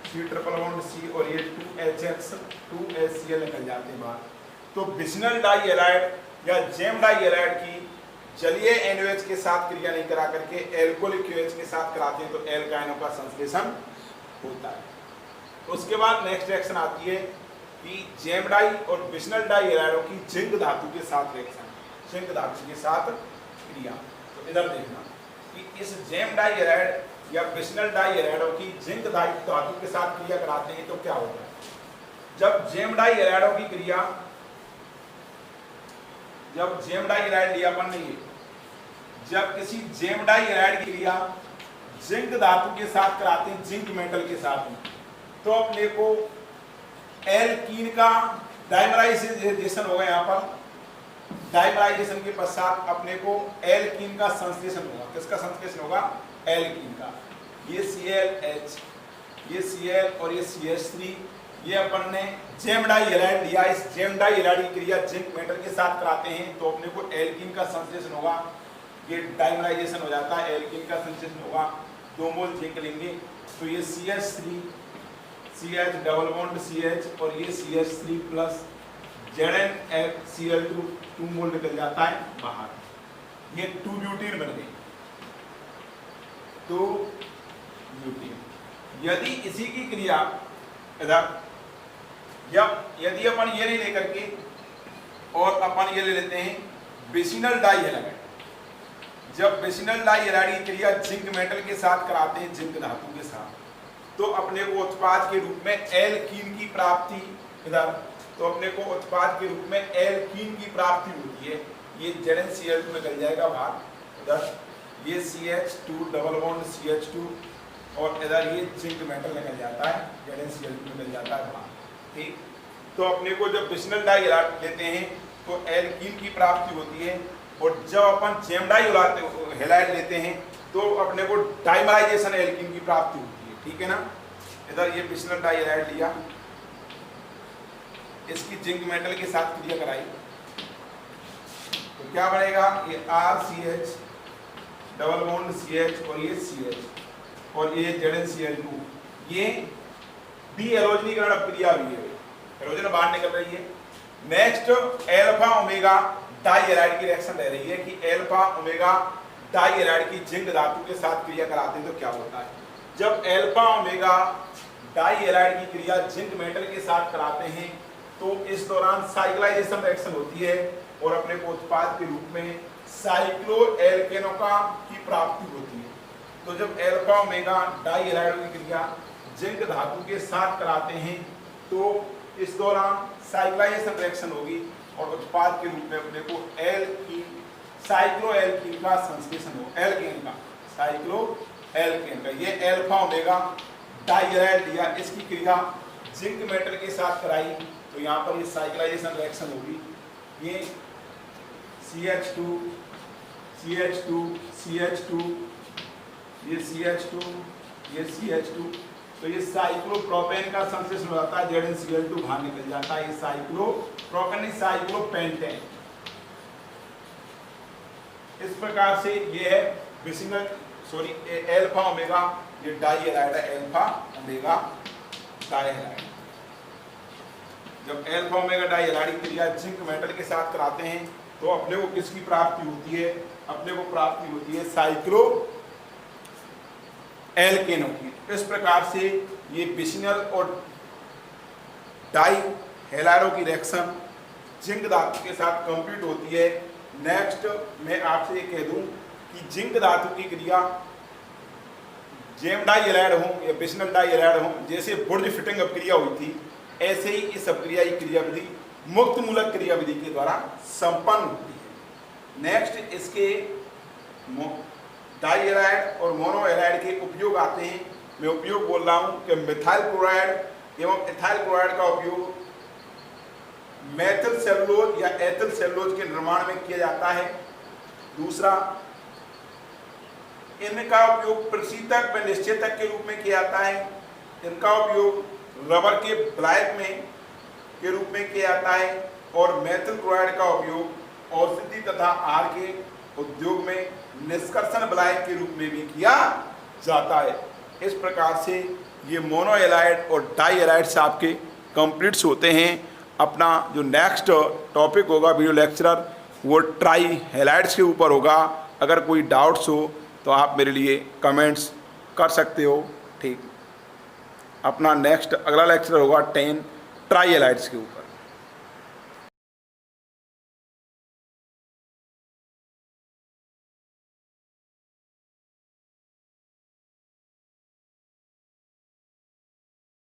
C ट्रिपल बॉन्ड C और ये 2HCl निकल जाते हैं बाहर। तो विसिनल डाइहैलाइड या जेम डाइहैलाइड की जलीय NaOH के साथ क्रिया नहीं करा करके एल्कोहलिक QH के साथ कराते हैं तो एल्काइनों का संश्लेषण होता है। तो उसके बाद नेक्स्ट रिएक्शन आती है कि जेम डाई और बिस्नल डाई एराइडों की जिंक धातु के साथ रिएक्शन, जिंक धातु के साथ क्रिया। तो इधर देखना कि इस जेम डाई एराइड या बिस्नल डाई एराइडों की जिंक धातु के साथ क्रिया कराते हैं तो क्या होता है। जब जेम डाई एराइडों की क्रिया, जब जेम डाई एराइड लिया अपन ने ये, जब किसी जेम डाई एराइड की क्रिया जिंक धातु के साथ कराते हैं, जिंक मेटल के साथ में, तो अपने को एल्कीन का डाइमराइजेशन होगा। यहाँ पर डाइमराइजेशन के पश्चात अपने को एल्कीन का संश्लेषण होगा। किसका संश्लेषण होगा? एल्कीन का। ये ClH, ये Cl और ये CH3, ये अपन ने जेम डाई एराइड लिया। इस जेम डाई एराइड की क्रिया जिंक मेटल के साथ कराते हैं तो अपने को एल्कीन का संश्लेषण होगा। ये डाइमराइजेशन हो जाता है, एल्कीन का संश्लेषण होगा, 2 मोल जिंक लेंगे तो ये CH3 CH double bond CH और ये CH3 प्लस ZnCl2 2 मोल निकल जाता है बाहर। ये 2 ब्यूटीन बन गई, 2 ब्यूटीन। यदि इसी की क्रिया इधर, यदि अपन ये नहीं लेकर के और अपन ये ले लेते हैं बिसिनल डाई एराइड। जब बिसिनल डाई एराइड की क्रिया जिंक मेटल के साथ कराते हैं, जिंक धातु के साथ, तो अपने को उत्पाद के रूप में एल्कीन की प्राप्ति इधर, तो अपने को उत्पाद के रूप में एल्कीन की प्राप्ति होती है। ये ZnCl2 निकल जाएगा बाहर इधर, ये CH2 डबल बॉन्ड CH2 और इधर ये जिंक मेटल निकल जाता है, ZnCl2 निकल जाता है बाहर। ठीक, तो अपने को जब बिस्नल डाई एराइड लेते हैं तो एल्कीन की प्राप्ति होती है, और जब अपन जेम डाई हैलाइड लेते हैं तो अपने को डाइमराइजेशन एल्कीन की प्राप्ति होती है। ठीक है ना। इधर ये बिस्नल डाई एराइड लिया, इसकी जिंक मेटल के साथ क्रिया कराई तो क्या बनेगा? ये RCH डबल बॉन्ड CH और ये CH और ये ZnCl2, ये डी एलोजनीकरण क्रिया भी है, एलोजन बाहर निकल रही है। Next alpha omega die arid की रिएक्शन रह रही है कि एल्फा ओमेगा डाई एराइड की जिंक धातु के साथ क्रिया कराते हैं तो क्या होता है। जब एल्फा ओमेगा डाई एराइड की क्रिया जिंक मेटल के साथ कराते हैं तो इस दौरान साइक्लाइजेशन रिएक्शन होती है और अपने को उत्पाद के रूप में साइक्लोएल्केनों की प्राप्ति होती है। तो जब एल्फा ओमेगा डाई एराइड की क्रिया जिंक धातु के साथ कराते हैं तो इस दौरान साइक्लाइजेशन रिएक्शन होगी और उत्पाद के रूप में अपने को एल्कीन, साइक्लोएल्कीन का संश्लेषण हो, एल्केन का, साइक्लोएल्केन का। ये एल्फा ओमेगा डाई एराइड लिया, इसकी क्रिया जिंक मेटल के साथ कराई तो यहाँ पर ये साइक्लाइजेशन रिएक्शन होगी। ये CH2 CH2 CH2, ये CH2 ये CH2, तो ये साइक्लोप्रोपेन का संश्लेषण हो जाता है, ZnCl2 बाहर निकल जाता है। ये साइक्लोप्रोपेन साइक्लोपेंटेन। इस प्रकार से ये है बिसिनल एल्फा ओमेगा, ये डाई एराइड है, एल्फा ओमेगा डाई एराइड। जब एल्फा ओमेगा डाई एराइड की क्रिया जिंक मेटल के साथ कराते हैं तो अपने को किसकी प्राप्ति होती है? अपने को प्राप्ति होती है साइक्लो एल्केनों की। इस प्रकार से ये बिसिनल और डाई हैलाइडों की रिएक्शन जिंक धातु के साथ कंप्लीट होती है। नेक्स्ट मैं आपसे ये कह दूं कि जिंक धातु की क्रिया जेम डाई एराइड हो या बिसिनल डाई एराइड हो, जैसे बुर्ज फिटिंग अपक्रिया हुई थी, ऐसे ही इस अपक्रिया की क्रियाविधि मुक्त मूलक क्रियाविधि के द्वारा संपन्न होती है। नेक्स्ट इसके डाई एराइड और मोनो एराइड के उपयोग आते हैं। मैं उपयोग बोल रहा हूँ कि मिथाइल क्लोराइड एवं इथाइल क्लोराइड का उपयोग मेथिल सेलुलोज या एथिल सेलुलोज के निर्माण में किया जाता है। दूसरा, इनका उपयोग प्रशीतक व निश्चेतक के रूप में किया जाता है। इनका उपयोग रबर के ब्लैक में के रूप में किया जाता है और मेथिल क्लोराइड का उपयोग औषधि तथा आहार के उद्योग में निष्कर्षण ब्लैक के रूप में भी किया जाता है। इस प्रकार से ये मोनो एराइड और डाई एराइड्स आपके कंप्लीट्स होते हैं। अपना जो नेक्स्ट टॉपिक होगा वीडियो लेक्चरर वो ट्राई हेलाइड्स के ऊपर होगा। अगर कोई डाउट्स हो तो आप मेरे लिए कमेंट्स कर सकते हो। ठीक, अपना नेक्स्ट अगला लेक्चर होगा 10 ट्राई हेलाइड्स के ऊपर।